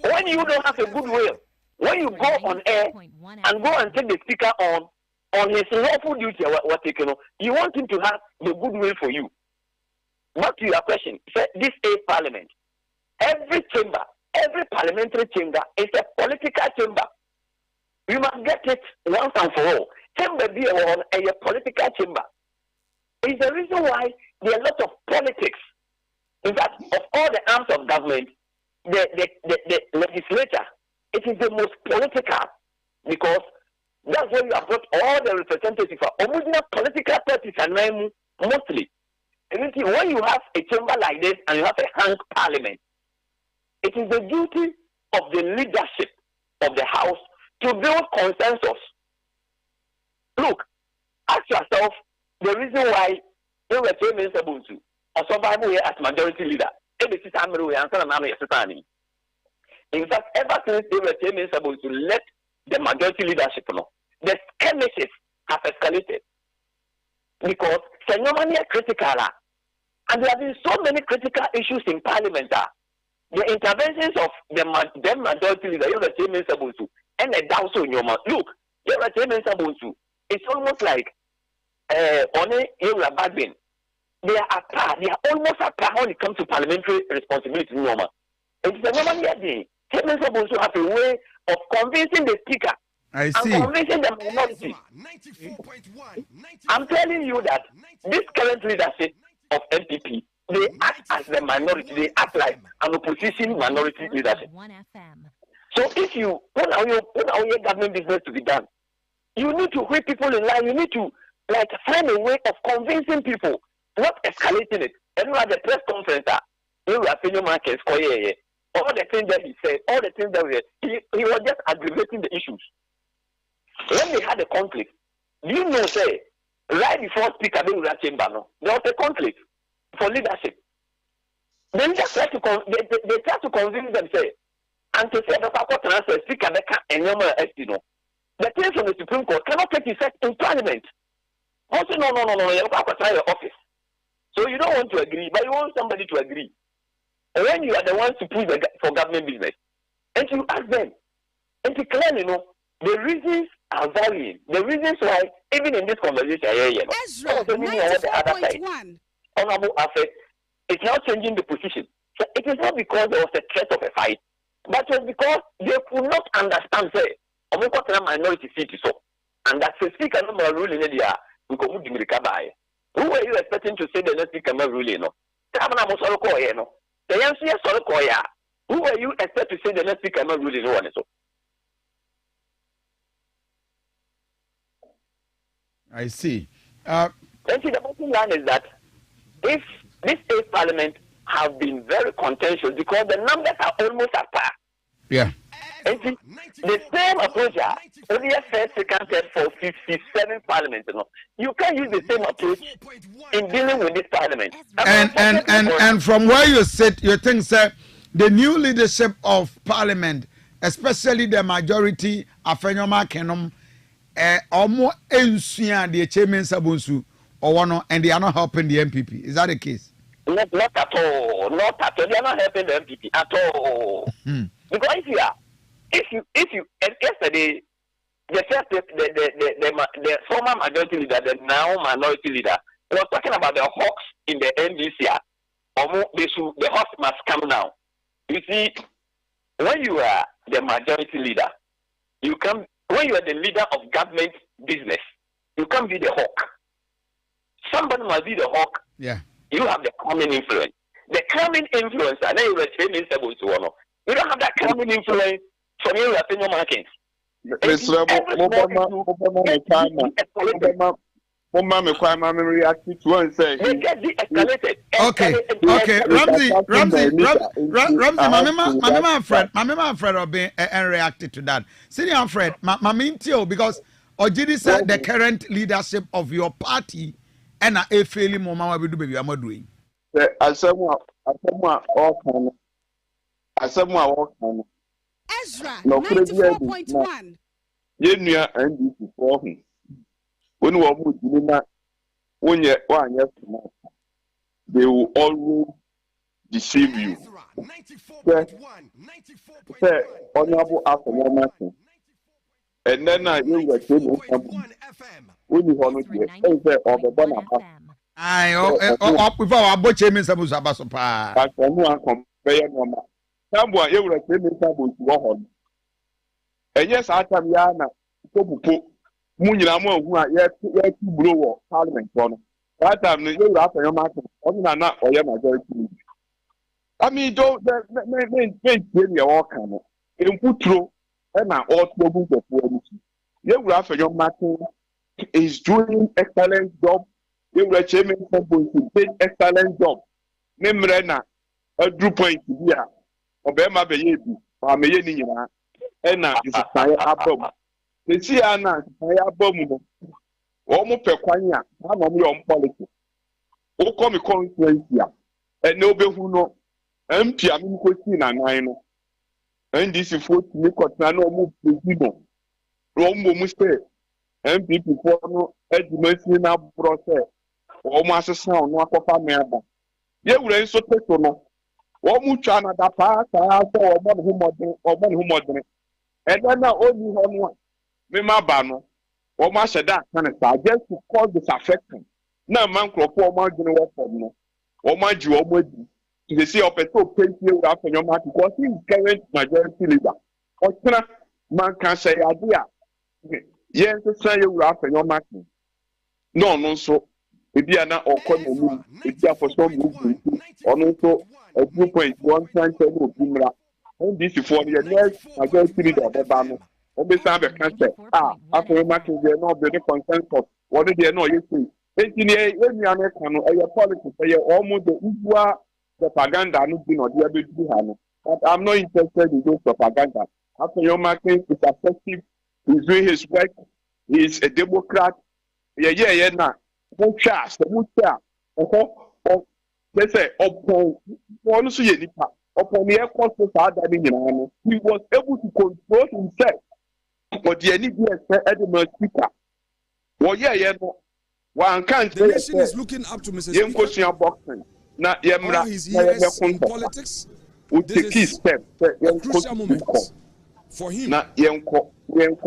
When you don't have a good will, when you go on air and go and take the speaker on his lawful duty, you want him to have the goodwill for you. Back to your question, this is parliament. Every chamber, every parliamentary chamber is a political chamber. You must get it once and for all. Chamber be a political chamber. It's the reason why there are a lot of politics. In fact, of all the arms of government, the legislature, it is the most political because that's where you have got all the representatives for original political parties and mostly. When you have a chamber like this and you have a hung parliament, it is the duty of the leadership of the House to build consensus Look, ask yourself the reason why you were Chairman Sabuntu or survival as majority leader. Every time we answer an in fact, ever since they were Chairman Sabuntu let the majority leadership know, the skirmishes have escalated. Because Senyomani are critical, and there have been so many critical issues in Parliament. The interventions of the majority leader, you the Chairman Sabuntu, and the Dawso Nyoma. Look, you the Chairman Sabuntu. It's almost like One Area Badbin. They are almost at par when it comes to parliamentary responsibility. Nyoma. It's the normally a day. Chairman Sabuntu have a way of convincing the speaker. I see. And convincing the minority. I'm telling you that this current leadership of NPP, they act as the minority. They act like an opposition minority leadership. So if you want our government business to be done, you need to whip people in line. You need to find a way of convincing people, not escalating it. And at the press conference, you are opinion markets. All the things that he said, all the things that he was just aggravating the issues. When they had a conflict, do you know, say, right before Speaker Bezos chamber, there was a conflict for leadership. Then they try to convince them, say, and to say that transfer Speaker Beka and Yama Estino. The things from the Supreme Court cannot take effect in Parliament. Also, no, you have to try your office. So you don't want to agree, but you want somebody to agree. And when you are the ones to push for government business, and you ask them, and to clearly know the reasons are varying. The reasons why, even in this conversation, Ezra, 94.1. Honorable Affect is now changing the position. So it is not because there was a threat of a fight, but it was because they could not understand, say, minority seat so. And that the speaker number ruling in the we could move the who were you expecting to say the next speaker ruling? No, the answer is who were you expect to say the next speaker ruling? No, so. I see. And see, the bottom line is that if this state parliament have been very contentious because the numbers are almost at par. Yeah. And see, the same approach, only a first, second, third for 57 parliaments. You can't use the same approach in dealing with this parliament. And from where you sit, you think, sir, the new leadership of parliament, especially the majority, Afenyoma Kenom, almost the Chairman Sabuntu or one, and they are not helping the MPP. Is that the case? Not at all. Not at all. They are not helping the MPP at all. Because if you, and yesterday, the former majority leader, the now minority leader, was talking about the hawks in the NDC. The hawks must come now. You see, when you are the majority leader, when you are the leader of government business, you can't be the hawk. Somebody must be the hawk. Yeah. You have the common influence. The common influence, and then you were Chairman Sabuntu. You don't have that common influence from your opinion markings. Okay, Ramsey, my Fred will be reacted to that. Senior Fred, my because Ojidi said the current leadership of your party and a failing moment we do baby I'm doing. Ezra 94.1. Yenya and for him. When we are they will always deceive you. Say, honorable after and then you were saying when you want to say of the banner. Before our butcher means a Musabasopa. But for no one compare no. Someone you were saying to go on. And yes, I am Yana, Munamo, who are yet to blow Parliament. That time you after your market, not or your majority. I mean, don't make your walk on it. In put through, and I also move the policy. You after your market is doing excellent job. You were Chairman to take excellent job. Name Rena, a group point here. Obama baby, I'm a year. And now is a fire album. The Siana, fire album. Almost per quanya, I'm on your politics. O come constituency, and no be who know, MP, I mean, question and I know. And this is what you got no move to people. Rome must say, MPP for no education process. Almost sound, no papa member. Ye will so take no. One China that pass, or one who modern. And then now only one. Mema Bano, or Master that kind of style, just to cause disaffection. Now, man, for my general problem, or my Jew, or they say of a so pay you after your market because he is current majority leader. Or man can say, idea. Yes, say you after your market. No, so if you are not or come if you are for some reason, or also a 2.1 times and this is for the next majority leader of the banner. Obesambe can say, after your market, they are not very consensus. What did they know you see? Engineer, when you are a politics, they are almost the equal propaganda. But I'm not interested in those propaganda. After your market is effective, he's doing his work, he's a Democrat. Yeah, now. Who cares? Who cares? They say, upon the air course, he was able to control himself. But the Edinburgh speaker. Well, yeah, one can't. The nation is looking up to Mrs. Speaker. All his years in politics, this is a crucial moment for him to add weight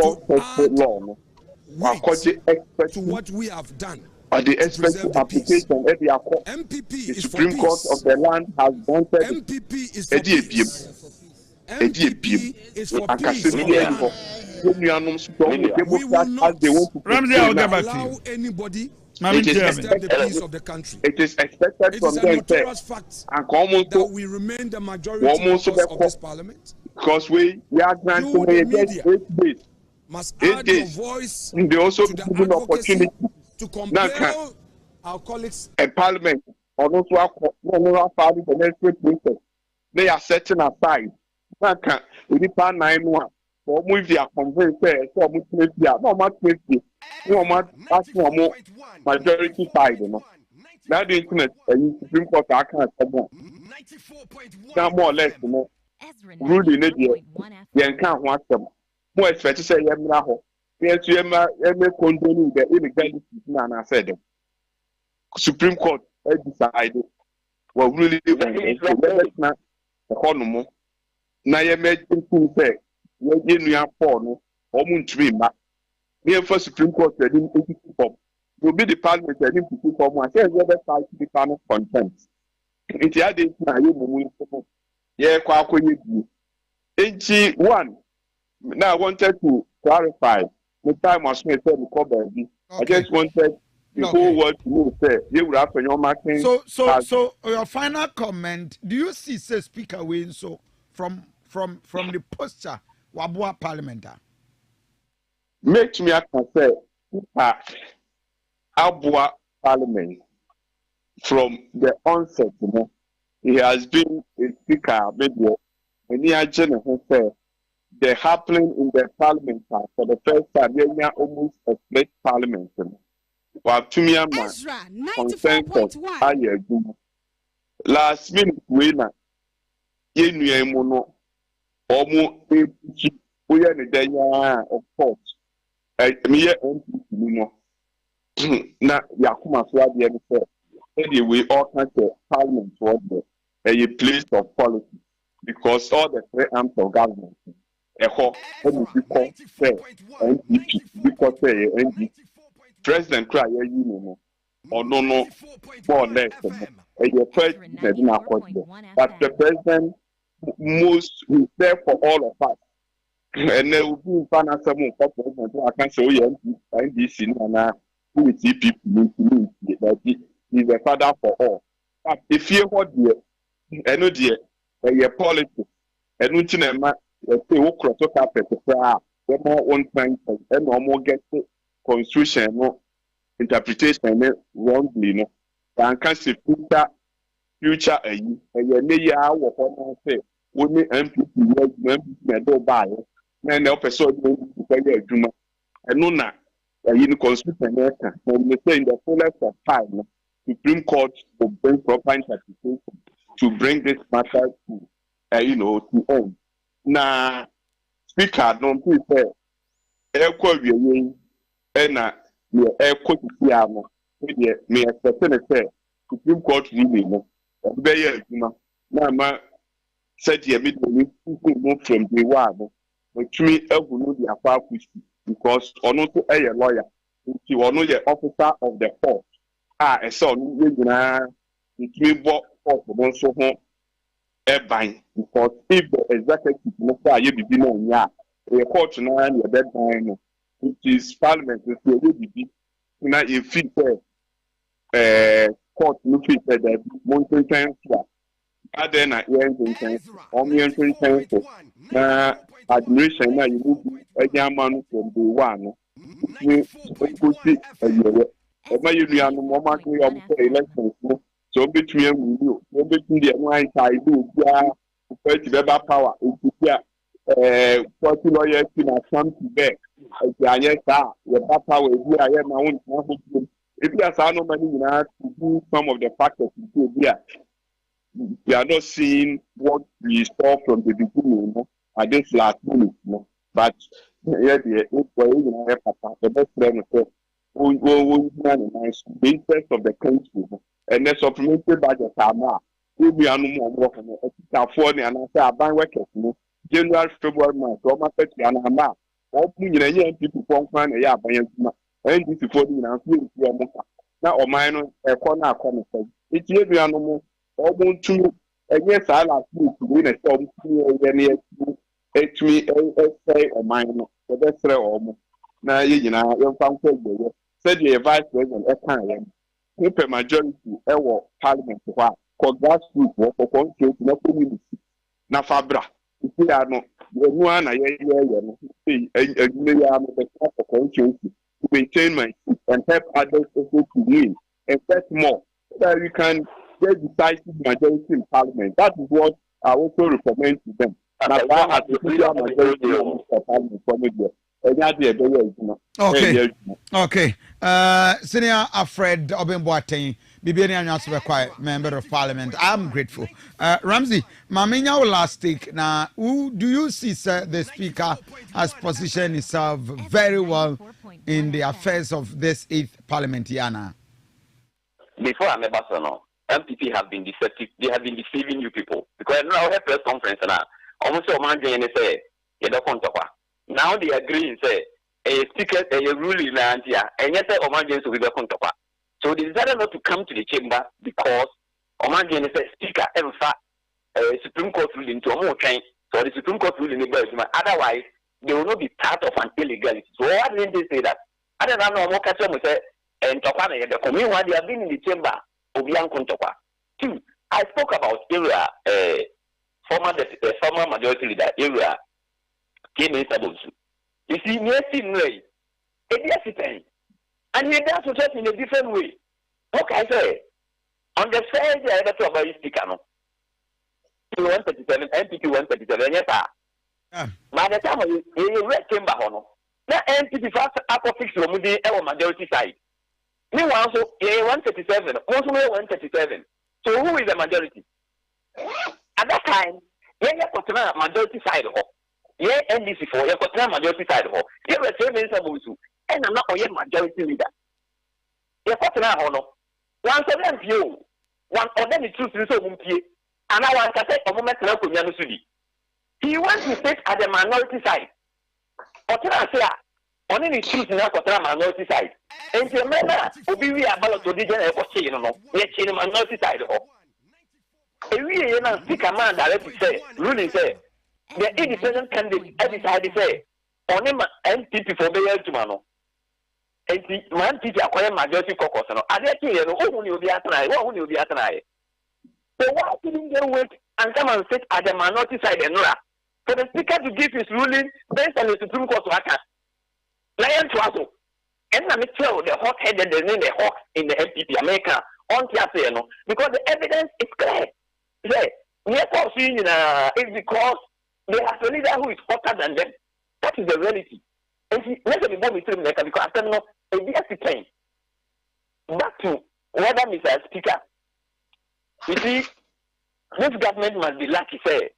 to what we have done. The expected application, MPP the is Supreme for Court peace. of the land has granted MPP is for peace. MPP is for peace. We will not allow anybody to disturb the peace of the country. It is expected from them that we remain the majority of this parliament. Because we are granting You, the a media, must add your voice to the advocacy to compel our colleagues. A parliament or not the next process. They are setting aside. We need 9-1. For move their convinced, so much no much majority side. Now the internet, Supreme Court, I can't come now more or less, rule in it, you can't want them. More expect to say, yes, you may condone the illegality, and I said, Supreme Court decided, well, really, not the honor. Now you made two say, you are poor, or moon to be back. Near first Supreme Court, they didn't take it will be the parliament, they didn't take it from one. There's the other side to be kind of content. It's the other now you yeah, quite one. Now I wanted to clarify the time was spent to cover. I just wanted the whole world to know say you will have your marking. So your final comment, do you see say speaker win so from the posture Wabua parliament? Make me say Abua parliament from the onset, he has been a speaker maybe many agenda who say the happening in the parliament for the first time, we are almost a split parliament. While to me, Ezra 94.1. Last minute, winner, you know, almost we are in the day of course. Me and now, Yakuma Swadi and said, anyway, all kinds of parliament was a place of politics because all the three arms of government. President cry or no more or less but the president most is there for all of us and there will be president I can say NDC who is people that he is the father for all. But if you what dear and no dear a politics and no say what cross carpet one more one time and no more get constitution no interpretation wrongly no and can say future a year what say we may MPP do buy and the person do and no na in Constitution, when they say in the fullest of time, Supreme Court will bring proper interpretation to bring this matter to, to end. Now, Speaker, don't say, me expect say Supreme Court ruling no said ye move from day one which me know the afar because ono to a lawyer he ono the officer of the court a so we gina me bo court no so ho e ban because if the executive no say ye bibi no nya the court na the deadline no which is parliament so ye bibi na e fit court no fit that mountain time other na na admiration na you move a man from the one we could see you no elections so between you between the one side do power forty lawyers in a some back yes the power we are now if you are no money to do some of the factors here we are not seeing what we saw from the beginning, at this last minute, but the best friend of the interest of the country, and the supplementary budget will be no more California and I say about workers, January, February, March, Roma, and Hama, all people from Fran, and this is for the now or minor a corner. It's no more. Ogun to yes, I like to win a storm say or mine, the best or now you know, your family said the vice president a time. Paper majority ever parliament to what grassroots work for country, no community. Na Fabra, if you are not one, I to maintain my seat and help others also to win and get more so you can get decisive majority in parliament. That is what I also recommend to them. And as far as the majority of parliament, Okay. Senior Alfred Obenboateng, Bibiani member of parliament. I'm grateful. Ramsey, Maminya last week. Now, who do you see, sir, the speaker has positioned himself very well in the affairs of this 8th parliament, Yana? Before I'm a person, MPP have been deceptive. They have been deceiving you people. Because now I have press conference now. Almost a man say, you don't want to. Now they agree and say, a speaker, a ruling land here, and yet Oman James will be back on top. So they decided not to come to the chamber because Oman James said, Speaker, and Supreme Court ruling to a more train. So the Supreme Court ruling is otherwise, they will not be part of an illegality. So why didn't they say that? I don't know more catch them say, and Topana, the community, while they have been in the chamber, Obian Kontokwa. Two, I spoke about area, former majority leader, area. You see, near Sydney, and he does it in a different way. What can I say? On the side, I ever talk about speaker. 137, MPP 137, yes, sir. By the time you read chamber, now MPP first upper fix Romudi, our majority side. Meanwhile, also, 137, also 137. So who is the majority? At that time, you have got majority side. Yeah, NDC for your majority side. You were saying and I'm not a majority leader. You're honor. One seven view, one of them is true to so and I want to say a moment to he wants to sit at the minority side. But I say, only choose now for the minority side. And the member will be about to the general question, let's minority side. A really speak a man directly say, ruling say. The independent candidate every time they say, only MPP for the tomorrow. And the man teacher acquire majority caucus. I dare you know who will be at night, what will be at night. So why didn't they wait and come and sit at the minority side and for the speaker to give his ruling based on the Supreme Court worker? Lion to us. And let me tell the hot headed the name the hawks in the MPP America on Tiapiano because the evidence is clear. Say, it's because they have a leader who is hotter than them. That is the reality. And let's be more because I said no, A BSc claim. Back to whether Mr. Speaker, you see, this government must be lucky, say,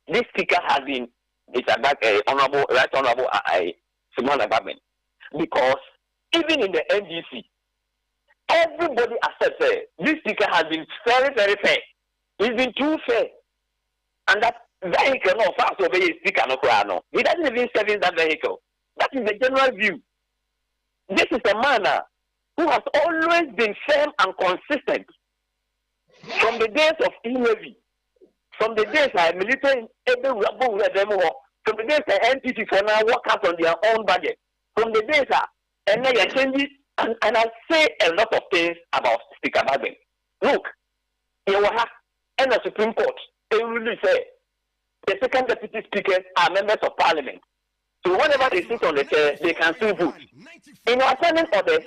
this speaker has been, it's a honorable, right honorable, Simon government. Because even in the NDC, everybody accepts this speaker has been very, very fair. He's been too fair. And that vehicle, no, fast obey his speaker, no. He doesn't even service that vehicle. That is the general view. This is a man who has always been firm and consistent. From the days of E-Navy, from the days of military, from the days of NPT for now work out on their own budget. From the days and now you're changing, and I say a lot of things about Speaker Bagbin. Look, you will have and the Supreme Court, they really say the second deputy speakers are members of parliament. So whenever they sit on the chair, they can still vote. In our standing order,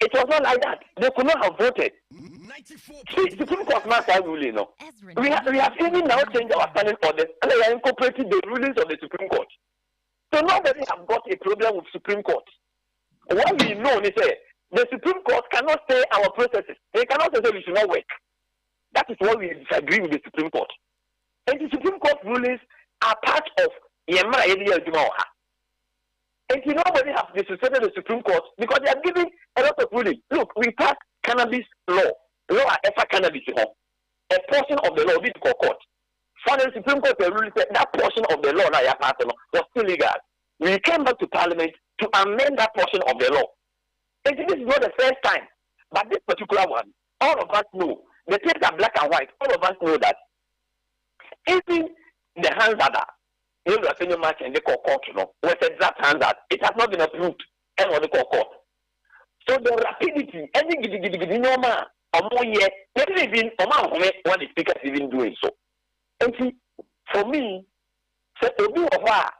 it was not like that. They could not have voted. See, Supreme Court master ruling, no. We have even now changed our standing order and they are incorporating the rulings of the Supreme Court. So nobody have got a problem with Supreme Court. What we know is that the Supreme Court cannot say our processes. They cannot say we should not work. That is why we disagree with the Supreme Court. And the Supreme Court rulings are part of Yemra Edia Jumaha. And nobody has disrespected the Supreme Court because they are giving a lot of rulings. Look, we passed cannabis law. Law are ever cannabis law. A portion of the law this court. Finally, the Supreme Court ruling said that portion of the law that you passed was still legal. We came back to Parliament to amend that portion of the law. And this is not the first time, but this particular one, all of us know. The things are black and white. All of us know that even the hands that you know, senior match and the court, was a draft hands that it has not been approved and on the court. So the rapidity, any normal, or more yet, never even what the speaker is even doing so. And see, for me, so to be over,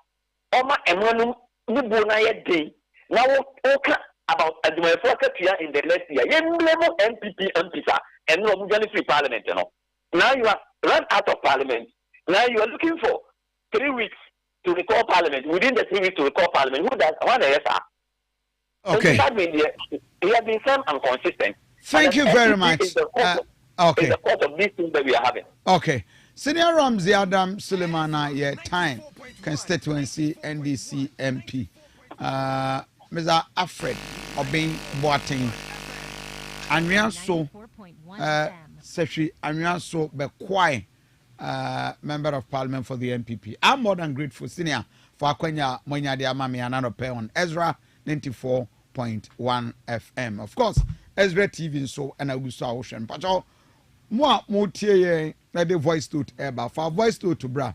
Oma Emmanuel, Nibona day, now okay about my focus here in the next year. You level MPP, and no free parliament, you know. Now you are run out of parliament. Now you are looking for 3 weeks to recall parliament. Within the 3 weeks to recall parliament, who does one answer? Okay. He has been firm and consistent. Thank you very much. Okay. The course of these things that we are having. Okay. Senior Ramsey Adam Sulemana, yeah, time constituency NDC MP. Mr. Alfred Obin Boateng. Anwia so Secretary Anwia so Bekwai member of parliament for the MPP. I'm more than grateful senior for akwanya monya de amami ananope on Ezra 94.1 FM. Of course, Ezra TV so and aguso awoshen. But mo tie na the voice note eba for voice note to bra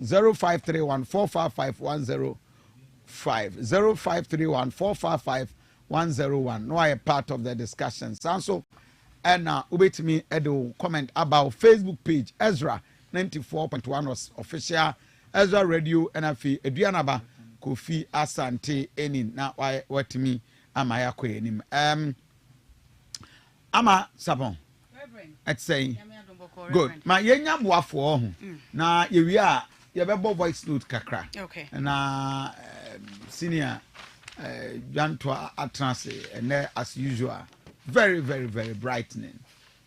0531455105 0531455101. No, I am part of the discussion. So, and ubet me edo comment about Facebook page Ezra 94.1 was official Ezra Radio NFI Eduanaba Kofi Asante Enin. Now, why what me amaya ko enim. Ama Sabon. It's saying good. My yenya boafo ho. Na yewia ye bebo voice note kakra. Okay. Na senior Janto Atrance and as usual very very very brightening.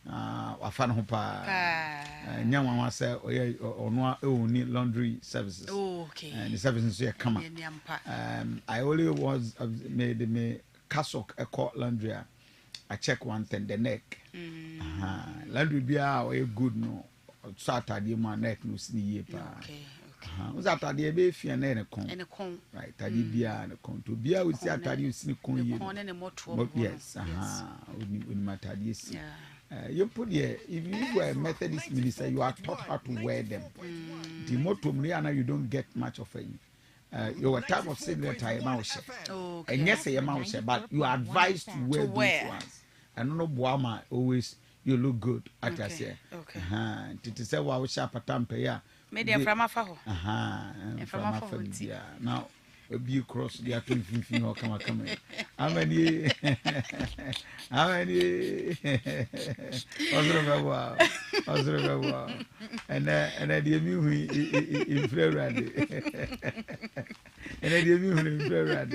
Wafan ho pa. Nyanwa wa say ono oni laundry services. Okay. And the services here come up. I only was made me cassock a court laundry. I check one thing the neck. Laundry be good no. Saturday my neck no sneeze pa. Okay. Was that a baby and then a con? Right, I did be a con to be. I would say I you see con. Yes, with my taddies. You put here, if you were a Methodist minister, you are taught how to wear them. The motto, you don't get much of it. You were type of cigarette mouse. And yes, a mouse, but you are advised to wear these ones. I don't know, Boama always you look good at us here. Okay. To say, well, we sharp a tamper, yeah. Media from Afaho. From Afaho. Now, be cross the attention or come. How many? Wow. And then the immune in Florida. And then the immune in Florida.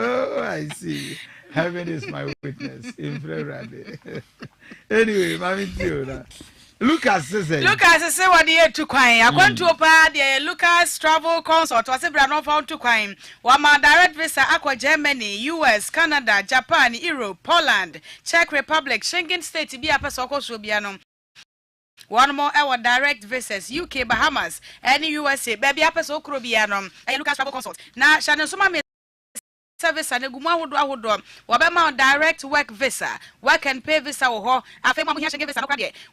Oh, I see. Heaven is my witness. Anyway, Mami Tiona. Lucas says what the to quine. I want to open the Lucas Travel Consult. Was a brand found to quine. One direct visa aqua Germany, US, Canada, Japan, Europe, Poland, Czech Republic, Schengen State, be a Pasoko Subiano. One more our direct visas, UK, Bahamas, and USA, baby Apaso Crobianum, and Lucas Travel Consult. Now, Shannon Suma service and Guma Wabama direct work visa, work and pay visa or I think Mamma visa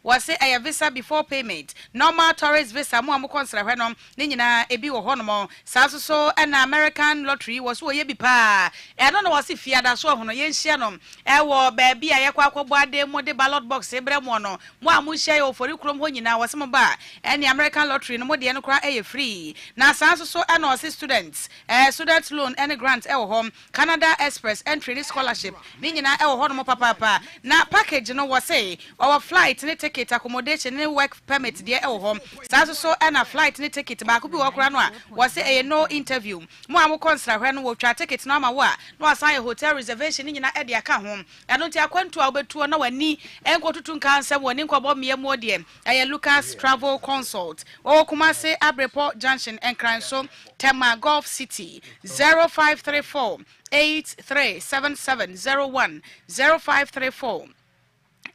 was say a visa before payment. Normal tourist visa, Muamu Consular Renom, Nina, Ebi or Honomo, Sasso and American lottery was who ye be pa. I don't know what if Fiada saw Hono Yen Shannon, Ewa, baby, I aqua bade mode ballot box, Ebremono, Muamu Shayo for you crom now was some bar, and the American lottery no more the cry a free. Now Sasso and our students, student loan and grant home. Canada Express entry scholarship. Nina el hono papa. Na package no was say our flight ni ticket accommodation ni work permit dear el home. So and a flight ni ticket ba kubi wakranwa was say no interview. Mo amu consider when we try ticket no ma wa. No assign a hotel reservation ni na edi aka home. Eno ti akwantu obetu na wani enko tutun kanse woni nkwabo miemo de. Lucas Travel Consult. O Kumasi Abrepo Junction and Cranso Tema Gulf City 0534 837701 0534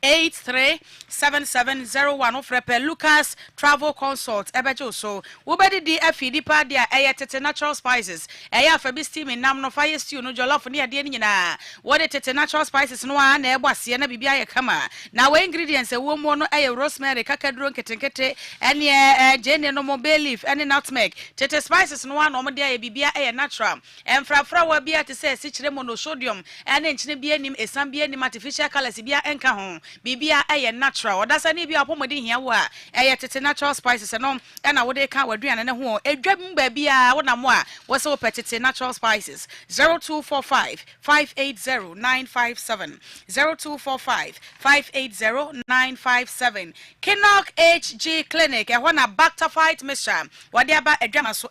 837701 ofrepe Lucas Travel Consult ebejo so wobedi di afidi pa dia tete natural spices afabi steam nam no fire stew no jollof ne ade nyina wode tete natural spices no a na ebase na bibia ye kama na we ingredients wo mu no rosemary kakaduro nketenkete ene jene no mo bay leaf ene nutmeg tete spices no a no mo dia bibia natural emfrafra wa bia te se sikire monosodium ene nchine bia nim esam bia nim artificial colors bia enka ho bibia natural odasa ni bia apomodi hia wo a tete natural spices no na wode ka waduane ne ho edwam ba bia wona mo a wo se wo tete natural spices 0245 580 957 0245 580 957 Kinnock HG Clinic na Bactafight Misha wade aba edwama so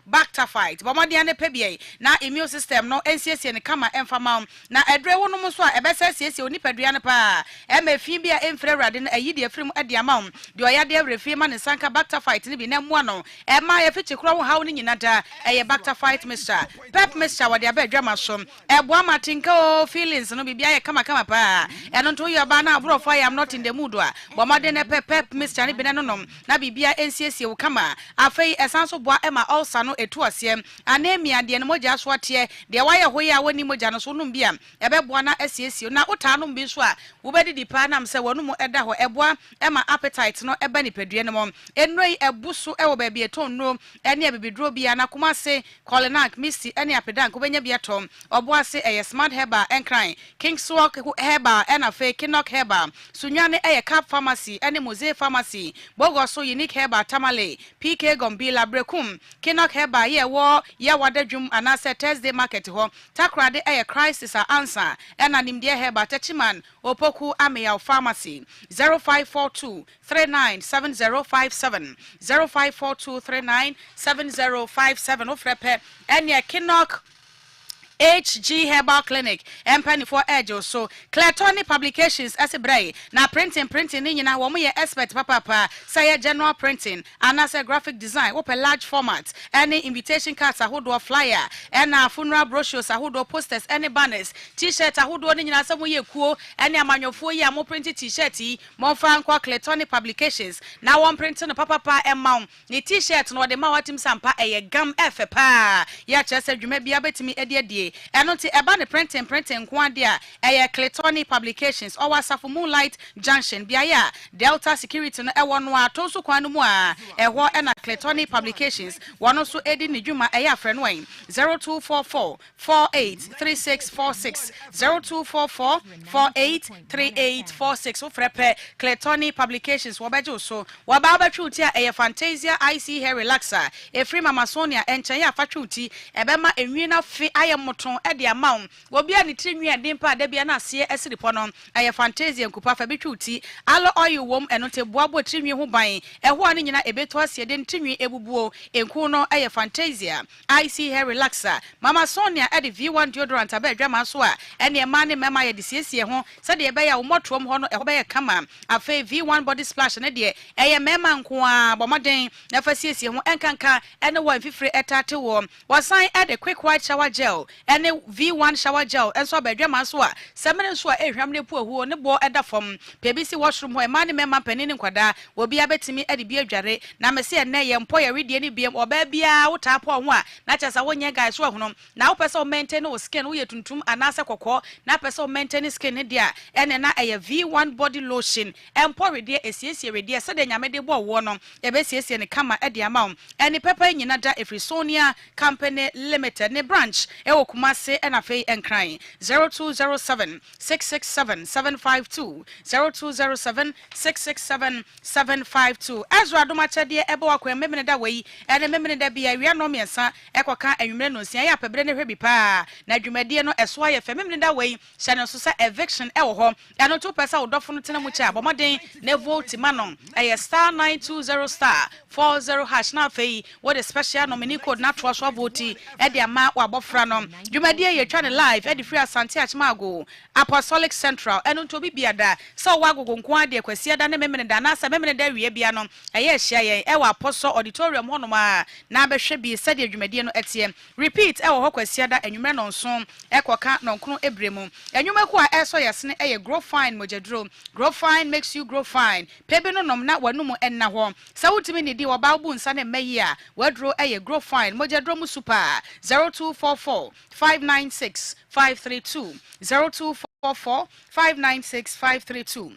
Bactafight bomode ane pebie na immune system no NCC ne kama emfama na edre wo no mo so a ebesesiesie onipaduane pa MFB bia emfrewrade na ayidi afrim ade amam de oyade awrefi ma ne sanka Bactafight ne bi na mo no ma ye fichi kro wo hawo ne nyina da Bactafight Mr. Pep Mr. wade aba adwama so eboa matinka o feelings no bibia ye kama pa eno nto yo ba na abro I am not in the mood a bomade ne Pep Mr. ne bi na no na bibia ensiesie wo kama afei esanso boa ema ulcer no etu asem anemia de ne moja so ate de waye hoye a woni moja no so no bia ebeboa na asiesie na uta no bi so a wobedi di pa nam se wonu mo eda ho eboa ema appetite no eba ni padue ne mo enroi ebuso ewo ba bia ton no ene abibidro bia na kuma se Colinac Misty ene apedan ko benya bia tom oboa se smart herba enkran Kingswalk herba ena fe Kinnock herba sunwane cap pharmacy ene Mose pharmacy Bogoso unique herba Tamale PK Gombila Brekum Kinnock herba ye wadadwum anase Thursday market ho takrade crisis answer ena nimde herba Techiman Opoku Amiel Pharmacy 0542 397057 0542 397057 ofrepe enya Kinnock HG Herbal Clinic empany for Edge so Claytoni Publications as a bray na printing ni nyina wo ye expert papa say general printing and as a graphic design open large format any invitation cards ahodo flyer and funeral brochures ahodo posters any banners t-shirt ahodo ni nyina asem ye kuo any amanyofo ye am print t-shirt yi mo fa nkwa Claytoni Publications na one printing papa emma ni t-shirt no de ma watim sampa gam efe pa ya chese dwuma bia betimi edie eno ti eba ne printing nko ade a Claytoni Publications or Wasafo Moonlight Junction biaya Delta Security no ewo no a tonso kwan no mu a eho na Claytoni Publications wono so edi ne dwuma afre no 0244 483646 0244 483846 wo frepe Claytoni Publications wo bejo so wo ba batwuti a Fantasia IC hair relaxer free Mama Sonia enchen ya fatwuti ebema enwi na fi ayem moton e de amount obi a ne trinwi ade pa da bia na ase esiripo no aye fantasia nkupa fa betwuti alo oil wom eno te boabo trinwi ho ban e ho ane nyina ebeto ase de trinwi ebubuo enku no aye fantasia ic hair relaxer mama sonia e de v1 deodorant abedwa so a ene e ma ne mema ye de siesie ho se de be ya wo motrom ho no e ho be ye kama afa v1 body splash ne de eye mema nko a bomoden na fa siesie ho enkanka ene wa fifre etate wo wasan e de quick white shower gel ene v1 shower gel enso abedwa so a semene so a ehwam ne pu ahuo ne bo eda fom pebisi washroom ho e ma ne mema panini nkwada obi abetimi e de bi adware na mese ene ye mpo ye redie ne biem oba bia wo tapo ho a na chesa wonye guys so hono na wo pese o maintain wo skin wo ye tuntum anase kokko na pese o maintain skin ne dia ene na eye v1 body lotion empo redie esiesie redie se de nyame de bo wo no e be siesie ne kama e de ama ene pepper nyina da Efrisonia Company Limited ne branch e wo Kumase e na fei enkran 0207 667 752 0207 667 752 Ezra domachede ebe wakwa memene da wei ene memene da bia wi no miensa ekoka anwumre no sia ya pebre ne hwebi pa na dwumade no eso ya fe memene da wei hye no so sa eviction e wo ho eno to pesa odofo no tena mu cha abomaden ne vote manon eye star 920 star 40 hash na fei what a special nominee code na to so vote e de ama wa bofra no dwumade ye twa ne live e de free asante achmago apostolic central eno to bibia da so wa gogo nko ade kwasia da ne memene da na sa memene da wie bia no eye hia ye e wa apostle auditorium hono ma na behwe bi sade adwumade no etie repeat e wo ho kwasia da anwumre no nso ekoka no nkono ebremu anwuma ko a eso yesene eye grow fine mojadro grow fine makes you grow fine pebe no nom na wanum enna ho sa wutimi ne di wo ba bu nsa ne meyi a wadro eye grow fine mojadro mu super 0244 596 532 0244 596 532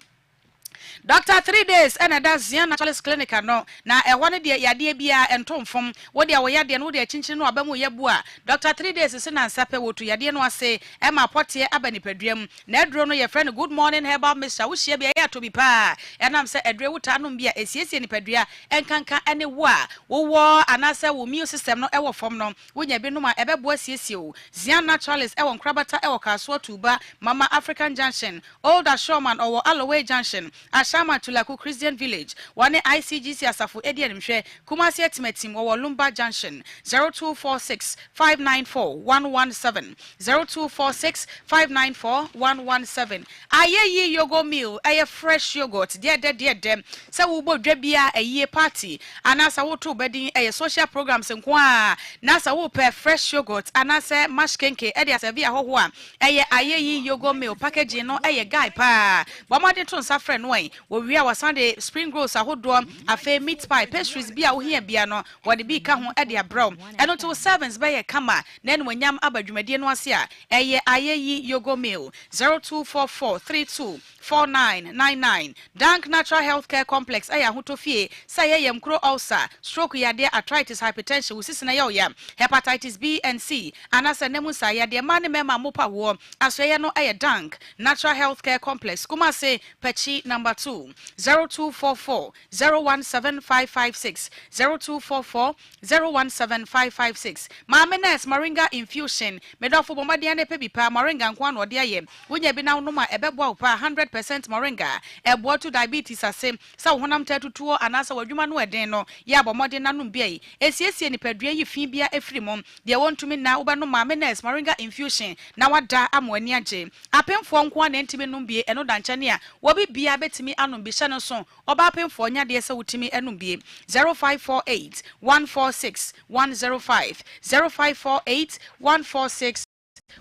Doctor 3 days and that's Zion Naturalist Clinic no na e wone de yade bia entomfom wo de wo yade no wo de chinchin no abamu yebua Doctor 3 days se na nsape wo to yade no ase e ma pote abani paduam na edro no ye friend good morning herbal mixture wo hia bia ya to bi pa enam se edre wo ta no bia esiesie ni padua enkanka ene wo a wo anase wo immune system no e wo fom no wo nya bi no ma ebebo asiesie o Zion Naturalist e wo nkrabata e wo kaso tuba Mama African Junction Old Ashoman or Alloway Junction Ashama Tulaku Christian Village, one ICGC Asafu Edian Mshe, Kumasi Etimetim or Lumba Junction, 0246 594 117, 0246 594 117. Aye yogo meal, aye fresh yogurt, dear dem. So ubo drebia a year party, and asa woto bedding a social programs and kwa, nasa wope fresh yogurt, and asa mash kenke, edia sevia hoa, aye yogo meal packaging no aye guy pa, Bamadi ton safren way. We are Sunday spring rolls ahodo afa meat pie pastries bia wo hia bia no wode bi ka ho e de abrow eno to servants be ye kama na en wanyam abadwumade no ase a eye ayeyi yogo meal 0244324999 Dank Natural Healthcare Complex aya hotofie say ye mkro ulcer stroke yade arthritis hypertension wusisina ye oya hepatitis B and C anasa nemu sa yade mane mema mopa wo asoye no eye Dank Natural Healthcare Complex kuma se pechi number 2 0244 017556 0244 017556 Mamenes Moringa infusion medofo bomade ane pebi pa moringa nkwa no de aye wonya bi na no ma ebebo pa 100% moringa ebo to diabetes asem sa honam tatutuo anasa wadwuma no eden no ya bomode nanum bia esiesie ni padua yi fi bia efrimom de wontumi na wo no Mamenes Moringa infusion na wada amwani age apemfo nkwa na ntimi num bia eno danchane a wobi bia betimi anum bi hye no so oba pemfo nya de se wutimi enum bie 0548 146 105 0548 146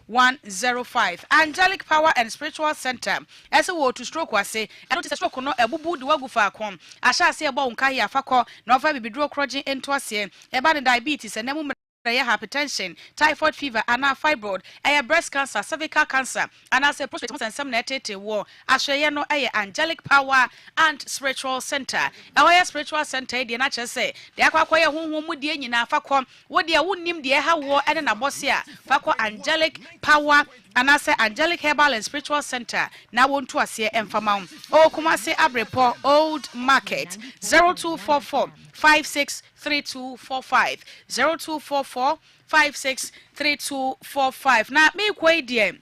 105 Angelic Power and Spiritual Center ese wo to stroke wase eno te stroke no ebubu de wagu fa akom ahya se ebo nka ya fakọ na ofa bibiduro kroje ento ase eba ne diabetes enemu hypertension, typhoid fever, and fibroid, breast cancer, cervical cancer, and as a prostate and some netted war. Ashayano, Angelic Power and Spiritual Center. Our spiritual center, the natural say, the aqua whom would the na fakon, what the would name the ha war and an abosia, fakwa Angelic Power. And I say Angelic Herbal and Spiritual Center. Now want to see and famam. Oh, Kumasi Abrepo Old Market 0244 563245 0244 563245 na me kwai die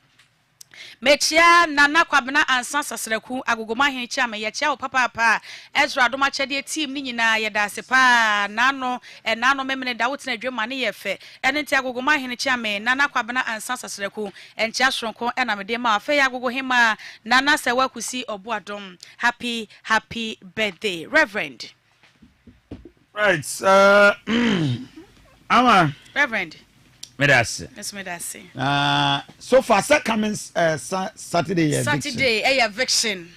mechia nana kwabena ansa sasraku agogoma henchia me yechia o papa Ezra doma chede team ni nyina yeda asepa nano nano memene dawot na adwema ne yefe ene nti agogoma henchia me nana kwabena ansa sasraku enchia shronko ena mede ma afa ya agogo hema nana sewa kusi oboadom happy birthday Reverend. Right, Ama Reverend. Medase. Yes, Medase. So far, coming Saturday. Saturday, eviction.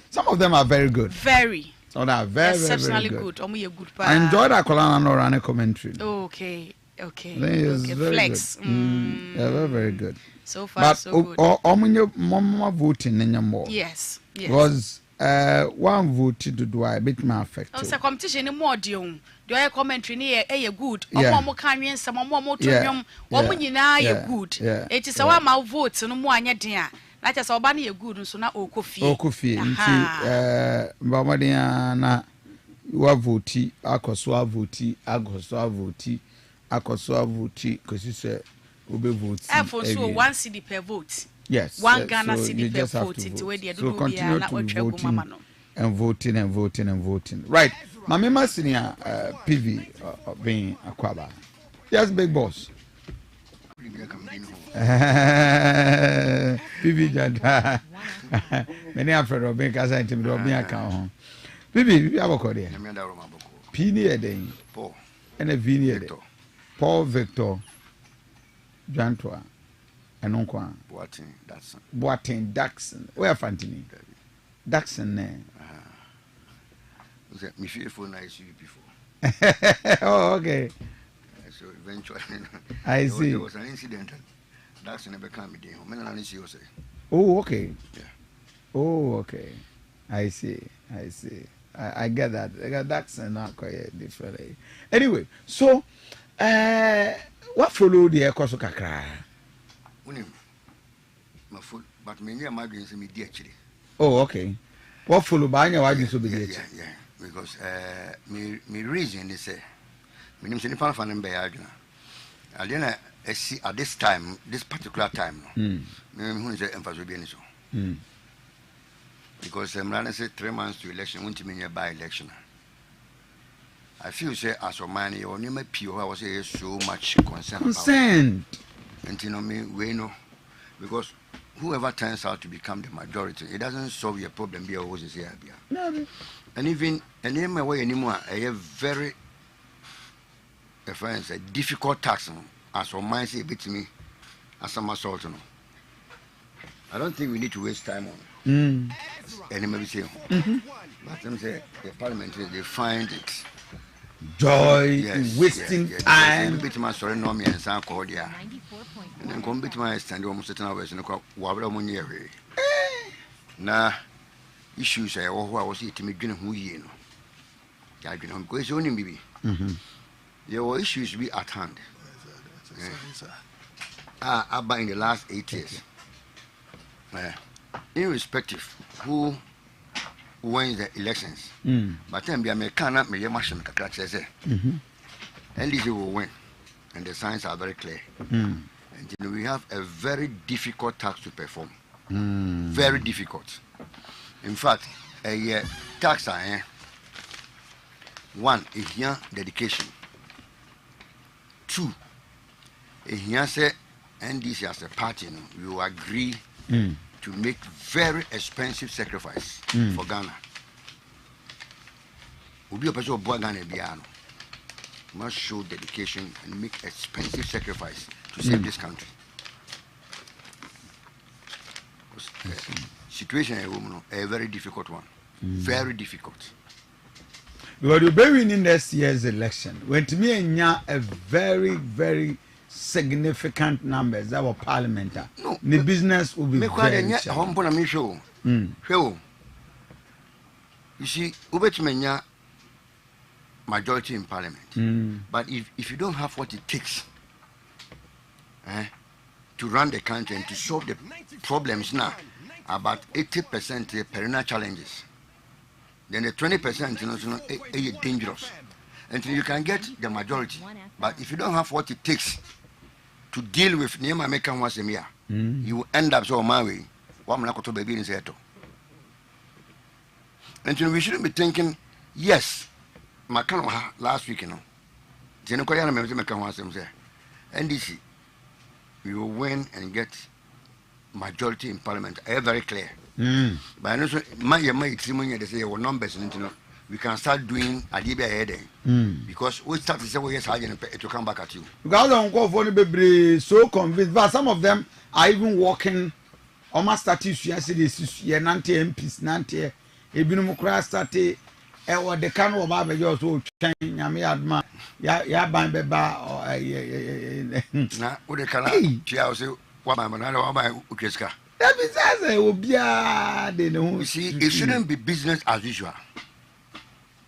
Some of them are very good. Very. So they are very, exceptionally very good. Good. I enjoyed that Kolana no run a commentary. Okay. Flex. They're very, very good. So far, so good. Mama voting in your more. Yes. Because one vote to do a bit more effective. Also, competition in more dion. Do I commentary near a good? Or more carrying some more to young woman you know good. It is our mouth votes no more dear. Like as Albany a good so not Okofi. Okofi. Bamadiana Wavoti, Akoswa Voti, Akoswa Voti, because you said Ube votes. For so 1 cedi per vote. Yes. 1 Ghana cedi per vote. Into where they do continue to voting and voting. Right. My member senior PV being Akwaba. Yes, big boss. PV Jada. Many afraid of being Casa and Tim Robin account. PV, we have a code here. P near day. Paul. And a V near day. Paul Victor. Jantua. And Unqua. Boating Daxon. Where Fantini? Daxon there. Me fearful nice you before. Oh, okay. So eventually, I see. There was an incident. That's never come again. Oh, okay. Yeah. Oh, okay. I see. I get that. I got that's not quite different. Anyway, so what followed the course of Kakra? My foot, but many of my dreams me actually. Oh, okay. What followed by your wife to be yeah. Because me reason is me name say fan fan be aduna. I didn't see at this time, this particular time. Me who say emphasis be any so. Because I'm say 3 months to election, won't mean by election. I feel say as a man, you only my pure. I was so much concerned. And you know me, we know because whoever turns out to become the majority, it doesn't solve your problem. Be always here. No. And even my way anymore, I have very a difficult task as one mind say a bit to me as some assault. I don't think we need to waste time on any maybe say. But them say the parliament they find it joy wasting time. Bit my sorry no me and san call there. And then come bit my stand almost certain hours and go wabra money away. Na issues I was eating me who you know. I don't know because only maybe. There were issues to be at hand. About in the last 8 years. Irrespective who wins the elections. But then be American me machine says NDC will win. And the signs are very clear. And we have a very difficult task to perform. Very difficult. In fact, a tax one is here dedication. 2 is here say NDC as a party you agree to make very expensive sacrifice for Ghana. Obi a person of Ghana biano must show dedication and make expensive sacrifice to save this country. Situation a very difficult one. Very difficult. Because you'll be winning this year's election. When to me and a very, very significant numbers that were parliamentary. No, the business will be very challenging. You see, Ubechmenya majority in parliament. But if you don't have what it takes to run the country and to solve the problems now, about 80% perennial challenges, then the 20% is dangerous. until you can get the majority. But if you don't have what it takes to deal with Nema Mekan once a year, you will end up so my way. One to baby in Seto. And we shouldn't be thinking, yes, Makan last week, you know. Jenokoya Mekan once a year. NDC, we will win and get majority in parliament. Very clear. But I know my they say our numbers, you know. We can start doing Adibia heading because we start to say, well, yes, it will come back at you. Because I don't go for the so convinced, but some of them are even working. Almost started yesterday, Nanti MPs, Nanti, Ebinumukra started, or the can of Baba also change, Yami Adma, Ya Bamba, or now, what the can I say, what I'm another Ukeska. That is as I will be a they know. You see, it shouldn't be business as usual.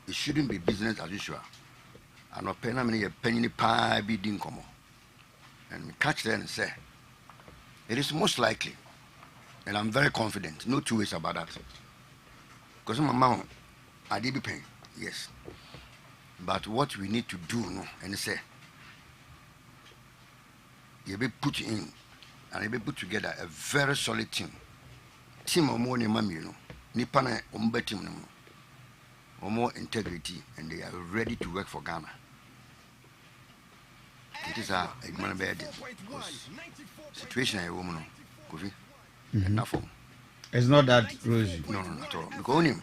It shouldn't be business as usual. And not paying a penny pie bidding come. And we catch them and say, it is most likely, and I'm very confident, no two ways about that. Because my mom, I did be paying, yes. But what we need to do, no, and say, you be put in, and you be put together a very solid team. Team of more than mammy, you know, Nipana team, no. Or more integrity, and they are ready to work for Ghana. It is a man bad situation. A woman, Kofi, enough. It's not that rosy. No, not at all. Because him,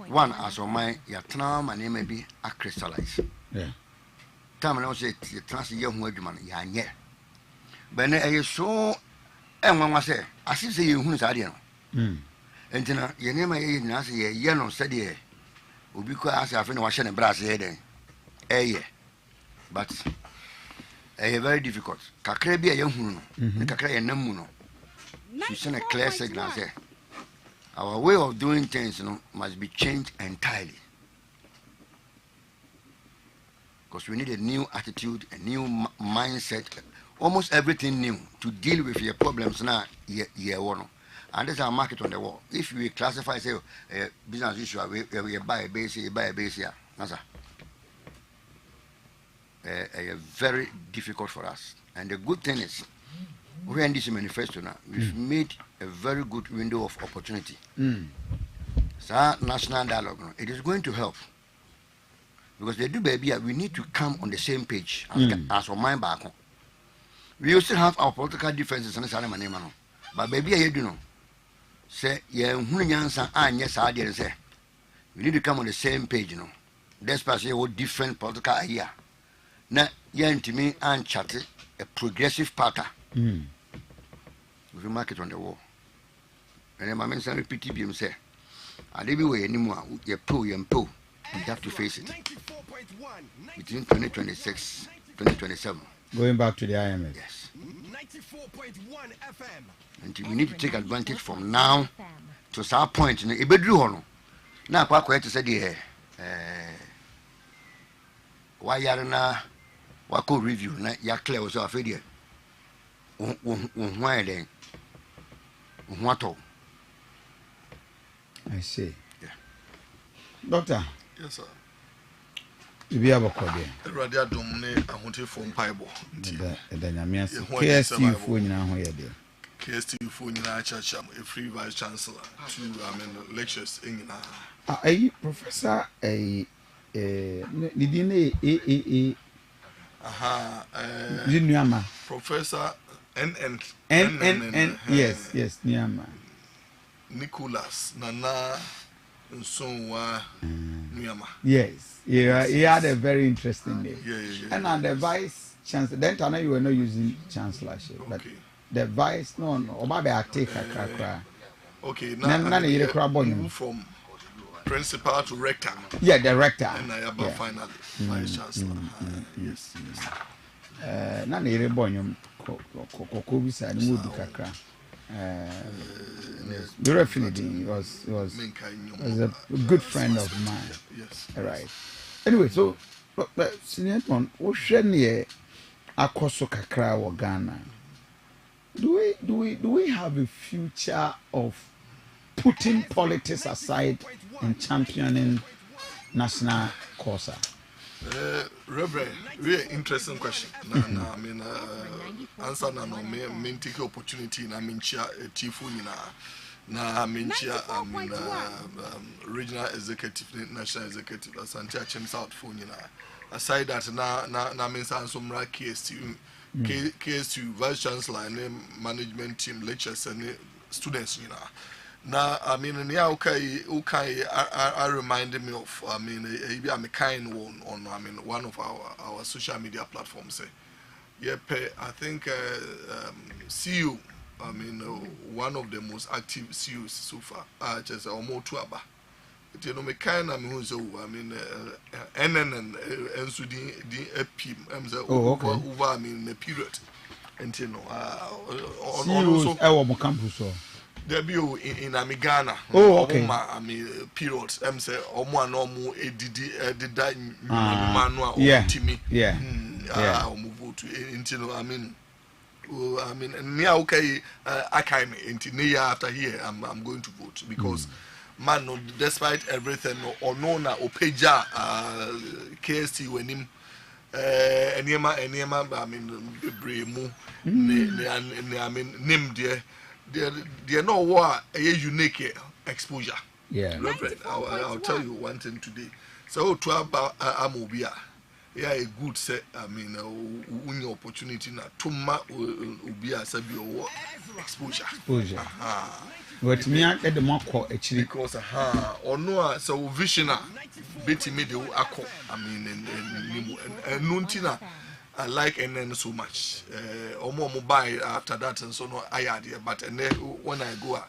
one as of my yatna, my name may be a crystallize. Yeah. Time and I say, you trans young woman, yeah. But I so, and one was say, I see say you who's idea. And then your name is Nancy, yellow steady. Ubiko asked I was a brass head. But very difficult. Kakrebi a young woman, Kakre and Namuno. She sent a clear signal. Our way of doing things, you know, must be changed entirely. Because we need a new attitude, a new mindset, almost everything new to deal with your problems now. One. And there's a market on the wall. If we classify, say, business issue, we buy a base here. That's very difficult for us. And the good thing is, we are in this manifesto now. We've made a very good window of opportunity. So, national dialogue, it is going to help. Because they do, baby, we need to come on the same page as our mind back. We still have our political differences, but baby, you know. Say, yeah, and yes, I did say. We need to come on the same page, you know. Despite your different political idea. Now, yeah, to me, and chat a progressive party. We mark it on the wall. And then my man said, PTBM say, I didn't way anymore. You pull, you have to face it. Between 2026, 2027. Going back to the IMF. Yes. And we need to take advantage from now to some point. Now, quite to say, why you na wako review na ya clear was afraid here. Why then? What? I see. Yeah. Doctor. Yes, sir. Ibi abakọ de. Erade adom ne ahote fo mpaibo. Da nyame ase. KST fo nyina ho ye de. KST fo nyina chacham a free vice chancellor to lectures nyina. Professor Nidine aha Niama. Professor N yes Niama. Nicholas Nana Nsonwa Niama. Yes, he had a very interesting name. Yeah. And the vice chancellor, then I know you were not using chancellorship, but the vice, no, Obabe take a crack. Okay, now from principal to rector. Yeah, the rector. And I am finally vice chancellor. Yes. Nana ire bonyum ko bisa ni mudu kakra. Definitely was a good friend of mine. Yes. All right. Anyway, so Senator, what sheni akoso kakra wa Ghana? Do we have a future of putting politics aside and championing national course. Reverend, really interesting question. I mean, answer na no me take opportunity na me chia tifu na me chia regional executive, national executive, Asante Achim South phone aside that na me san somra KSU vice chancellor and management team lecturers and students Now, I mean, okay, I reminded me of, I mean, I'm a kind one on, I mean, one of our social media platforms. I think CU, I mean, one of the most active CUs so far, just almost 2 hours. You know, me kind of who's, I mean, NN and so the PM, over, I mean, the period. And you know, on our campus. There be in Ghana. Oh, okay. I mean, periods. Say, omo anomu edida manua timi. Yeah. Omo vote. I mean, near okay. I came into near after here. I'm going to vote because man, no, despite everything, or no na opeja KST when him. Enema. I mean, bremu. I mean, name there. They know what a unique exposure. Yeah. Reverend, I'll tell you one thing today. So to about Amobia, yeah, a good set. I mean, win opportunity na tuma ubia sabi or exposure. But me at the mark actually because or no so visioner betty me the ako. I mean, and nuntina. I like NN so much. Omo buy after that and so no I idea. But and then when I go,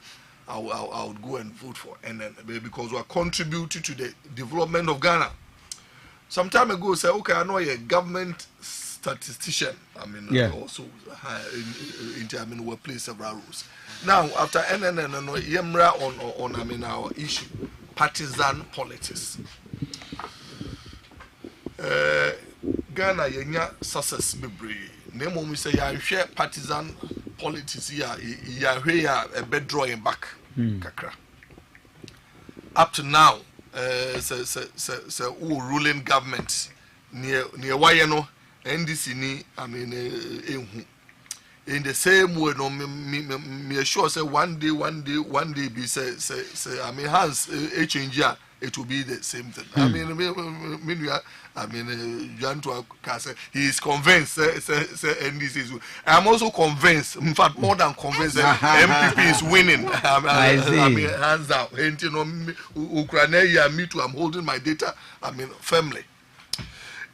I would go and vote for NN because we are contributing to the development of Ghana. Some time ago, say okay, I know a government statistician. I mean, also I mean, we play several roles. Now after NN and Yemra on I mean our issue, partisan politics. Ghana yenya success bebre na mom say ya hwe partisan politics ya hwe ya be drawing back kakra up to now ruling government near waye no NDC ni I mean ehu in the same way no me sure say one day be say I mean has a change here it will be the same thing. I mean, John to he is convinced. And this is. I'm also convinced. In fact, more than convinced. MPP is winning. I mean, hands out. And you know, Ukraine, me too. I'm holding my data. I mean, firmly.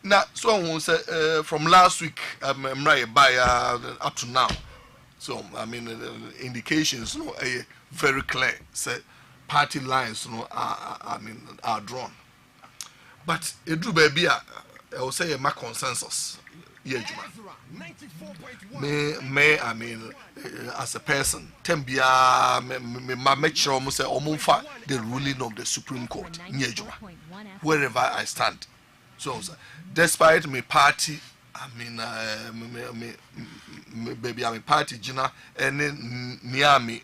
Now, so I will say from last week, I'm right by up to now. So I mean, indications, you know, very clear. Say. Party lines, you know, are drawn. But it drew baby, I will say a consensus. Yeah, I mean, as a person, Tembia, make sure almost say Omunfa, the ruling of the Supreme Court, wherever I stand. So, despite my party, I mean, baby, I'm a party, Gina, and then Miami.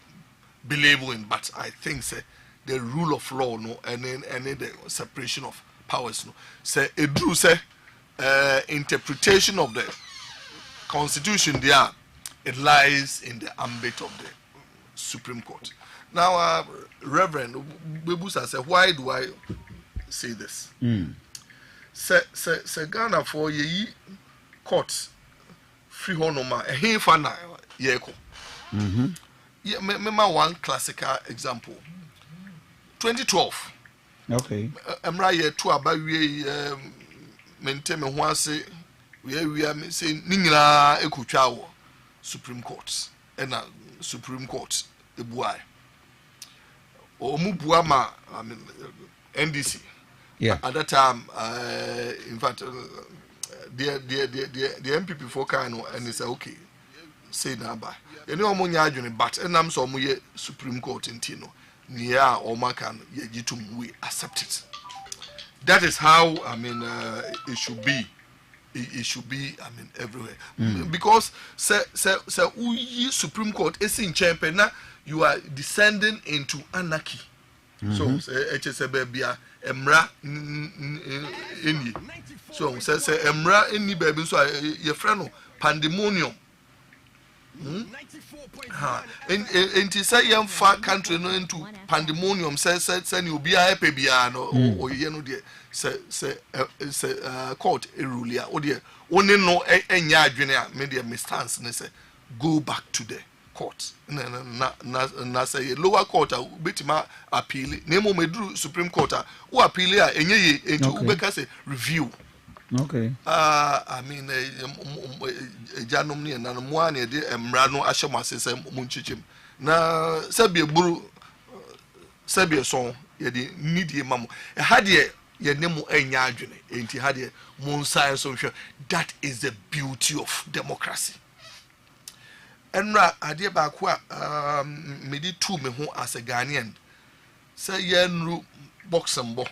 Believe in, but I think say the rule of law no and then the separation of powers no say it drew say interpretation of the constitution there it lies in the ambit of the Supreme Court. Now Reverend Bebusa said, why do I say this? Say Ghana for ye court free honoma he fana yeko. Yeah, remember one classical example. 2012. Okay. I'm right here to about we maintain me once we are saying Ningla Ekuchawo Supreme Court and Supreme Court the boy. Omubuama, I mean NDC. Yeah. At that time, in fact, the MPP for Kano and they say okay, say naba. You know, but and I'm so Supreme Court in Tino. Near or Macan, we accept it. That is how I mean it should be. It should be, I mean, everywhere. Because Supreme Court is in champion now, you are descending into anarchy. So HSA baby emra any. So say emra any baby so your friend pandemonium. Enti say yam far country no into pandemonium say you be a happy bia no or you know the say court a ruler or the only no enya adwene a me the stance ne say go back to the court na say lower court a betima appeal na mo medru supreme court a wo appeal a enye ye enti ubeka say review. Okay. I mean, Janum ni na mo na de emra no ahye mo asese mo nchichim. Na sabie buru sabie so ye de nidie mamo. E ha de ye ne mo anya adwene. Enti ha de mo nsan so hwe. That is the beauty of democracy. Enra ade ba ko a me di tu me ho as a Ghanaian. Say ye nru boxing bo.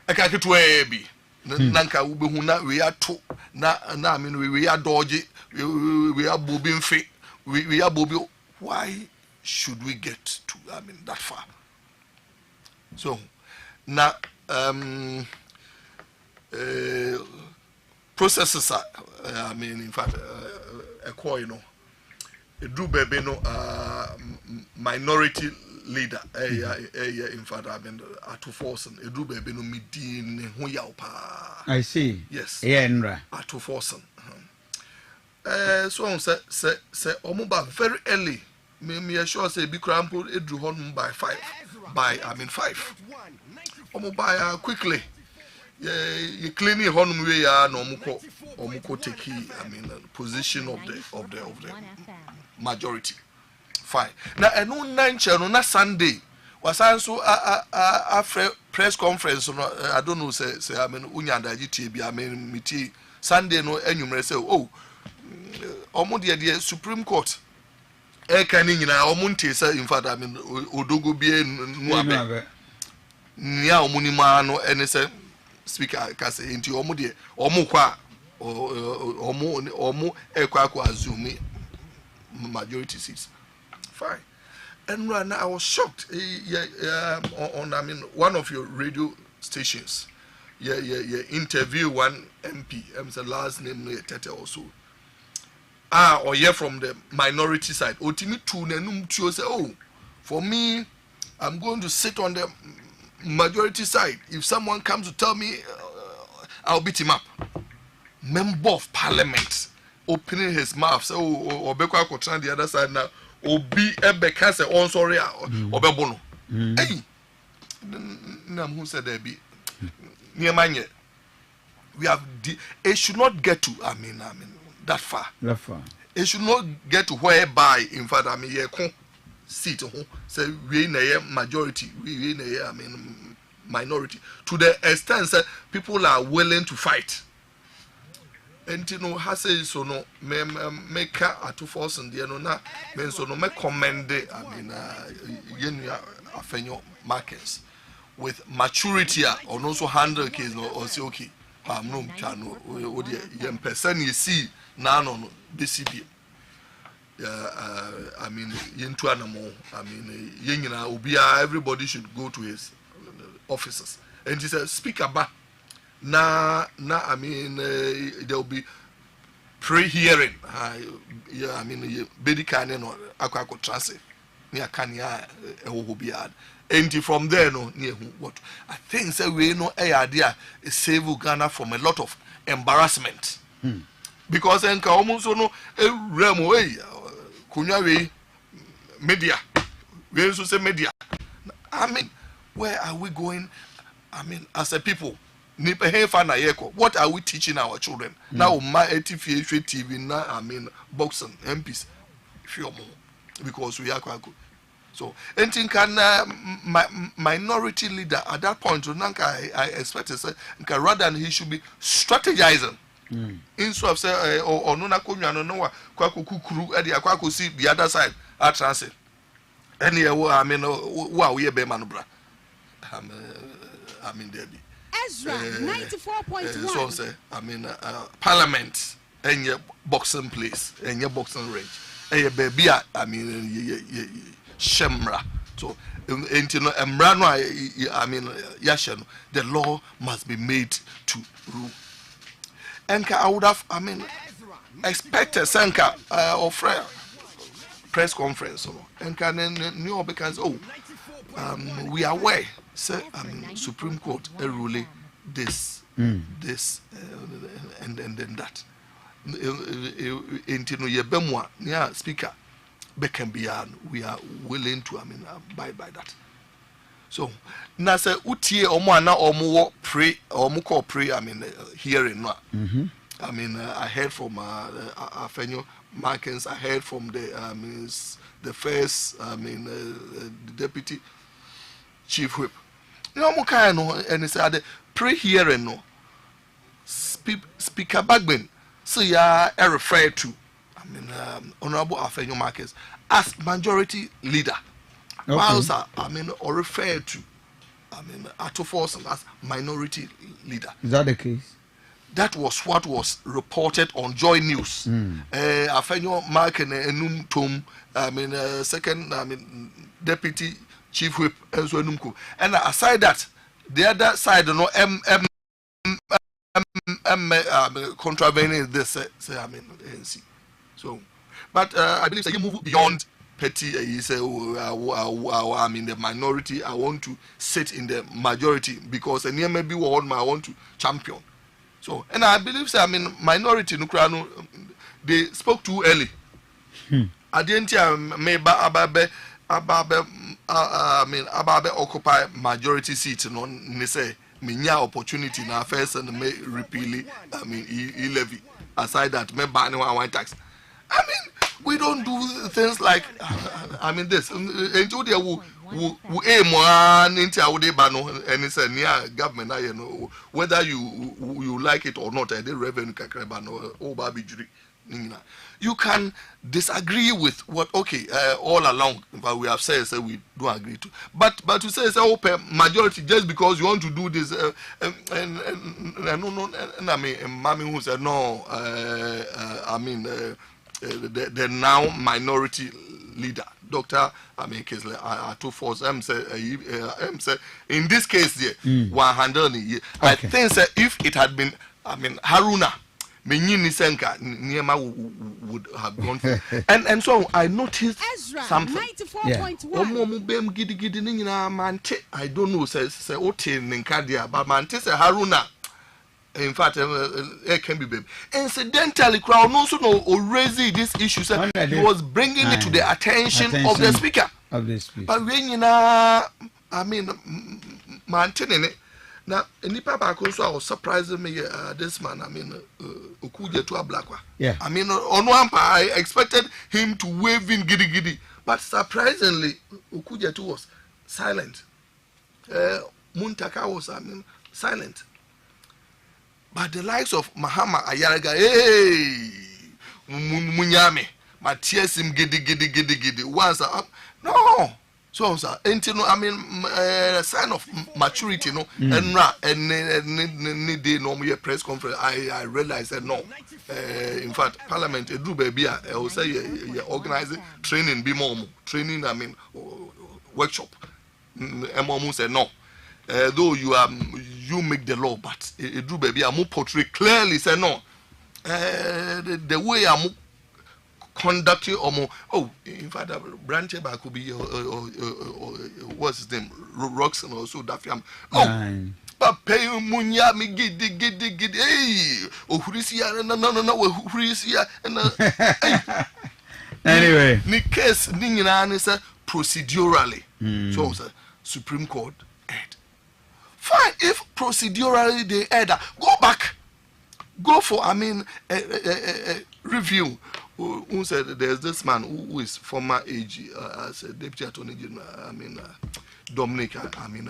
Aka ketu e bi. Nanka ubehu na we are to na I mean we are dodgy we are bobbing fit we are bobby. Why should we get to that far? So now processes are in fact a coin a do baby no minority leader in fact at force and a do baby no midin who yaupa. I see. Yes. Yeah, at force. So on say omuba very early. Me sure say be crample it drew home by 5. By 5. Omuba quickly. You clean it home way no muko take position of the majority. Fine. Now, I know 9 channel na Sunday was also a press conference. I don't know. Say unyanda GTB. Miti Sunday no enumerate say omo the Supreme Court. Kani na omunte say in fact odogo bie nuabe. Nia omunima no ene say speaker ka say nti omo de omo kwa omo ekwa azumi majority seats. Fine. And right now I was shocked. On one of your radio stations. Interview one MP. The last name Tete also. Or from the minority side. Otimi tu nenum tio say, for me, I'm going to sit on the majority side. If someone comes to tell me, I'll beat him up. Member of Parliament opening his mouth. Say, Obekwa Kotran the other side now. Obi ebeka say on sorry obebono hey na who said there be niemanye we have it should not get to that far it should not get to whereby in fact ye kon seat ho say we na majority we na minority to the extent that people are willing to fight. And you know, has say so no make at force and no na men so no me commend afenyo markets with maturity or also handle case or say okay no chano o de yem person you see na no BCB yentu anamo yenyina obia everybody should go to his offices and he said speak about there will be pre-hearing. Bedikane no akwako transit. Near Kanya and from there no near what I think say we no idea save Ghana from a lot of embarrassment. Because enka almost no remo kunya media. We also say media. Where are we going? As a people. What are we teaching our children? Now, my TV now, boxing MPs, few more because we are quite good. So, anything can minority leader at that point, I expect to say, rather than he should be strategizing. Instead of say, or no, no, Kwaku at the Aquaco see the other side at transit. Anyway, wow, we are Bemanubra. Debbie. Ezra 94.1. So say, Parliament and your boxing place and your boxing range. And your baby, Shemra, So, Emrano, I mean, Yashan, the law must be made to rule. And I would have, I mean, expected Sanka or Freya press conference, and can new because we are aware, sir, I mean, Supreme Court a ruling this, this, and then that. Into your bemwa, yeah, speaker, Beckenbian, we are willing to, I mean, abide by that. So, now say utie omwana omo pray omo pray, I mean, hearing. I mean, I heard from Afenyo Markins. I heard from the first, I mean, the deputy chief whip. No more kind, and he said, pray hearing, no. Speaker Bagbin, so yeah, I refer to, I mean, Honorable Afenyo Markins as majority leader. Okay. Whilst I mean, or refer to, I mean, Ato Force as minority leader. Is that the case? That was what was reported on Joy News. Afenyo Mark and Enum Tom, I mean, second, I mean, deputy chief whip, Ezra Numku. And aside that, the other side, you know, contravening this, say, I mean, ANC. So, but I believe that you move beyond petty. You say, I'm in the minority. I want to sit in the majority because near maybe one I want to champion. So, and I believe, say, I mean, minority Nukrano, they spoke too early. I didn't hear Ababe, I mean, Ababe occupy majority seat. No, they say, minya opportunity na first and may repeal. I mean, levy. Aside that, may ban one tax. I mean, we don't do things like, I mean, this. Until they will aim one into our bano and it's a near government, you know, whether you like it or not, the revenue kakrabano or baby jury. You can disagree with what, okay, all along, but we have said we don't agree to. But to say open majority just because you want to do this, and I mean, Mami who said no, I mean, the now minority leader, Dr. I mean, Ato Force, say, in this case, there, 100 I think that if it had been, I mean, Haruna, Menyini Senka, Niema would have gone for. And so I noticed Ezra, something. 94.1. I don't know, says Ote Ninkadia, but Mante say Haruna. In fact, it can be baby. Incidentally, crowd also know already this issue. He was bringing it to the attention of the speaker. But when you know, I mean, maintaining it. Now, any papa also was surprising me. This man, I mean, Okuja to a black one. Yeah. I mean, on one part, I expected him to wave in giddy giddy, but surprisingly, Okuja too was silent. Muntaka was, I mean, silent. But the likes of Mahama Ayaraga, hey, Munyame, Matthias him giddy. Once up, no. So, sir, I mean, sign of maturity, no, and need the normal press conference. I realized that no. In fact, Parliament, do baby, I will say, organizing training, be more training. I mean, workshop. Momu said no. Though you make the law, but do baby, I'm portray clearly. Say no. The way I'm conducting or more. Oh, in fact, branch back could be what's his name, Roxon or so that film. Oh, but pay munya me giddy. Hey, oh, Hurisia, no, Hurisia, and anyway, the case Ningan is procedurally. So, Supreme Court aid. Fine, if procedurally they add, go back, go for, I mean, review. Who said there's this man who is former AG as a deputy attorney general, I mean, Dominic, I mean,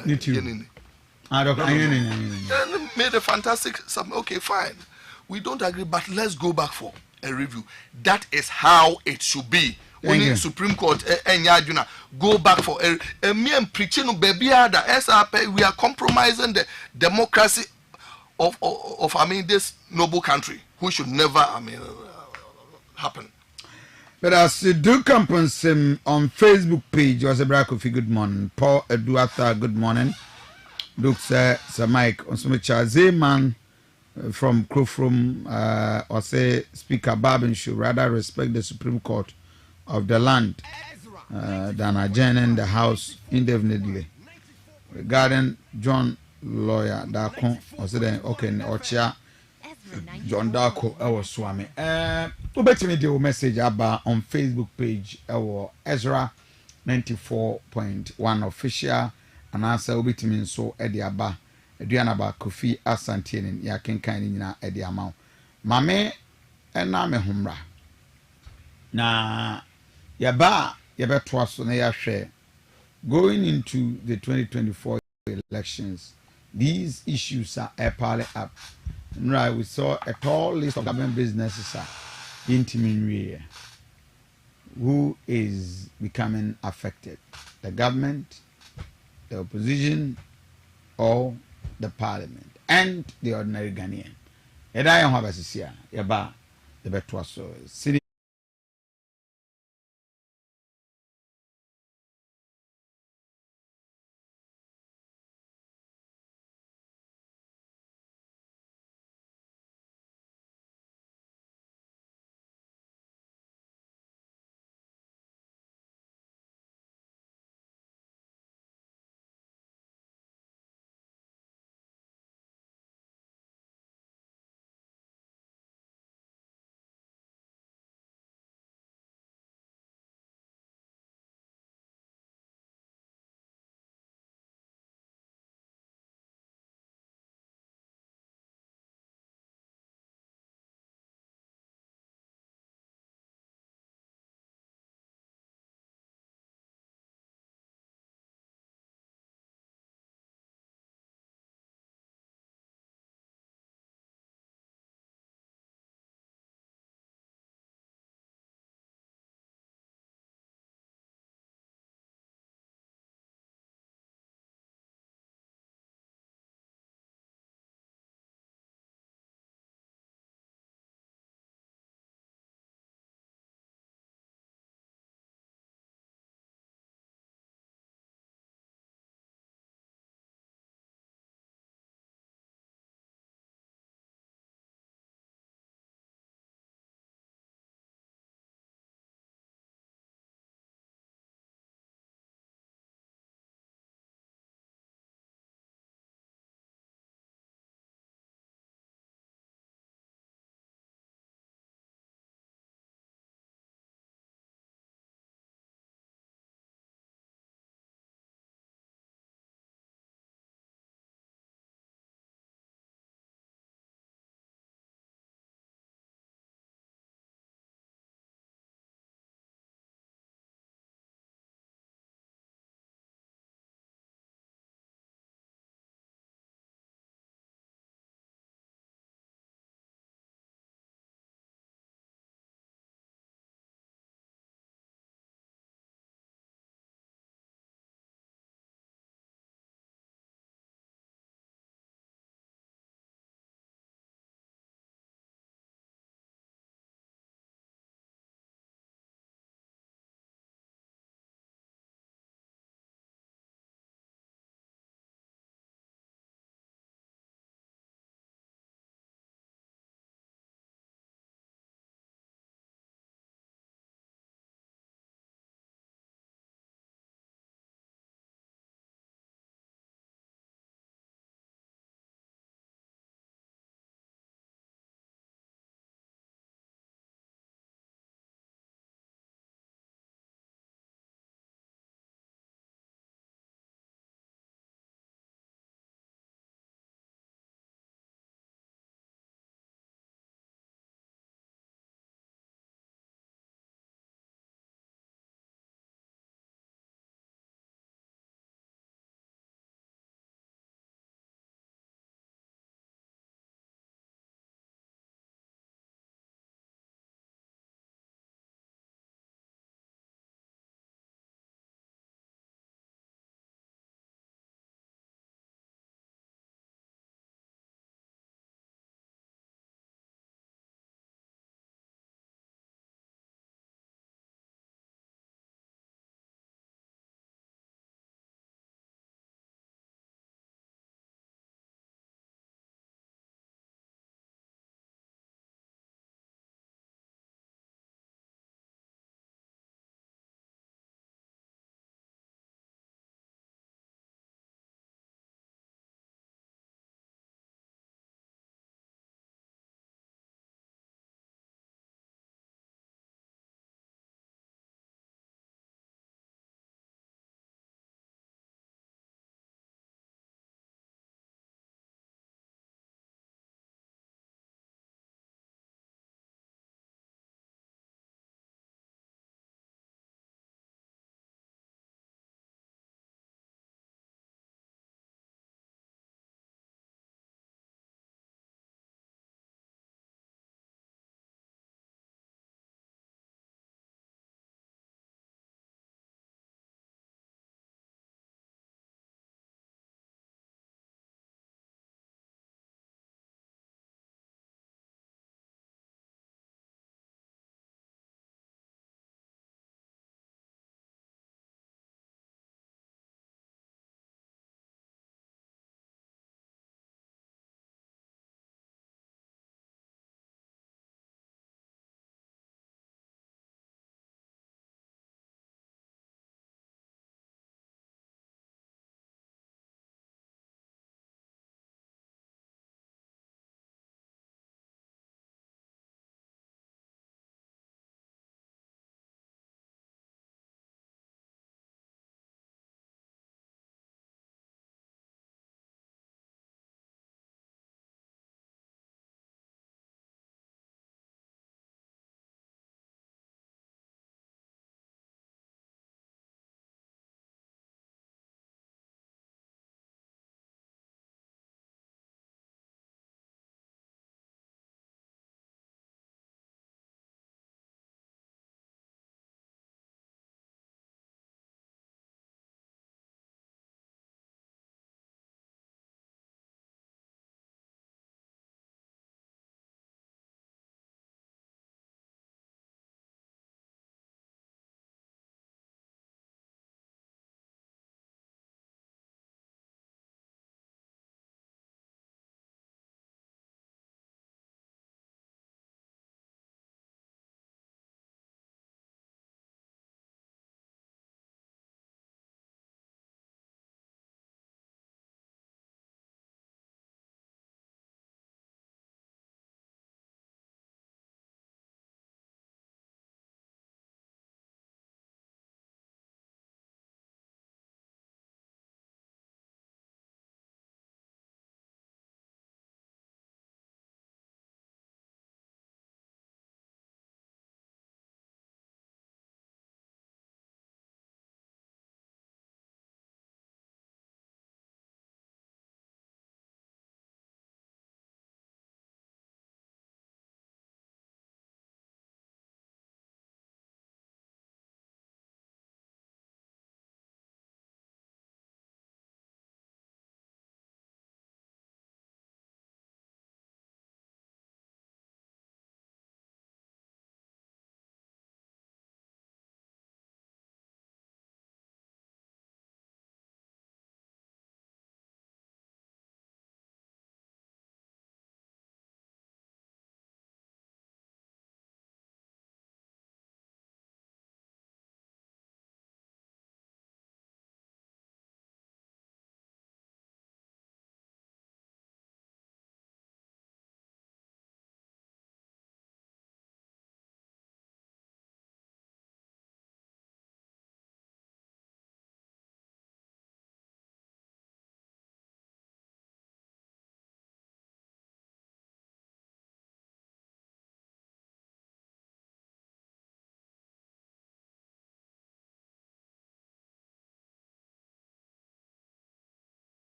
made a fantastic, okay, fine. We don't agree, but let's go back for a review. That is how it should be. When the Supreme Court go back for a mere preaching baby ada SRP, we are compromising the democracy of I mean this noble country, who should never, I mean, happen. But as do compens on Facebook page was a Kofi, good morning. Paul Eduata, good morning. Look, sir Mike on some Zeman from Krofrom or say Speaker Babin should rather respect the Supreme Court of the land than adjourning the House indefinitely. Regarding John Lawyer Dako, or say okay, Ochia John Dako, our Swami. Ubetimi the message about on Facebook page our Ezra 94.1 official and answer ubetimi so Ediaba. Aduanaba Kofi Asantien ya kenkan ni nyina edi amount. Mame na me humra. Na yaba yabetwa so na yahwe going into the 2024 elections. These issues are piling up. Right, we saw a tall list of government businesses in Timinwe who is becoming affected. The government, the opposition, or the parliament and the ordinary Ghanaian. And I have a sister, Yaba, the Betwaso.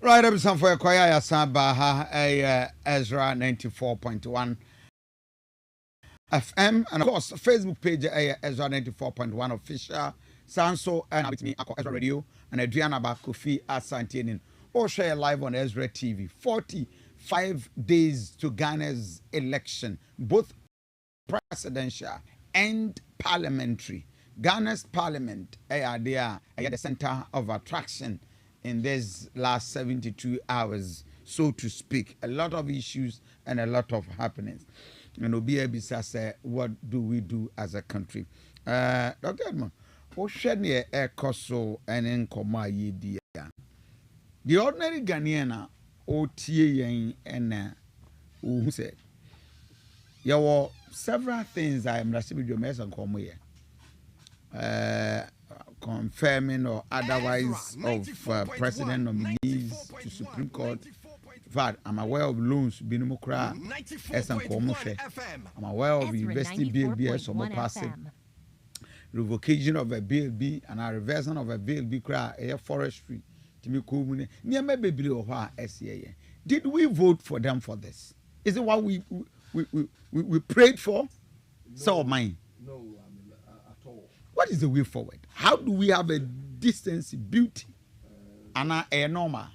Right, I'm some for Koya Sabaha, Ezra 94.1 FM, and of course, Facebook page Ezra 94.1 official, Sanso, and with me, Ezra Radio, and Adriana Bakofi at Santinin, or share live on Ezra TV. 45 days to Ghana's election, both presidential and parliamentary. Ghana's parliament, they are the center of attraction in this last 72 hours, so to speak. A lot of issues and a lot of happenings. And Obia Bisa said, what do we do as a country? Dr. Edmond, what should you so and in Koma ye the ordinary Ghanaian OTA and who said, there were several things I am receiving your mess and come here. Confirming or otherwise of president nominees to Supreme Court. But I'm aware of loans being more cry as I'm I'm aware of university bill BS or more passive revocation of a bill B and a reversion of a bill B cry air forestry to me cool near maybe below SCA. Did we vote for them for this? Is it what we prayed for? So mine. No. What is the way forward? How do we have a decency, beauty, and a normal?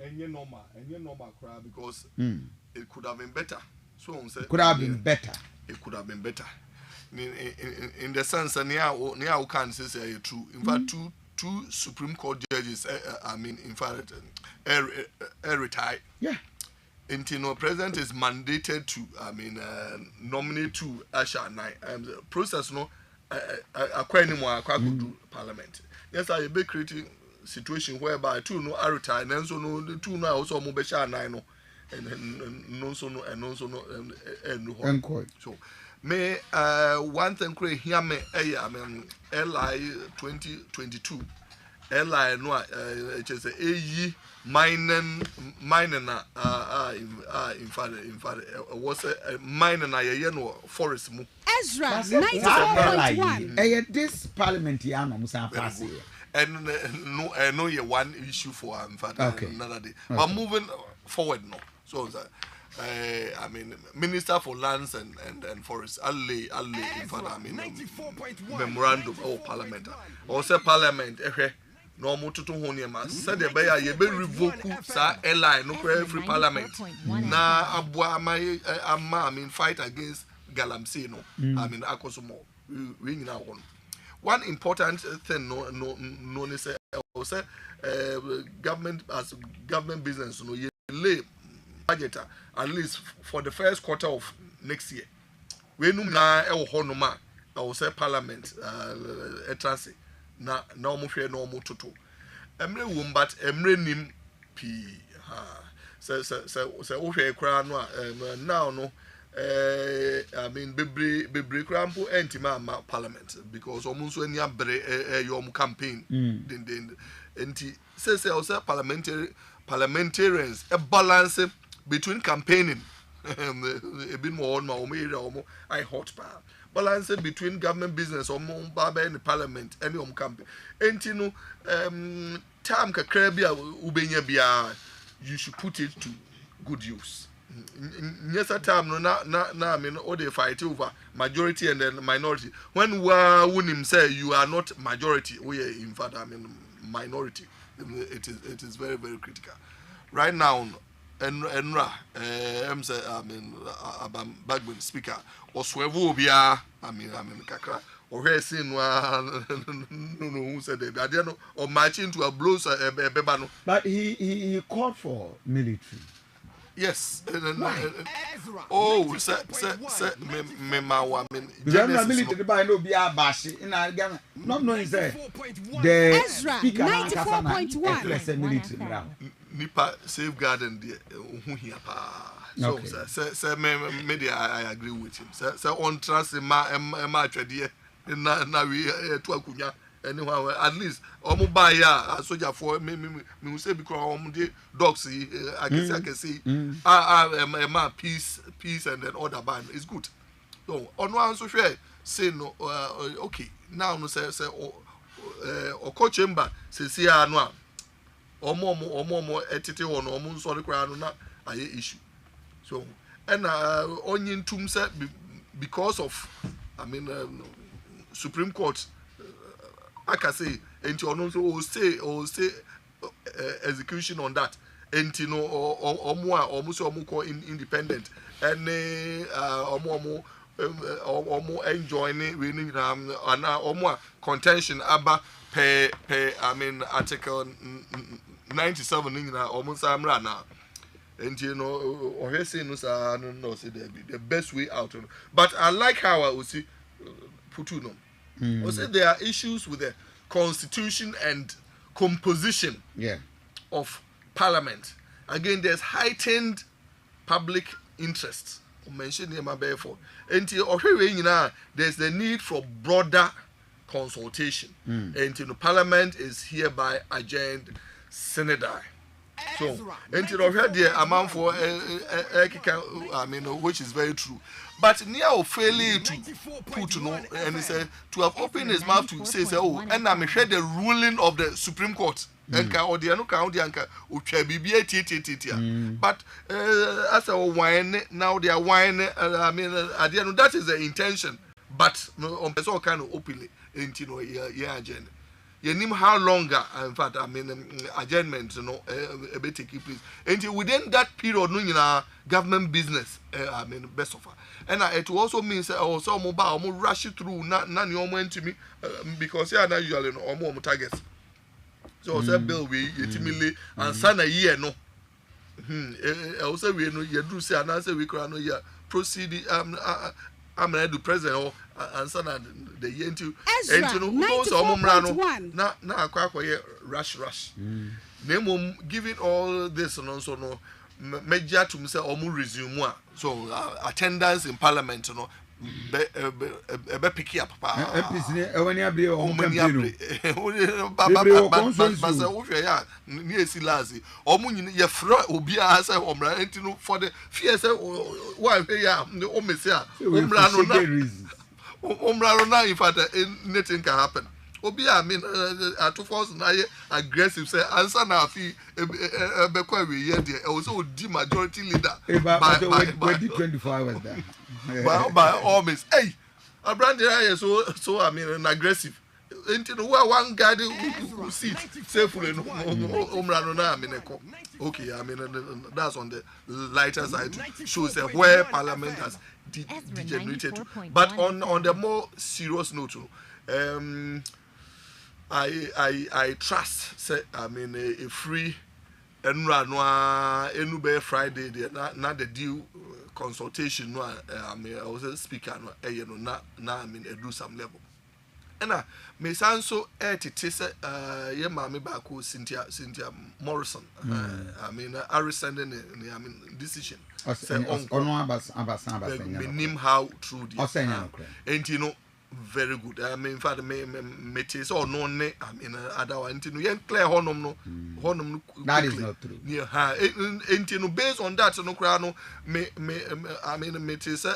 And normal cry because it could have been better. So could have been better. It could have been better. In the sense that near can say true. In fact, two Supreme Court judges. In fact, retired. Yeah. The president is mandated to, nominate two Asha nine. The process no, acquire anymore do parliament. Yes, I be creating situation whereby two no are retired, and so no the two now also mo be sha nine no, and no so no and so me one thing create here me LI 2022 LI no it is a mining in fact was a mining no forest mu Ezra 94.1 this parliament here no musa pass and no one issue for another day but moving forward no so Minister for Lands and Forests, Ali, in fact, memorandum of Parliament. Also, Parliament, no more to Honiama said the Bayer, you be revoke sa airline, no free Parliament. Na Abwa, fight against Galamsino, Akosumo, ring now one. One important thing, no, say, government as government business, no, you lay budget at least for the first quarter of next year. We know now, Honoma, I will say Parliament, transit. Na mo hwe na mo toto emre wom but emre nim pi se wo hwe kra no now no bebre krampo entima ma parliament because omunso ani abre your campaign den enti say parliamentarians a balance between campaigning a bit more on my own I hot pa balance between government business or baba in the parliament any campaign enti no time kakra bia ubenya bia you should put it to good use. Yes, at time no na all they fight over majority and then minority. When we say you are not majority, we are in fact minority. It is very very critical. Right now, Enra, Bagman speaker, or Swevo Bia, Kakra, or Hessin, no, who said that I don't know, or marching to a blows a bebano. But he called for military. Yes. Oh, say military by no be a bashi in our Ghana. Not knowing say the Ezra 94.1 military. Nipa safeguarding the who here pa. So say media I agree with him. Say on trust ma twede na we to akunya anyhow at least omo buy ya soldier for me say because omo dey dogs I can see peace and then other band is good. So on one so share say no okay now no say or coach chamber say see no omo etete ho no omo nsori kra no na aye issue. So and onyin tum say because of Supreme Court I can say enti ono so will say execution on that enti no omo so omo call independent and omo enjoying we ni na omo contention aba per article 97 ni na omo samra na enti or say no say no say the best way out. But I like how I will see Putuno. Also, there are issues with the constitution and composition of parliament. Again, there's heightened public interest. Mentioned him therefore. Until there's the need for broader consultation. And parliament is hereby adjourned sine die. So, until already amount for which is very true. But near failing to put and he said to have opened his mouth to say, oh, and I'm sure the ruling of the Supreme Court. Or the county anka but as a wine now they are wine at the end that is the intention. But on person kind of openly into agenda. You know how longer, in fact, adjournment, be taking place. And within that period, government business, best of all. And it also means also mobile, rush it through, none you went to me, because now usually more targets. So, say bill we ultimately and son a year no. Also, we know you do say, and answer we can know proceed. I'm ready to present or answer the year into Ezra 94.1 na akwa rush name giving all this and also no major to say resume so attendance in parliament no be pick up MPs ni ewani abre o campaign but so we ya ni esi lazi omu nyine ye fra obi a say omra enti for the fear say why ya o mesia omra no na in fact anything can happen obi at force na aggressive say answer na fi be kwa we ye there also di majority leader by 24 hours there by all means hey Abrande so aggressive until one guy who sit safely no omra na okay that's on the lighter side shows where parliament has degenerated. But on the more serious note I trust say a free enube Friday there not the due consultation no I was a speaker no na do some level and me sanso tete say ye mama back Cynthia Morrison I rescinding decision say on abasa name how true the and very good. In fact, me taste or no ne. Other one. You clear honum no. That is not true. Yeah, based on that, no crano. Me taste.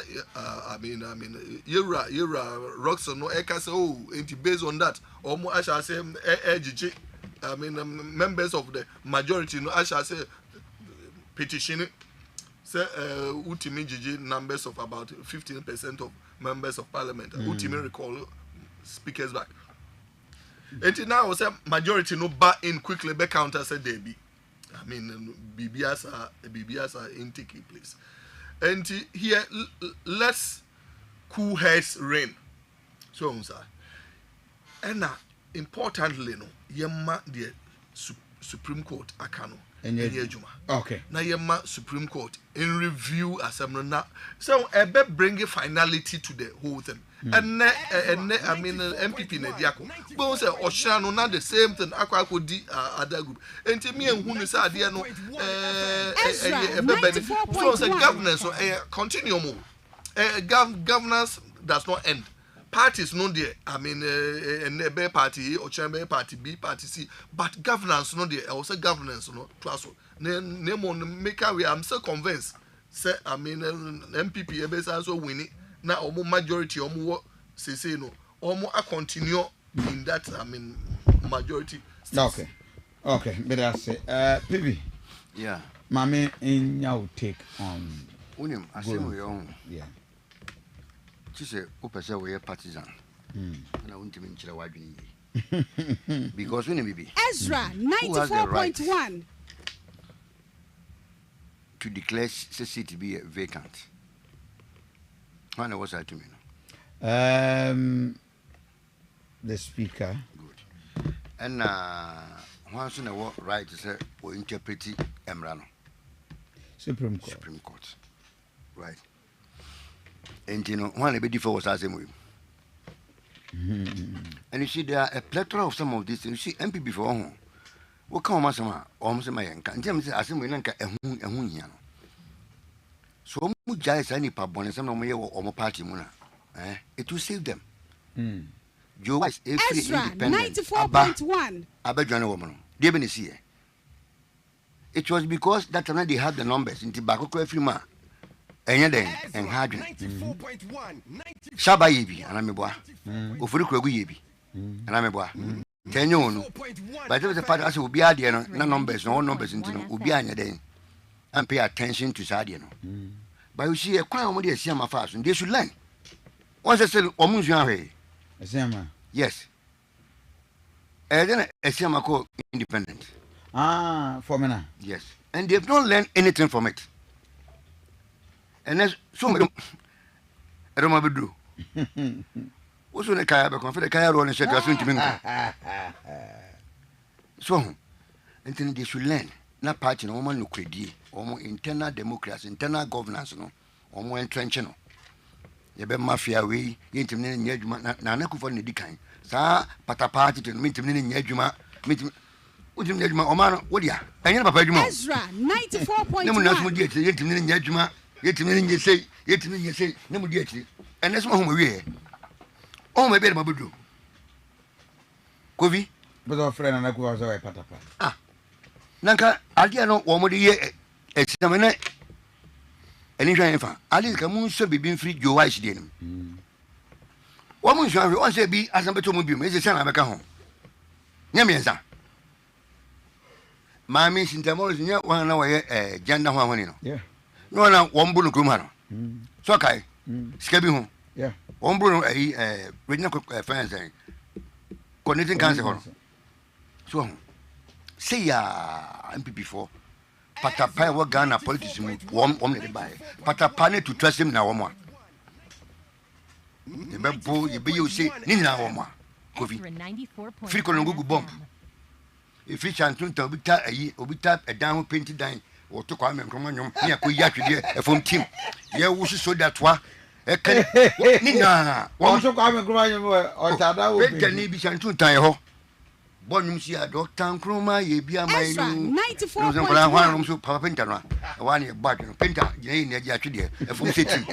Yura Roxon no. Eka say oh. Based on that, I shall say GG. Members of the majority no. I shall say petition. Say ultimate GG numbers of about 15% of members of parliament. Ultimate recall speakers back. And now say majority no back in quickly back counter say they be. BBS are in taking place. And here let's cool heads reign. So and importantly no yemma the Supreme Court akano. Okay. Na yema Supreme Court in review assembly na so bring a finality to the whole thing. And MPP na diako. But say Oshano na the same thing akwa di other group. Enti me and who say ade no so say governance so continue mo. Governance does not end. Parties no there. A party or chamber party B party C, but governance no there. Also governance no. Name on make we. I'm so convinced. Say MPP ebe also winning. Now almost majority almost say no. Almost a continue in that majority. Okay. Okay, but I say, Pibi. Yeah. Mami, in your take on. Unim, I say we own. Yeah. She said, Opesa, we are partisan. And I want to mention a wide because when it be Ezra 94.1 to declare the city to be vacant. When was that to me? The speaker. Good. And once in a walk, right to say, or interpret Emrano. Supreme Court. Supreme Court. Right. And you know, one a bit different was asking me. And you see, there are a plethora of some of these things. You see, MP before home. What come on, some almost my anchor. And James asked me, a hun. So, Mujais any pub on some of my or party muna. It will save them. Joe Wise, Ezra 94.1. I bet you woman. Dear Benesia. It was because that time they had the numbers in tobacco every man. And then, and hard. Shaba Yebi, and I'm a boy. Ufuru Yebi, and I'm a boy. 10 years. But there was a part as will be idea, no numbers, no numbers into Ubiana then, and pay attention to Sadiano. But you see, a crime with the Siama fast, and they should learn. Once I said, Omunjare. Yes. And then a Siama called independent. For me now. Yes. And they've not learned anything from it. And that's so much. I don't want to do. What's on the car? Because the car on the check as soon to me. So, and then they should learn. Not party, no man, no credit, or more internal democracy, internal governance, no, or more entrenching. You be mafia way, intimate in Yajuma, Nanaku for the decline. Sir, but a party to meet him in Yajuma, meet him. What you Yajuma, Oman, what ya? I never paid you. Ezra 94.1. No one else would get it in Yajuma. Yet you say, no more yet, and that's my home away. Oh, my bed, my budu. Kovi, but our friend and I go away, Patapa. Ah, Nanka, I dare not one more year, examine it. And if I am, I think a moon should be being free, your wife's denim. One moon shall once be as a better mobile, Mrs. San America home. Yamianza. My miss in Tamores, near 1 hour, Janda Juanino. Yeah. No, no, one bulu kumano. So, Kai, Scaby home. Yeah. One bulu, regional fans, connecting cancer. So, say, MP4. Patapa, what Ghana politician, one only by Patapane to trust him now. One. The Babo, you say, Nina Oma. Coffee. Frequent Google bomb. If you can't tell me, we tap a down painted dine. Or to come and come on, here, we have to from team. Yeah, we should so that one. Nina, one so come and cry or Tada, we can be sent to Taiho. Bonum see a doctor, Croma, ye be a my 94.1 so Papa Pentana, one year button, Penta, Jane, Yachi, a full city.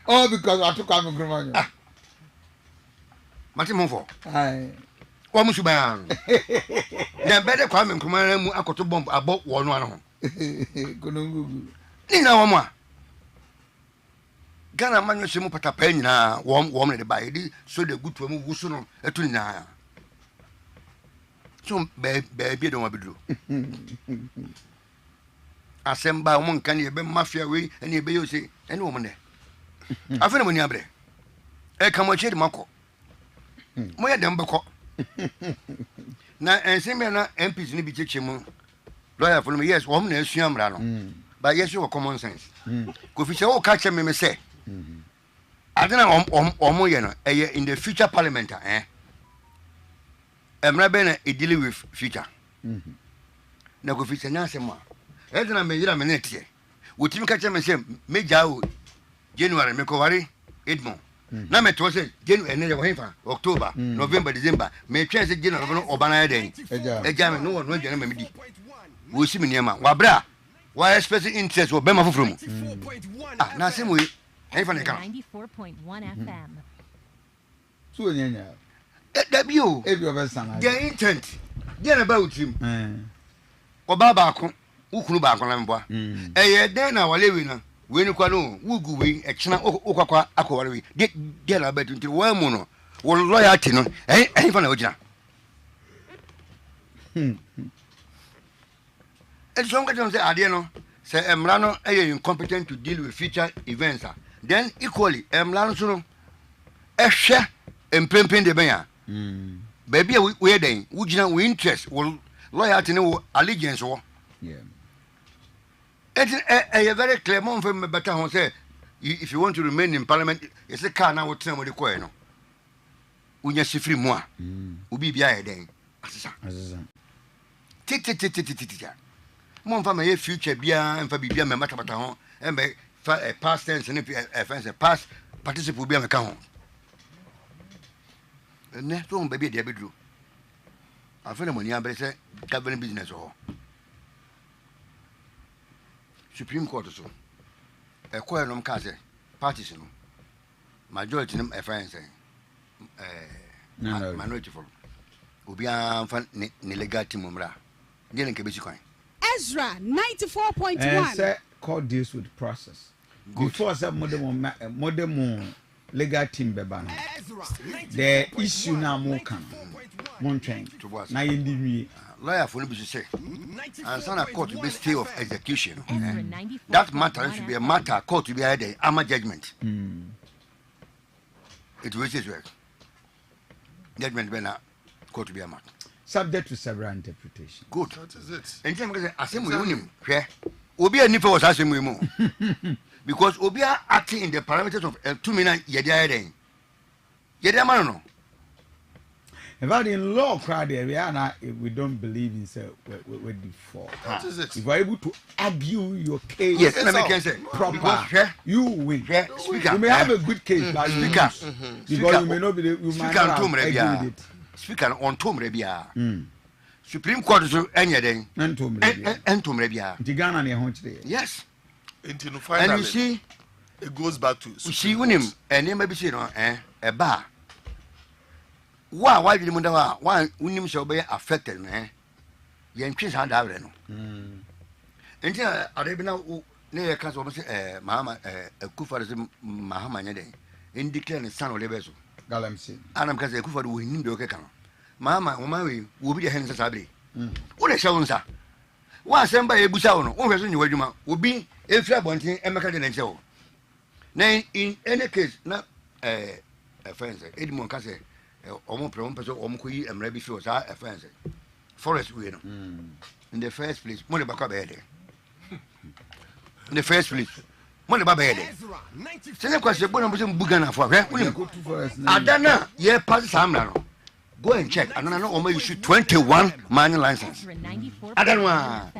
Oh, because I took come and come on. Matimofo. Aye. What must you buy? Then better come and come and I got to bomb about 1 Nina Wama Ghana man, you see more patapena, warm at the body, so the good woman who soon a tunina. So, baby, don't want to do. Assemble one can you be mafia way and you be say, any woman there. I feel when you're there. I come watch it, Marco. Moya Dembako. Now, and same MPs need to be teaching lawyer for me. Yes, woman is Yamrano. But yes, you have common sense. If you say, oh, catch me, say. I don't know, Omoyana, in the future parliament, I'm not being dealing with future. Now, if it's an answer, I don't know, maybe I'm a minute here. Would you catch me, say, Major January, Mekowari, Edmond. Now, I told you, January, October, November, December, may chance a general or banana day. A German, no one will remember. We see me near my Wabra. Why special interest will be my from? Now, same way, 94.1 FM. So, yeah. That you, if you have some intent, then about him. Or Baba, who back on Lamba. Then our living, when you can know, who go away, a china or aquari, get a bet into one mono, or loyalty, and even a And some guys say, "Adiano, say Emrano are incompetent to deal with future events." Then equally, Emrano suno, share and pimping the bear. Baby, we then, we interest, will loyalty, no allegiance war. Yeah. It's a very clear moment from better say, if you want to remain in parliament, it's a car now with some of the coin. When you see free more, will be behind then. Mon family future beer and for beer, my matter, and by past tense and if past participant be on account. And next one, baby, dear bedroom. I feel money, I say, governing business or Supreme Court. So a quorum case, partisan, majority of friends, minority for Ubia fan nelegati mumra. Didn't keep coin. Ezra 94.1. Court deals with process. Before some modern legal team beban. The issue now more can one train. Now in the lawyer for to say, and son a court to be stay of execution. That matter should be a matter court to be had a judgment. It wishes work. Judgment be na court to be a matter. Subject to several interpretations. Good. That is it. And then I say we him. Obi a nipa was asking we more. Because Obi are acting in the parameters of 2 million yedi man no. About in law crowd area, we don't believe in say we default. That is it. If you are able to argue your case, yes, and I can say proper, you win. Speaker, you may have a good case, but speaker, because you may not be, you might not agree with it. Speaker on Tom Rebia. Supreme Court is any day. And Tom Rebia. Tigana near home today. Yes. And you see, it goes back to. You see, when him and him maybe say no, a bar. Why did you wonder why him shall be affected, man? Young kids had out. Until Arabina near Castle, Mahama, a Kufa, Mahama, in declaring the son of the vessel. Galamsi. And I'm going to go for him to Okaka. Mamma, Omari will be the hands of Sabri. What a show, sir. Why send by a Busano, or you will be a flat bunting and Macadan and show. Nay, in any case, not a fancy, Edmond Casse, or more prompt or Mukui and Rabbi Fios are a fancy. Forest winner. In the first place, money back up in the first place. Money Babede. Send a question, Bugana for Adana, ye pass Samlano. Go and check. I don't know, or maybe you should 21 mining license. I don't want.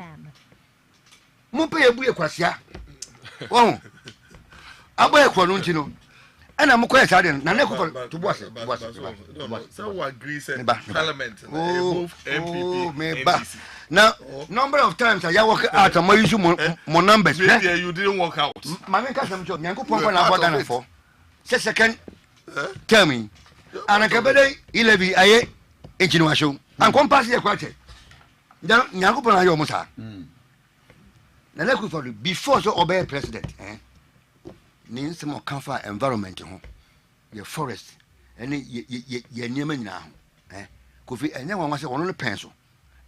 Mupe a buya quasia. Oh, I wear Quanuntino. And I'm quite saddened. Nanako to watch it. So agrees Parliament. Oh, maybe. Now, number of times I work out a more issue more numbers. You didn't work out. My cousin job, Yanko Pump and I for. Second, tell me. And I can be 11 a insinuation. And compass your question. Yanko Panayomosa. Now, for before so obey president, means some more comfort environment. Your forest, and your name now. Coffee, and no one was on the pencil.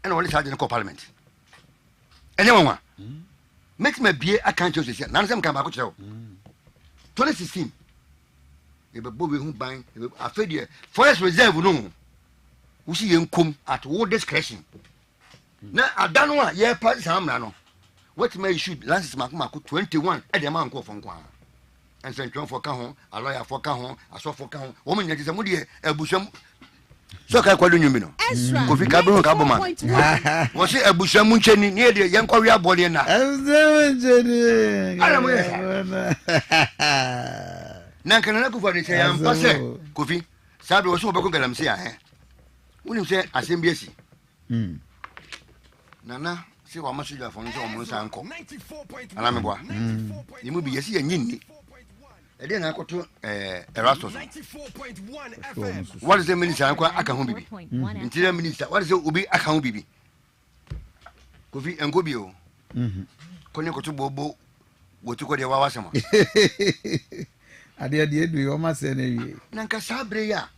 And all this had in the parliament. Anyone makes me be a can't choose it. None of them come back to show. 2016. If a bobby who buying a failure, forest reserve, no. We see him come at all discretion. Now, I don't know, yeah, party Samrano. What may shoot Lances Macmaco 21 at the man go from Quan. And St. John for Cajon, a lawyer for Cajon, a soft for Cajon, woman that is a moody, a busham. So I call you know. Kofi Kabro Kaboma. Was it a Bushamunchen near the young Korea body and Nankanaku for the say, I'm Passer. Kofi, Sabi was so Bokulam say, when you say, I say, BSC. Nana, see what much you have from someone's uncle. And I'm a boy. You will be a sea and yin. And then I go to Erasmus. What is the minister? I can't be. Interior minister. What is it? Ubi? I can't be. Kofi and Gobio. Konyo to Bobo. What to go there? Wasama. I did we almost say, Nanka Sabria.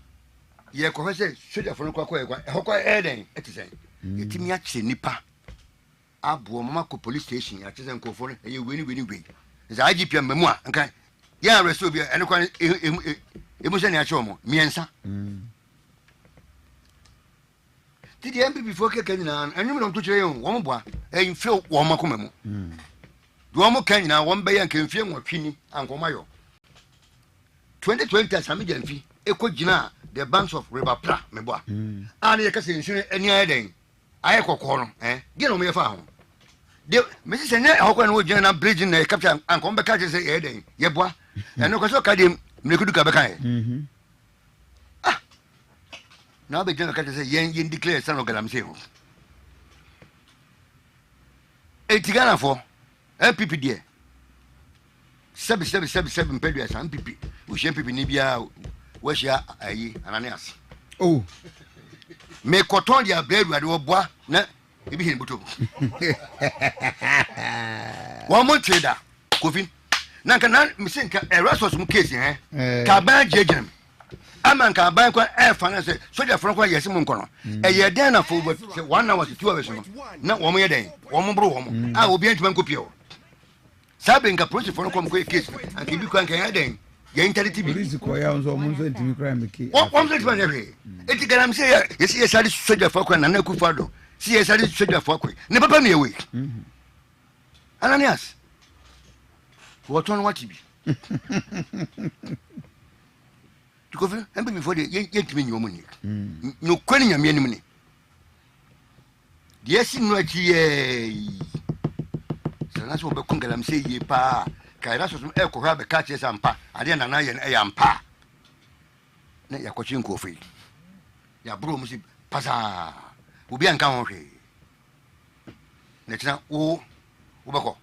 Ye, Cohese, should have from Quaco, Hoko Eden, it is saying. yɛtumi akyerɛ nipa aboɔ mama kɔ police station akyerɛ sɛ nkɔfoɔ no ɛyɛ wei sɛ IGP amamu a nka yɛn arrest obi ɛne kwan emu sɛ ne akyerɛ ɔmo mmiɛnsa ti deɛ MPP foɔ kɛkɛ nyinaa ɛnwom na ɔto kyerɛ yɛn wɔn boa ɛmfie wɔn akoma mu deɛ wɔn ka nyinaa wɔn bɛyɛ nka mfie nwɔtwe ni ankɔma yɔ 2020 asamigya mfi ɛkɔ gyina the banks of river pra meboa a ne yɛka sɛ nsuo ani ayɛ dɛn ayɛ kɔkɔɔ no deɛ na ɔmo yɛfa ho de mesi sɛ ne ɛhɔ kɔ na wɔgyina na bridge na ɛkapta ankɔm bɛka kyerɛ sɛ yɛyɛ dɛn yɛboa ɛno kɔ sɛ ɔka deɛ mmerɛkudu ka bɛka yɛ na wabɛgyina bɛka kyerɛ sɛ yɛn declare sɛ no galamsey ho ɛti ghanafoɔ MPP deɛ sɛbi mpɛduasa MPP wohyia MPP ne biara wɔahyia ayi Ananias mekɔtɔn de abrɛ aduade wɔboa na ebi hin botom wɔn mo tiri da kofi na nka na mesi nka resource mu case ka ban gyegyem ama nka ban kwa ɛfa na sɛ soja fɔlɔ kwa yɛsi mu nkɔnɔ ɛyɛ den na fo sɛ 1 hour 2 hours no na wɔn yɛ den wɔn bro wɔn a obi ntuma nkopie o sabe nka police fɔlɔ kwa mu kɔ case anka bi kwa nka yɛ den yɛ internet bi police kɔ ya nso ɔmo nso ntimi kra meke wɔn nso ntimi nyɛ eti garam sɛ yɛsi yɛsade soja fɔlɔ kwa na na kufa do si yɛsade soja fɔlɔ kwa ne papa mi ewe Ananias wɔtɔn wati bi tukofi embe before de yɛntimi nyi ɔmo ni no kwani nyame anim ni de yɛsi no akyi yɛ sana so be kungalam sɛ yie pa kaira so ɛkɔ ha be ka kyerɛ sɛ mpa ade na na yɛ no ɛyɛ mpa na yakɔkye nkofi ya bro mu si pasa obi anka ho hwe na kyena wo bɛkɔ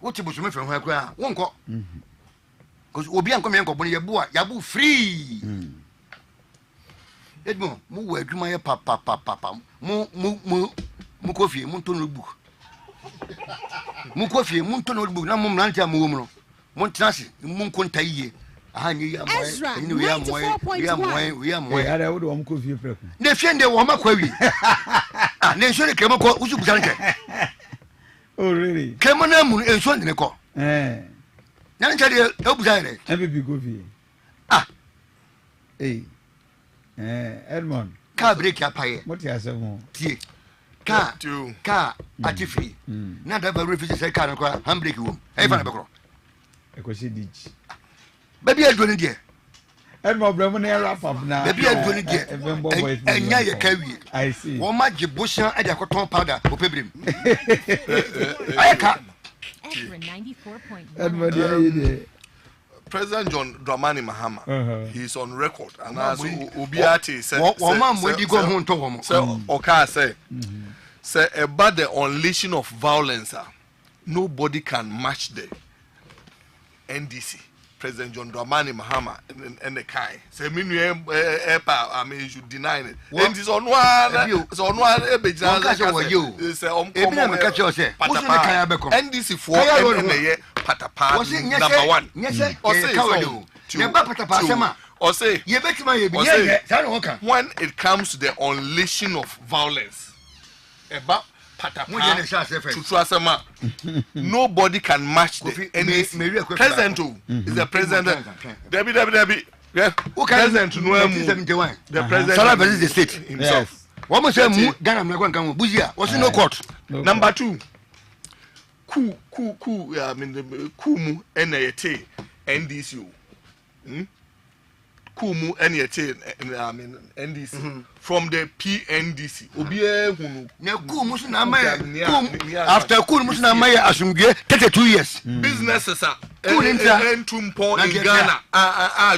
wo ti busume fɛ ho akura wo nkɔ cause obi anka me nkɔ bɔ ne yabu free edmo mu wo adwuma yɛ papa mu kofi mu to no book mu kofi mu to no book na mu mrante am wo mu no mu tenase mu nkonta yie aha ni ya moy ni we ya moy ara wo do mu kofi preku ne fie nde wo makwa wi ah ne nso ne kemo ko usu busa nke oh really kemo na mu nso ne ko na nche de e busa ne MPP kofi Edmond ka break ya paye mo ti asemo tie ka atifi na da ba refuse say ka no kwa handbrake wo e fa na be kro e ko se dich baby adwo ne de Edmond bremo na wrap up na baby adwo ne de enya ye ka wi I see wo ma je boshan e de akoton powder o pebrim ayeka Ezra 94.1 Edmond ye President John Dramani Mahama, he's on record, and as Obiati said, about the unleashing of violence, nobody can match the NDC. President John Dramani Mahama and the Kai. Say, I mean, you should deny it. And it's on one, it's on one, NDC for Patapa, number one. Yes, or say, when it comes to the unleashing of violence, about nobody can match the NDC. President is the president. Debbie. Yeah. Who president no the president. Salaba is the state himself. What must say Ghana Mlekwan Buzia? Was no court. Number 2. I mean the Kumu NAT NDC. Kumu NAT I mean NDC from the PNDC. Obie hunu. Ne Kumu na maya. After Kumu na maya asumgie 32 years. Businesses are in Ghana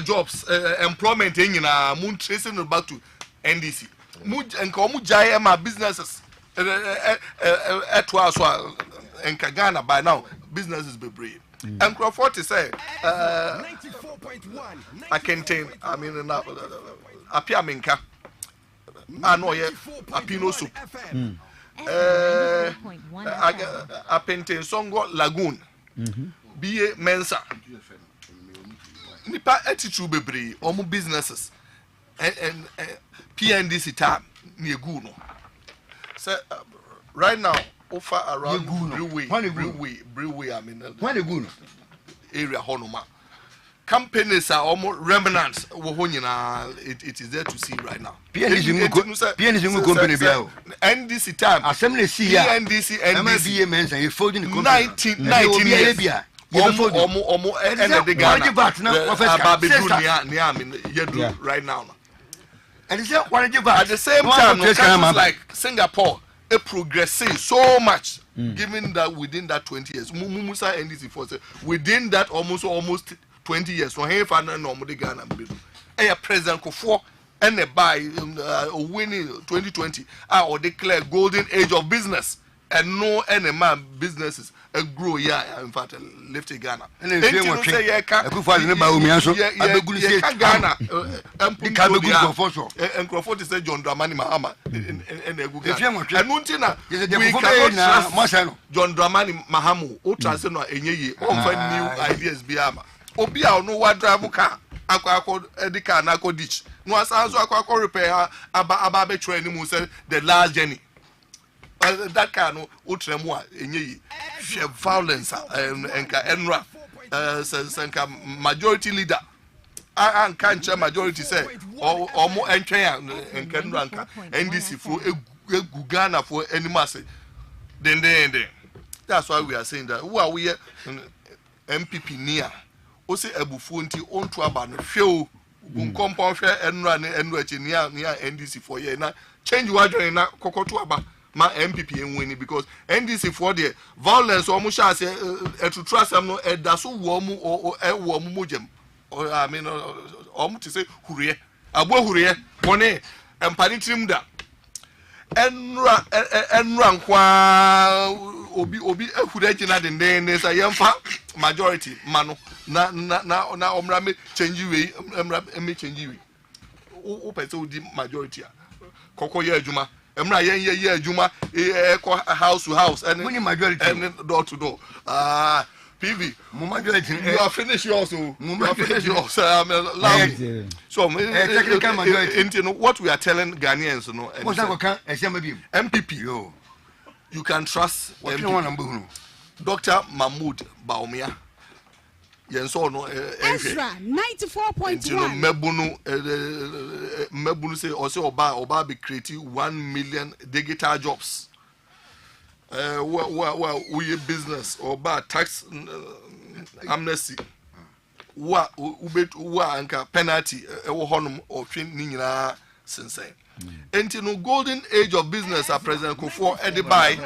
jobs employment nyina mun tracing back to NDC. Nka omu jaye ma businesses etwa so nka Ghana by now businesses be brave. And Crawford say I can tell I mean apia minka no ye apino soup apente songo lagoon BA Mensa nipa attitude bebre omu businesses and PNDC ta na egu no say right now offer around Brewway I mean when the good area honoma companies are almost remnants it is there to see right now. PNC company biao NDC time assembly see here NDC mention you folding the company 19 years omo and the Ghana right now and is that one at the same time countries like Singapore it progresses so much given that within that 20 years Mumusa NDC for within that almost 20 years no he fan no mo de Ghana bidu e president Kofo and by winning 2020 or declare golden age of business and no any man businesses grow in fact lift Ghana and you say yeah Ghana and Crawford say John Dramani Mahama and Ghana and John Dramani Mahamu o trust no enye on new ideas biama obi a no wa drive car akwa edika na akwa ditch no asanso akwa repair aba be try ni say the last journey that car no utremu a enye yi violence enka enra senka majority leader an kancha majority say omo entwen enka enra nka NDC for egu Ghana for animals then that's why we are saying that who are we MPP near o say ebufu nti onto aba no hwe o compound hwe enra ne enu achi near NDC for ye na change wadwen na kokoto aba ma MPP enwini because NDC for the violence o mu sha say etutu am no edaso wo mu wo mu mojem I mean o mu ti say huriye abo huriye woni empani trim da enra nkwa obi ehuraji na den say yemfa majority mano na omra me change we emra me change we o pese odi majority a kokko ye adwuma emra ye adwuma house to house and majority and door to door PV majority you are finished also allow me so technical majority what we are telling Ghanaians MPP you can trust Dr. Mahmoud Baumia yenso no Ezra 94.1 mebunu say also oba be create 1 million digital jobs we business oba tax amnesty wa anka penalty ewo honum otwe ni nyina sensei enti no golden age of business a president Kofo edibai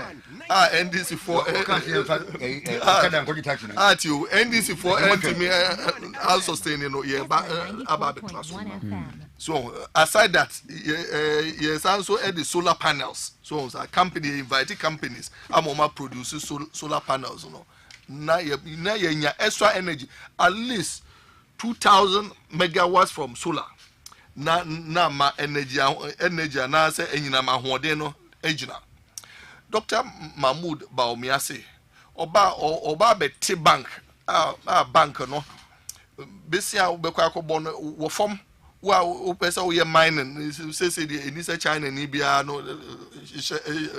NDC for NDC for me sustaining no ye about so aside that yes also the solar panels so a company invite companies amoma produce solar panels no na ye extra energy at least 2000 megawatts from solar na ma energy na say enyina ma hoden no ejina Dr. Mahmoud Baumia say oba beti bank bank no besia obekwa akobon wo form wa opesa wo ye mining say the inisa China ni bia no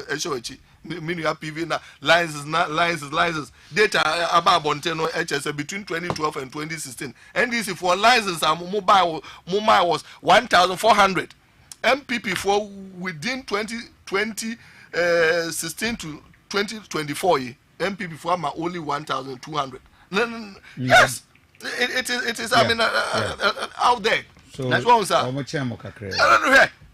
eshochi minu ya PV na licenses data about bonte no HS between 2012 and 2016 NDC for license and mobile was 1,400 MPP for within 2016 to 2024 MPP for only 1,200 yes it is I mean out there so that's what I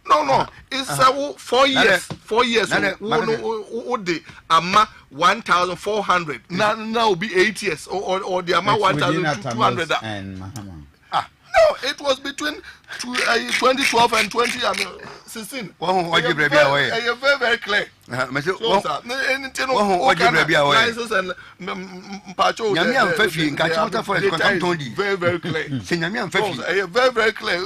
no it's 4 years 4 years o de ama 1,400 now be 8 years or the ama 1,200 no it was between 2012 and 2016 very clear license and mpacho very clear very clear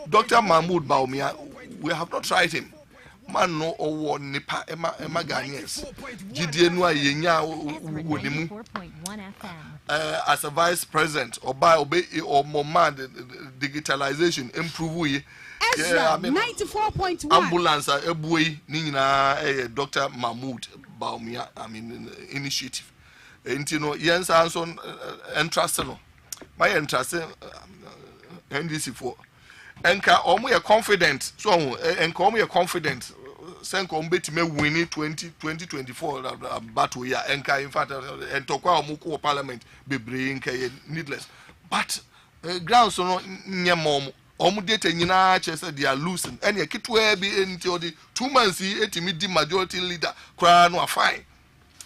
Dr. Mahmoud Baumia we have not tried him man no owo nipa ema Ghanaians gidie nu ayenya wonimu as a vice president oba obe o man digitalization improve Ezra 94.1. Ambulance ebui ni nyina Dr. Mahmoud Baumia initiative. Nti no yensa anso entrust no. My entrust NDC for enka omo ye confident so enka omo ye confident senka omo betime win 2024 battle ya enka in fact entokwa omo ko parliament bebre enka needless but ground so no nyemom omo data nyina che say they are losing and ekitwa bi enti odi 2 months etimi di majority leader kra no fine.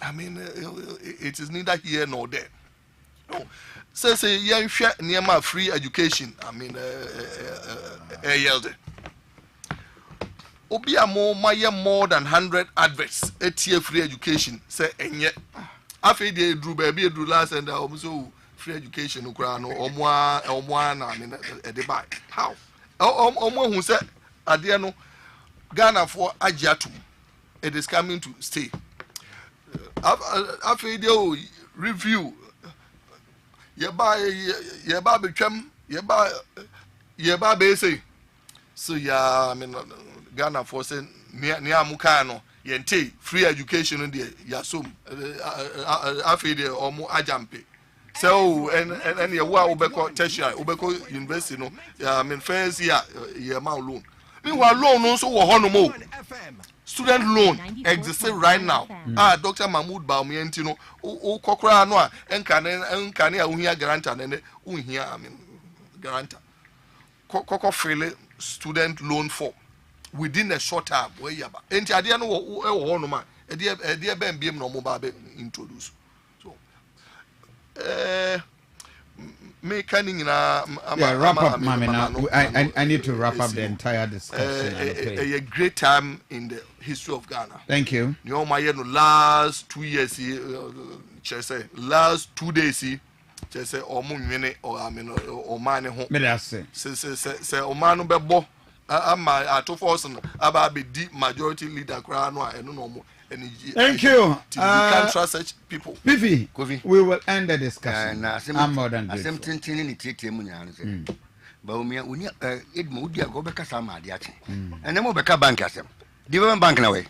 I mean it is neither here nor there. No. Say young share near free education. I mean Obia more than 100 adverts a free education. Say enye. Afi de drew baby drew last and so free education no na I mean buy. How? Who say adiano Ghana for Ajiatum. It is coming to stay. Afi de review yeba betwam yeba be say so ya I mean Ghana for say near amuka no yente free education there yasum afi de omo ajampe so and ya wa obeko tertiary obeko university no I mean first year ya ma loan meanwhile loan no so wo hono mo student loan exists right now. Dr. Mahmoud Baumia no o kokra no a enka ya uhia guarantor ne uhia I mean guarantor koko file student loan for within a short time we yaba enti ade no wo no ma ede ben biem no mo ba be introduce so me canning wrap up mama now I need to wrap up the entire discussion. A great time in the history of Ghana. Thank you. You know, last 2 years, last 2 days, just say or minute or I mean or man home. Say or man bebo. I to force about be deep majority leader crown and no more. Thank you. You can't trust such people. Pifi, we will end the discussion. I'm more than grateful. Baumia unia edmo dia go beka sama dia che ene mo beka bank asem di bank na we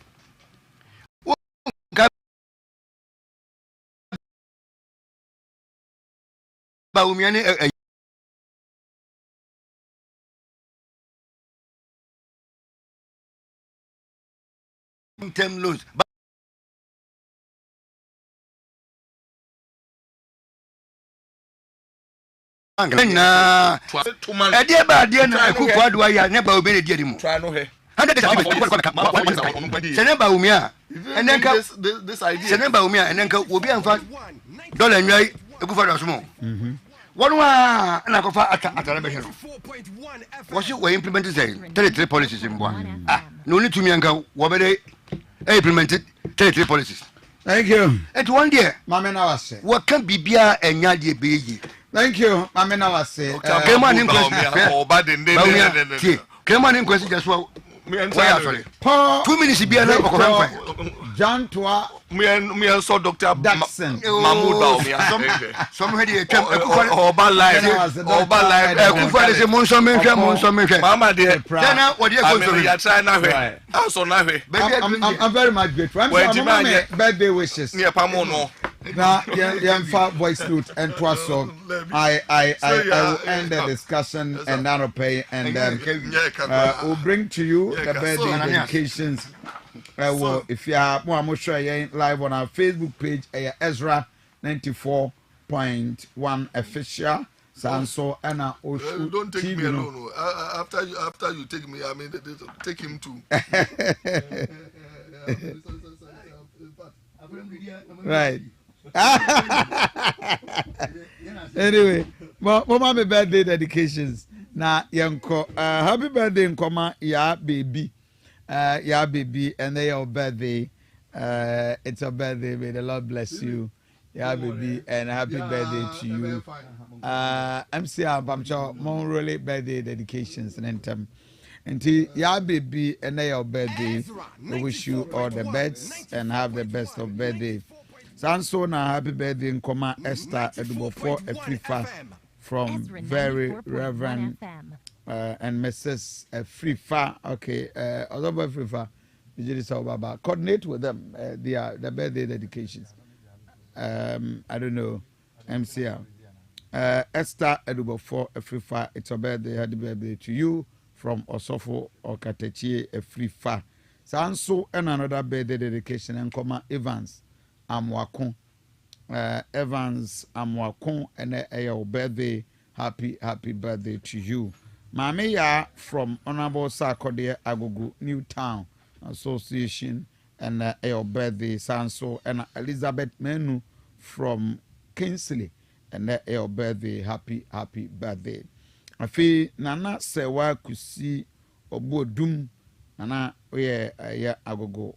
Baumia ne term loans na ede ba de na akufu adwa ya ne ba obi ne die mu try no he sene ba umia enenka this idea sene ba umia enenka obi anfa dollar nwai akufu adwa somo wonu a na kofa atare be hero what you we implement say 33 policies in boa no need to me anka wo be dey implemented 33 policies. Thank you. And one day mama na wase what can be bia enya de be yi. Thank you. Mama na wase Kema ni nkwesi just wa sorry 2 minutes bia na okofan John Toa me saw Dr. Jackson Mahmoud Baumia some head attempt oba live akufa de monso menhwe mama de then what you go ya try na hwe also na hwe I'm very much grateful. I'm birthday wishes near pamo no now yeah voice note and twaso I will end the discussion and that'll pay and we'll bring to you the birthday dedications. Well, if you are more sure live on our Facebook page, Ezra 94.1 official. So Anna don't take TV, me alone. After you take me, I mean take him too. Right. Anyway, my birthday dedications. Now, Yanko, happy birthday in Koma, yeah, baby. Yeah, baby, and they your birthday. It's your birthday. May the Lord bless you. Yeah, baby, and happy birthday to you. I'm sure more really birthday dedications and them. Until yeah, baby, and they your birthday. We wish you all the best and have the best of birthday. So now, happy birthday in Koma Esther Edubo for Afrifa from very Reverend and Mrs. Free Far. Okay, although Free Far, coordinate with them. Their birthday dedications. I don't know, MCL. Esther Edubofo Free Far. It's a birthday. Happy birthday to you from Osofo Okatechi Free Far. Sanso and another birthday dedication and comma Evans Amwakon. Evans Amwakon and your birthday. Happy birthday to you. Mame ya from Honorable Sarkodie Agogo Newtown Association and your birthday Sanso and Elizabeth Menu from Kingsley and your birthday. Happy birthday. Afi nana sewa kusi obodum nana oye ya agogo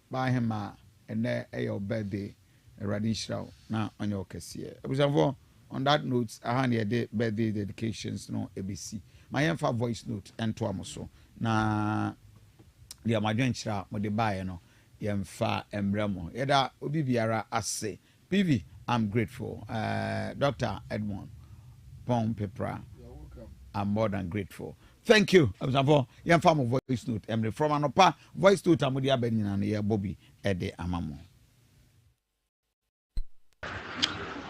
ba hema and your birthday radishraw na onye okese. Ebusafo on that note, I had the birthday dedications no ABC. My info voice note and to amoso. Na the amajenchra mo de buy no yemfa embremo. Yeda obi biara ase. PV, I'm grateful. Dr. Edmond Pong Pepra. I'm more than grateful. Thank you. Abusafo yemfa mo voice note emre from anopa voice note amodi abenina no ye Bobby ede amamo.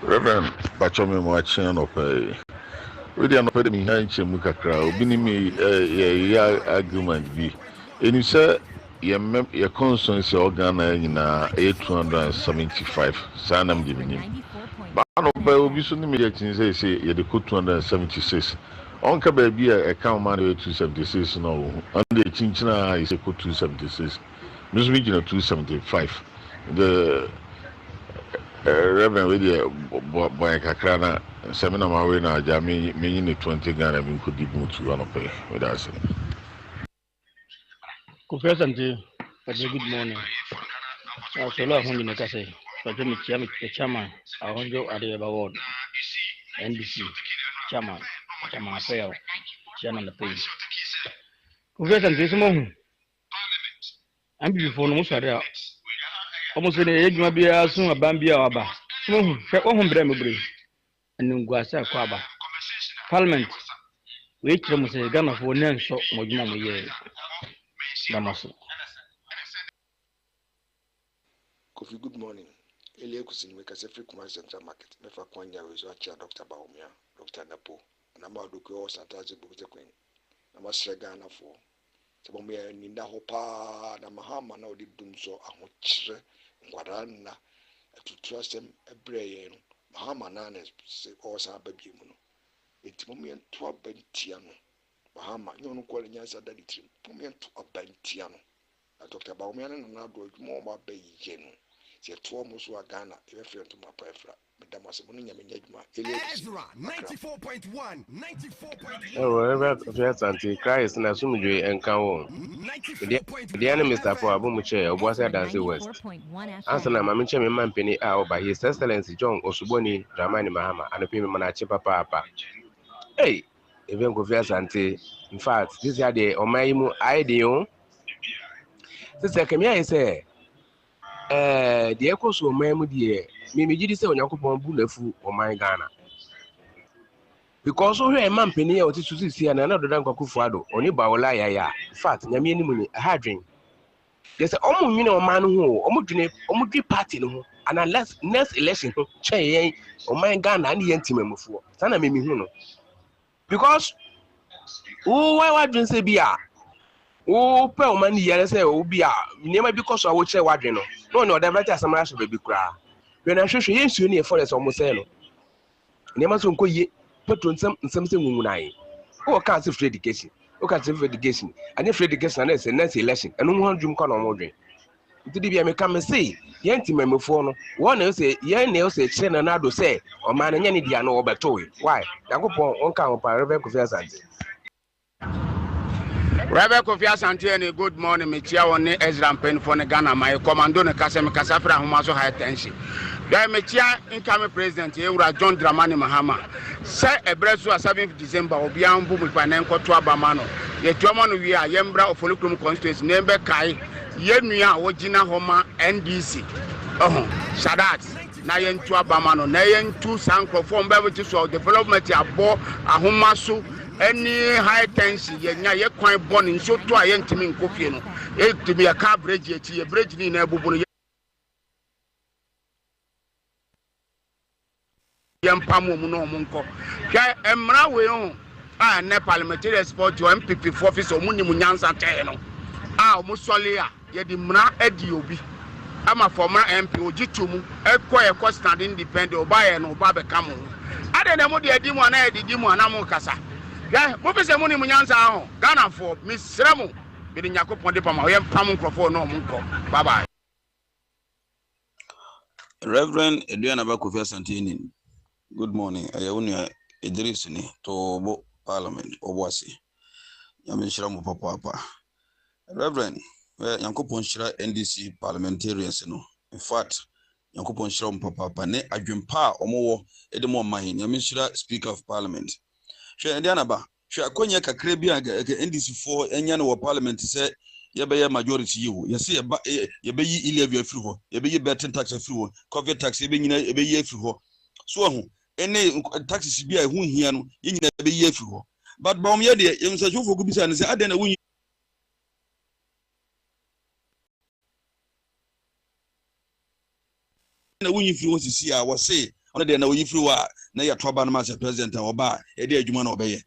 Reverend Bachomi Mwachin of we are not paying me Mukakra, Binimi argument be. And you say your conscience organ in 875, Sanam giving him. But I know by Obison immediately say you're the 276. Uncle baby account money 276 no, and the Chinchina is a 276. Miss Region 275. The Reverend with the boy Kakrana seminar my way now, Jamie, meaning 20 Ghana, we could give to one of pay with us. Good morning. I was a lot of hungry, like I say, but Jimmy Chairman, I want you at the award. NBC Chairman, Fair, Chairman the Page. Good this morning. I'm before no more. Almost in the age may be as soon a Bambia or Ba. Home Brembury and Nguasa Quaba. Parliament, which almost a gun of one and so Modina year. Damaso. Coffee, good morning. Elia Cousin, we can say free commerce central market. Mefa Kwanya is watching Dr. Baumia, Dr. Napo, and Amaduko Santazi Bukte Queen. Namasregana for. Sabomia Ninda Hopa, Namahama, no did doom so a much. Guarana to trust him a brain, Mahama Nanes, or Sababi Muno. It's moment to a bentiano. Bahama, you know, calling us a daddy trim, moment to a bentiano. Dr. Bauman and another more about Bay Jen. She almost were Ghana, if a friend to my prefra. Madame Ezra 94.1 94.1. Reverend Antichrist and Asumidwe and Kawo. The enemy Mr. for Abumuche, was at Dancy West. Answer Mamicha Mampini out by His Excellency John Osuboni, Dramani Mahama, and the people Manachi Papa. Hey, even Govias Anti. In fact, this is the Omaimu Ideo. Sister Kemia say, the echoes of Mamu. Mimi say Onyankopon bu lefu o man Ghana because so here man peni o tisusi si na na dodan kwakufu ado oni ba ola ya in fact nyame animu ni ha dwen they say omo nwine o man ho omo dwe party no ho and unless next election ho chen o man Ghana and yentimamufo sana mimi hu no because why dwen say bia o pe o man yere say o bia nema because o wo che wadwen no no the better samara so be kra. When I show you, you need for us almost say no. Never so go ye, put on something woman. Oh, can't see free education. Oh, can't see free education. And if free education is a next election, and no one dream corner more dream. Did you come and say, Yanti Memophone, one else say, Yan say, Chen and Nado say, or man and Yanni Diano over Toy. Why? I go on one count of Reverend Kofi Asante. Reverend Kofi Asante, good morning, Michia on Ezra and Pen for the Ghana, my commando, Kasem Kasafra, who also high tension. Then Michia incoming president, John Dramani Mahama, say a breast was 7th December, Obian Bubu Panenko to Abamano. The German we are Yembra of Folukum constituency, Nembe Kai, Yemia, Wojina Homa, NDC. Oh, Shadat, Nayan to Abamano, Nayan to Sanko, from beverages of development, Abo, Ahomasu, any high tension ye kwan born in so to aye ntimi nkofie no e timi aka bridge echi e bridge ni na ebubu no yempam mu no mu nko hwe emra we ho a ne parliamentary sport jo MPP for office o munim nyansa tee no a o musole a ye di mra adi obi ama former MP ojitum ekọ stand independent obaye no oba be kam ho ade na mu de adi mu ana edidi mu ana mu kasa ya mo pese mu ni mu nyansa ho Ghana for misra mu be de Yakobon de pama ye pam nkrofo no mu nko bye bye. Reverend Edwina Bakofi Asantini, good morning. Ayawunia Idris ni to Parliament Obwasi. Yamishira mu papa. Reverend, Yakobon shira NDC parliamentarians no. In fact, Yakobon shira mu papa ne adwempa omowo edemo mahin. Yamishira Speaker of Parliament. She Edwina ba, she akonya kakra bi aga NDC for enya no Parliament say yebeye majority you yesi yebeyi ilevy afiri ho yebeyi betting tax afiri ho cover tax yebenyina yebeyi afiri ho so ho ene taxes bi a hu hia no yenyina yebeyi afiri ho but bawm ye de yemsachofo kubisa ne se ade na wunyi na wunyi firi ho sisi a wo se ona de na wunyi firi wa na ya toba na ma president a oba e de adwuma na obeye